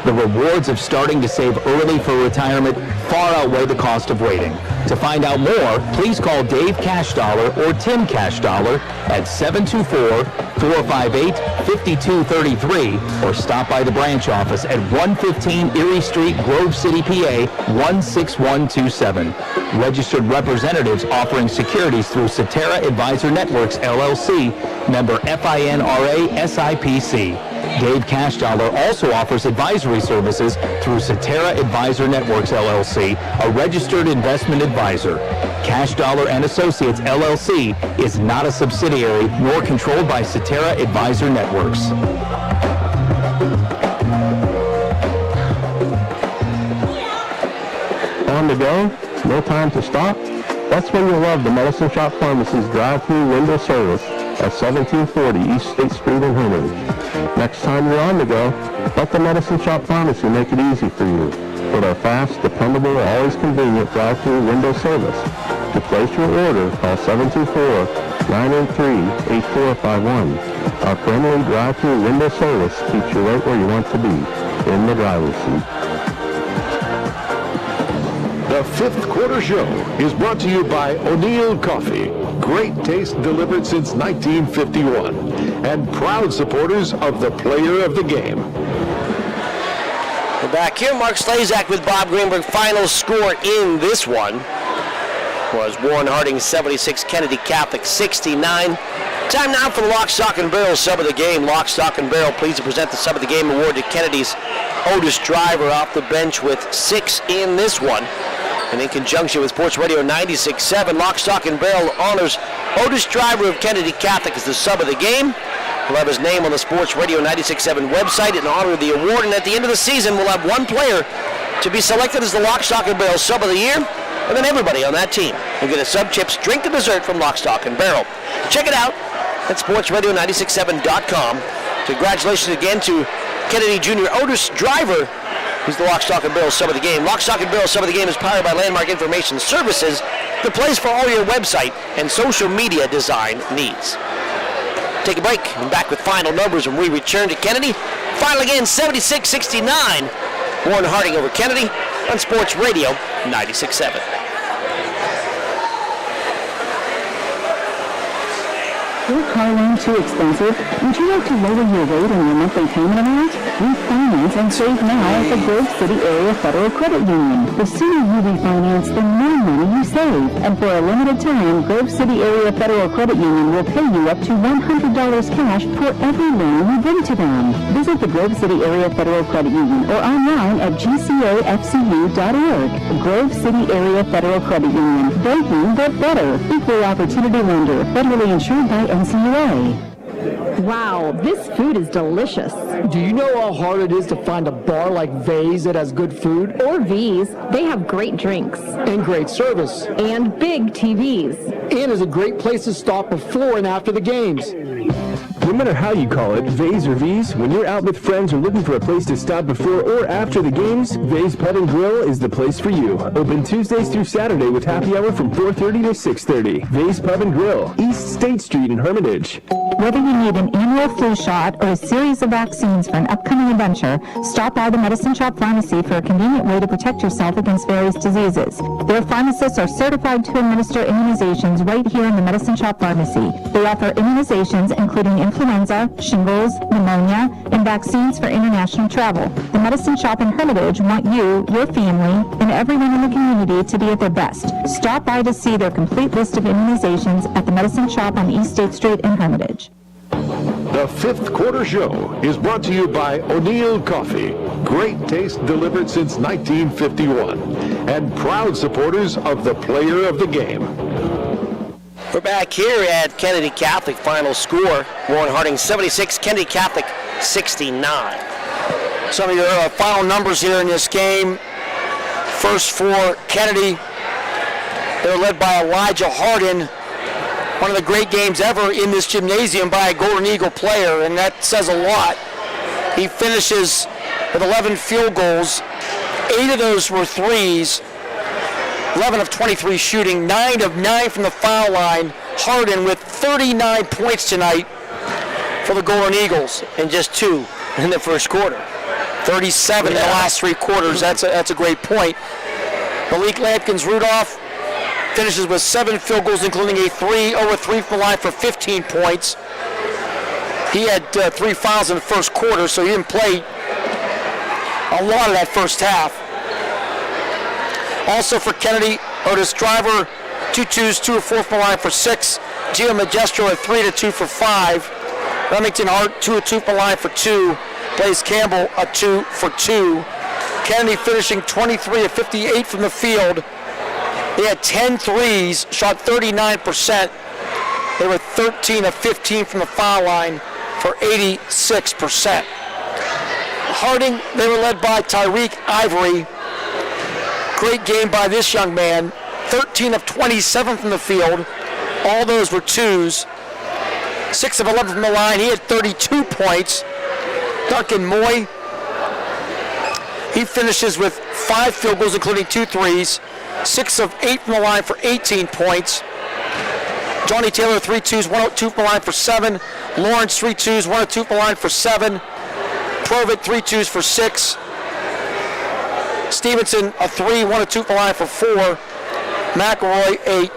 S3: The rewards of starting to save early for retirement far outweigh the cost of waiting. To find out more, please call Dave Cashdollar or Tim Cashdollar at 724-458-5233 or stop by the branch office at 115 Erie Street, Grove City, PA 16127. Registered representatives offering securities through Cetera Advisor Networks, LLC, member FINRA SIPC. Dave Cashdollar also offers advisory services through Cetera Advisor Networks, LLC, a registered investment advisor. Cashdollar and Associates, LLC, is not a subsidiary nor controlled by Cetera Advisor Networks.
S14: On the go? No time to stop? That's when you'll love the Medicine Shop Pharmacy's drive-through window service at 1740 East State Street in Hermitage. Next time you're on the go, let the Medicine Shop Pharmacy make it easy for you with our fast, dependable, always convenient drive-through window service. To place your order, call 724-983-8451. Our friendly drive-through window service keeps you right where you want to be, in the driver's seat.
S11: The Fifth Quarter Show is brought to you by O'Neill Coffee. Great taste delivered since 1951. And proud supporters of the player of the game.
S12: We're back here. Mark Slazak with Bob Greenberg. Final score in this one was Warren Harding 76, Kennedy Catholic 69. Time now for the Lock, Stock, and Barrel Sub of the Game. Lock, Stock, and Barrel, pleased to present the Sub of the Game award to Kennedy's Otis Driver off the bench with 6 in this one. And in conjunction with Sports Radio 96.7, Lock, Stock, and Barrel honors Otis Driver of Kennedy Catholic as the Sub of the Game. We'll have his name on the Sports Radio 96.7 website in honor of the award. And at the end of the season, we'll have one player to be selected as the Lock, Stock, and Barrel Sub of the Year. And then everybody on that team will get a sub, chips, drink, and dessert from Lock, Stock, and Barrel. Check it out at sportsradio967.com. Congratulations again to Kennedy Jr. Otis Driver, who's the Lock, Stock, and Barrel Sub of the Game. Lock, Stock, and Barrel Sub of the Game is powered by Landmark Information Services, the place for all your website and social media design needs. Take a break. I'm back with final numbers when we return to Kennedy. Final again, 76-69. Warren Harding over Kennedy on Sports Radio 96.7.
S20: Your car loan too expensive? Would you like to lower your rate and your monthly payment amount? Refinance and save now at the Grove City Area Federal Credit Union. The sooner you refinance, the more money you save. And for a limited time, Grove City Area Federal Credit Union will pay you up to $100 cash for every loan you bring to them. Visit the Grove City Area Federal Credit Union or online at gcafcu.org. Grove City Area Federal Credit Union. Banking but better. Equal opportunity lender. Federally insured by NCUA.
S16: Wow, this food is delicious.
S2: Do you know how hard it is to find a bar like V's that has good food?
S16: Or V's, they have great drinks.
S2: And great service.
S16: And big TVs.
S2: And is a great place to stop before and after the games.
S10: No matter how you call it, V's or V's, when you're out with friends or looking for a place to stop before or after the games, V's Pub and Grill is the place for you. Open Tuesdays through Saturday with happy hour from 4:30 to 6:30. V's Pub and Grill, East State Street in Hermitage.
S20: Whether you need an annual flu shot or a series of vaccines for an upcoming adventure, stop by the Medicine Shop Pharmacy for a convenient way to protect yourself against various diseases. Their pharmacists are certified to administer immunizations right here in the Medicine Shop Pharmacy. They offer immunizations including influenza, shingles, pneumonia, and vaccines for international travel. The Medicine Shop in Hermitage want you, your family, and everyone in the community to be at their best. Stop by to see their complete list of immunizations at the Medicine Shop on East State Street in Hermitage.
S11: The Fifth Quarter Show is brought to you by O'Neill Coffee. Great taste delivered since 1951. And proud supporters of the player of the game.
S12: We're back here at Kennedy Catholic. Final score, Warren Harding 76, Kennedy Catholic 69.
S13: Some of your final numbers here in this game. First for Kennedy, they're led by Elijah Hardin. One of the great games ever in this gymnasium by a Golden Eagle player, and that says a lot. He finishes with 11 field goals. 8 of those were threes. 11 of 23 shooting, 9 of 9 from the foul line. Hardin with 39 points tonight for the Golden Eagles, and just 2 in the first quarter. 37 in the last 3 quarters. That's a great point. Malik Lampkins-Rudolph finishes with 7 field goals, including a 3 over 3 from the line for 15 points. He had 3 fouls in the first quarter, so he didn't play a lot of that first half. Also for Kennedy, Otis Driver, 2 twos, 2 or 4 from the line for 6. Gio Magestro at 3 to 2 for 5. Remington Hart, 2 of 2 from the line for 2. Blaze Campbell, a 2 for 2. Kennedy finishing 23 of 58 from the field. They had 10 threes, shot 39%. They were 13 of 15 from the foul line for 86%. Harding, they were led by Tyreek Ivory. Great game by this young man. 13 of 27 from the field. All those were twos. 6 of 11 from the line. He had 32 points. Duncan Moy, he finishes with 5 field goals, including 2 threes. 6 of 8 from the line for 18 points. Johnny Taylor, 3 twos, 1 of 2 from the line for 7. Lawrence, 3 twos, 1 of 2 from the line for 7. Provitt, 3 twos for 6. Stevenson, a 3, 1 of 2 from the line for 4. McElroy, a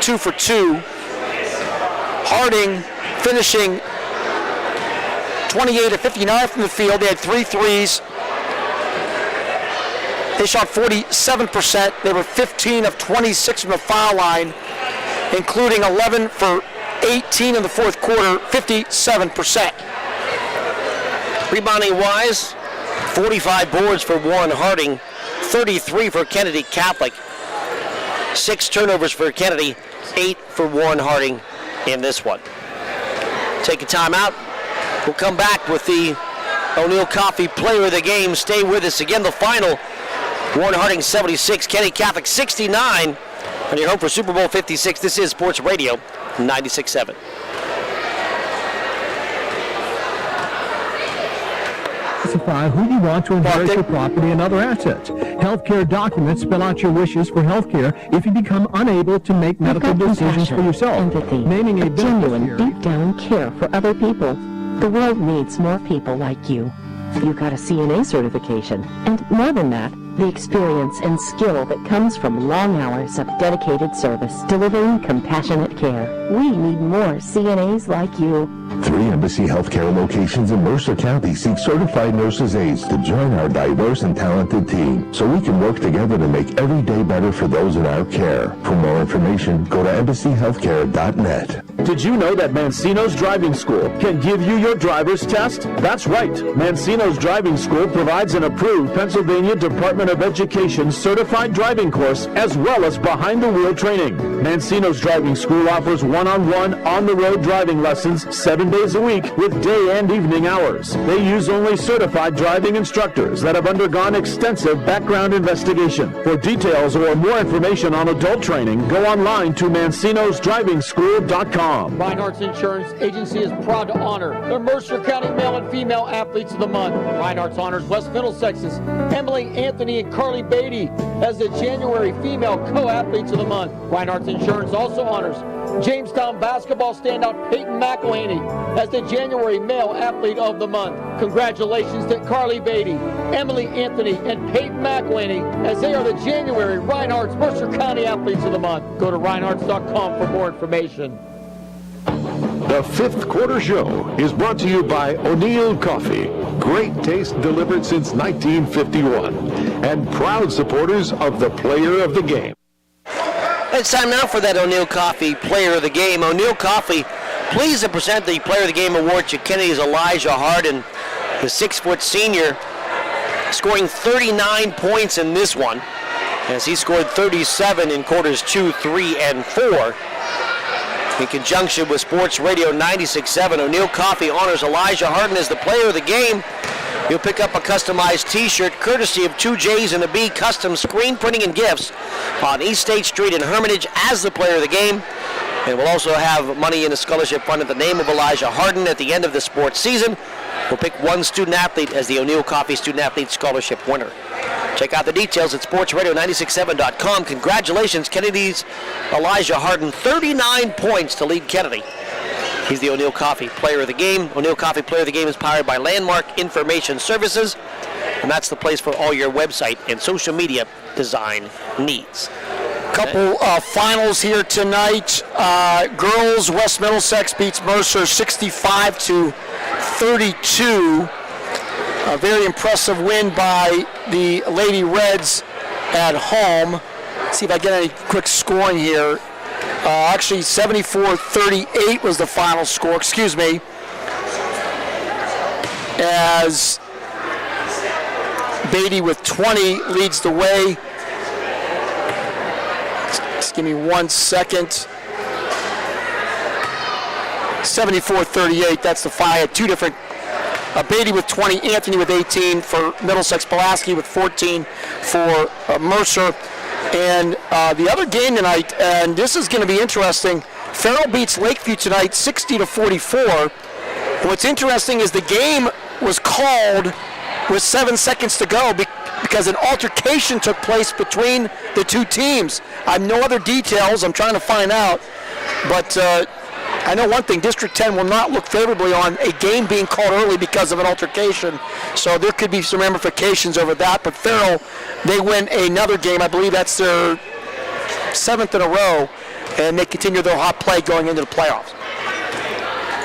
S13: 2 for 2. Harding finishing 28 of 59 from the field. They had 3 threes. They shot 47%. They were 15 of 26 from the foul line, including 11 for 18 in the fourth quarter, 57%.
S12: Rebounding wise, 45 boards for Warren Harding, 33 for Kennedy Catholic. 6 turnovers for Kennedy, 8 for Warren Harding in this one. Take a timeout. We'll come back with the O'Neill Coffee Player of the Game. Stay with us. Again, the final. Warren Harding 76, Kennedy Catholic 69. On your home for Super Bowl 56, this is Sports Radio 96.7.
S7: Specify who you want to inherit your property and other assets. Healthcare documents spell out your wishes for healthcare if you become unable to make medical decisions for yourself.
S9: Empathy,
S7: Naming a
S9: genuine, deep-down care for other people. The world needs more people like you. You got a CNA certification, and more than that, the experience and skill that comes from long hours of dedicated service, delivering compassionate care. We need more CNAs like you.
S8: 3 Embassy Healthcare locations in Mercer County seek certified nurses aides to join our diverse and talented team so we can work together to make every day better for those in our care. For more information, go to embassyhealthcare.net.
S10: Did you know that Mancino's Driving School can give you your driver's test? That's right. Mancino's Driving School provides an approved Pennsylvania Department of Education certified driving course as well as behind-the-wheel training. Mancino's Driving School offers one-on-one, on-the-road driving lessons 7 days a week with day and evening hours. They use only certified driving instructors that have undergone extensive background investigation. For details or more information on adult training, go online to mancinosdrivingschool.com.
S2: Reinhardt's Insurance Agency is proud to honor the Mercer County Male and Female Athletes of the Month. Reinhardt's honors West Middlesex's Emily, Anthony, and Carly Beatty as the January Female Co-Athletes of the Month. Reinhardt's Insurance also honors Jamestown basketball standout Peyton McElhaney as the January Male Athlete of the Month. Congratulations to Carly Beatty, Emily Anthony, and Peyton McElhaney as they are the January Reinhardt's Mercer County Athletes of the Month. Go to reinhardts.com for more information.
S11: The Fifth Quarter Show is brought to you by O'Neill Coffee. Great taste delivered since 1951. And proud supporters of the Player of the Game.
S12: It's time now for that O'Neill Coffee Player of the Game. O'Neill Coffee, pleased to present the Player of the Game award to Kennedy's Elijah Harden, the 6-foot senior, scoring 39 points in this one, as he scored 37 in quarters 2, 3, and 4. In conjunction with Sports Radio 96.7, O'Neill Coffee honors Elijah Harden as the Player of the Game. You'll pick up a customized t-shirt courtesy of 2J's and a B Custom Screen Printing and Gifts on East State Street in Hermitage as the Player of the Game. And we'll also have money in a scholarship fund at the name of Elijah Harden at the end of the sports season. We'll pick one student athlete as the O'Neill Coffee Student Athlete Scholarship winner. Check out the details at sportsradio967.com. Congratulations, Kennedy's Elijah Harden, 39 points to lead Kennedy. He's the O'Neill Coffee Player of the Game. O'Neill Coffee Player of the Game is powered by Landmark Information Services, and that's the place for all your website and social media design needs.
S13: Couple finals here tonight. Girls, West Middlesex beats Mercer 65-32. A very impressive win by the Lady Reds at home. Let's see if I get any quick scoring here. Actually, 74-38 was the final score, excuse me. As Beatty with 20 leads the way. Just give me 1 second. 74-38, that's the final. I had two different, Beatty with 20, Anthony with 18 for Middlesex, Pulaski with 14 for Mercer. And the other game tonight, and this is going to be interesting, Farrell beats Lakeview tonight 60-44. What's interesting is the game was called with 7 seconds to go because an altercation took place between the two teams. I have no other details. I'm trying to find out. But I know one thing, District 10 will not look favorably on a game being called early because of an altercation. So there could be some ramifications over that. But Farrell, they win another game. I believe that's their 7th in a row. And they continue their hot play going into the playoffs.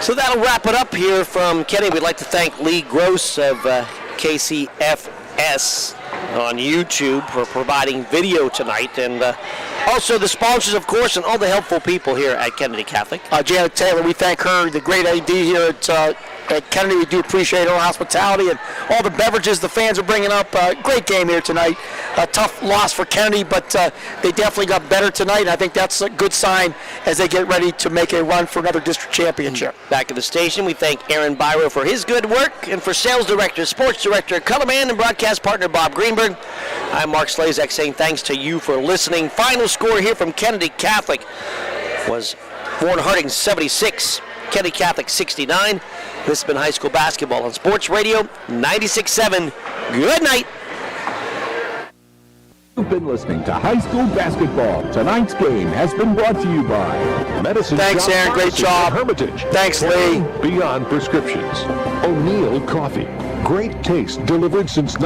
S12: So that'll wrap it up here from Kenny. We'd like to thank Lee Groce of KCFS on YouTube for providing video tonight. And also the sponsors, of course, and all the helpful people here at Kennedy Catholic.
S13: Janet Taylor, we thank her, the great AD here at Kennedy. We do appreciate her hospitality and all the beverages the fans are bringing up. Great game here tonight. A tough loss for Kennedy, but they definitely got better tonight. And I think that's a good sign as they get ready to make a run for another district championship.
S12: Back at the station, we thank Aaron Byro for his good work, and for sales director, sports director, colorman, and broadcast partner Bob Greenberg. I'm Mark Slazak saying thanks to you for listening. Final score here from Kennedy Catholic was Warren Harding 76, Kennedy Catholic 69. This has been high school basketball on Sports Radio 96.7. Good night.
S4: You've been listening to high school basketball. Tonight's game has been brought to you by
S11: Medicine
S13: Thanks,
S11: Shop
S13: Aaron. Great
S11: Pharmacy
S13: job.
S11: Hermitage.
S13: Thanks, Lee.
S11: Beyond prescriptions. O'Neill Coffee. Great taste delivered since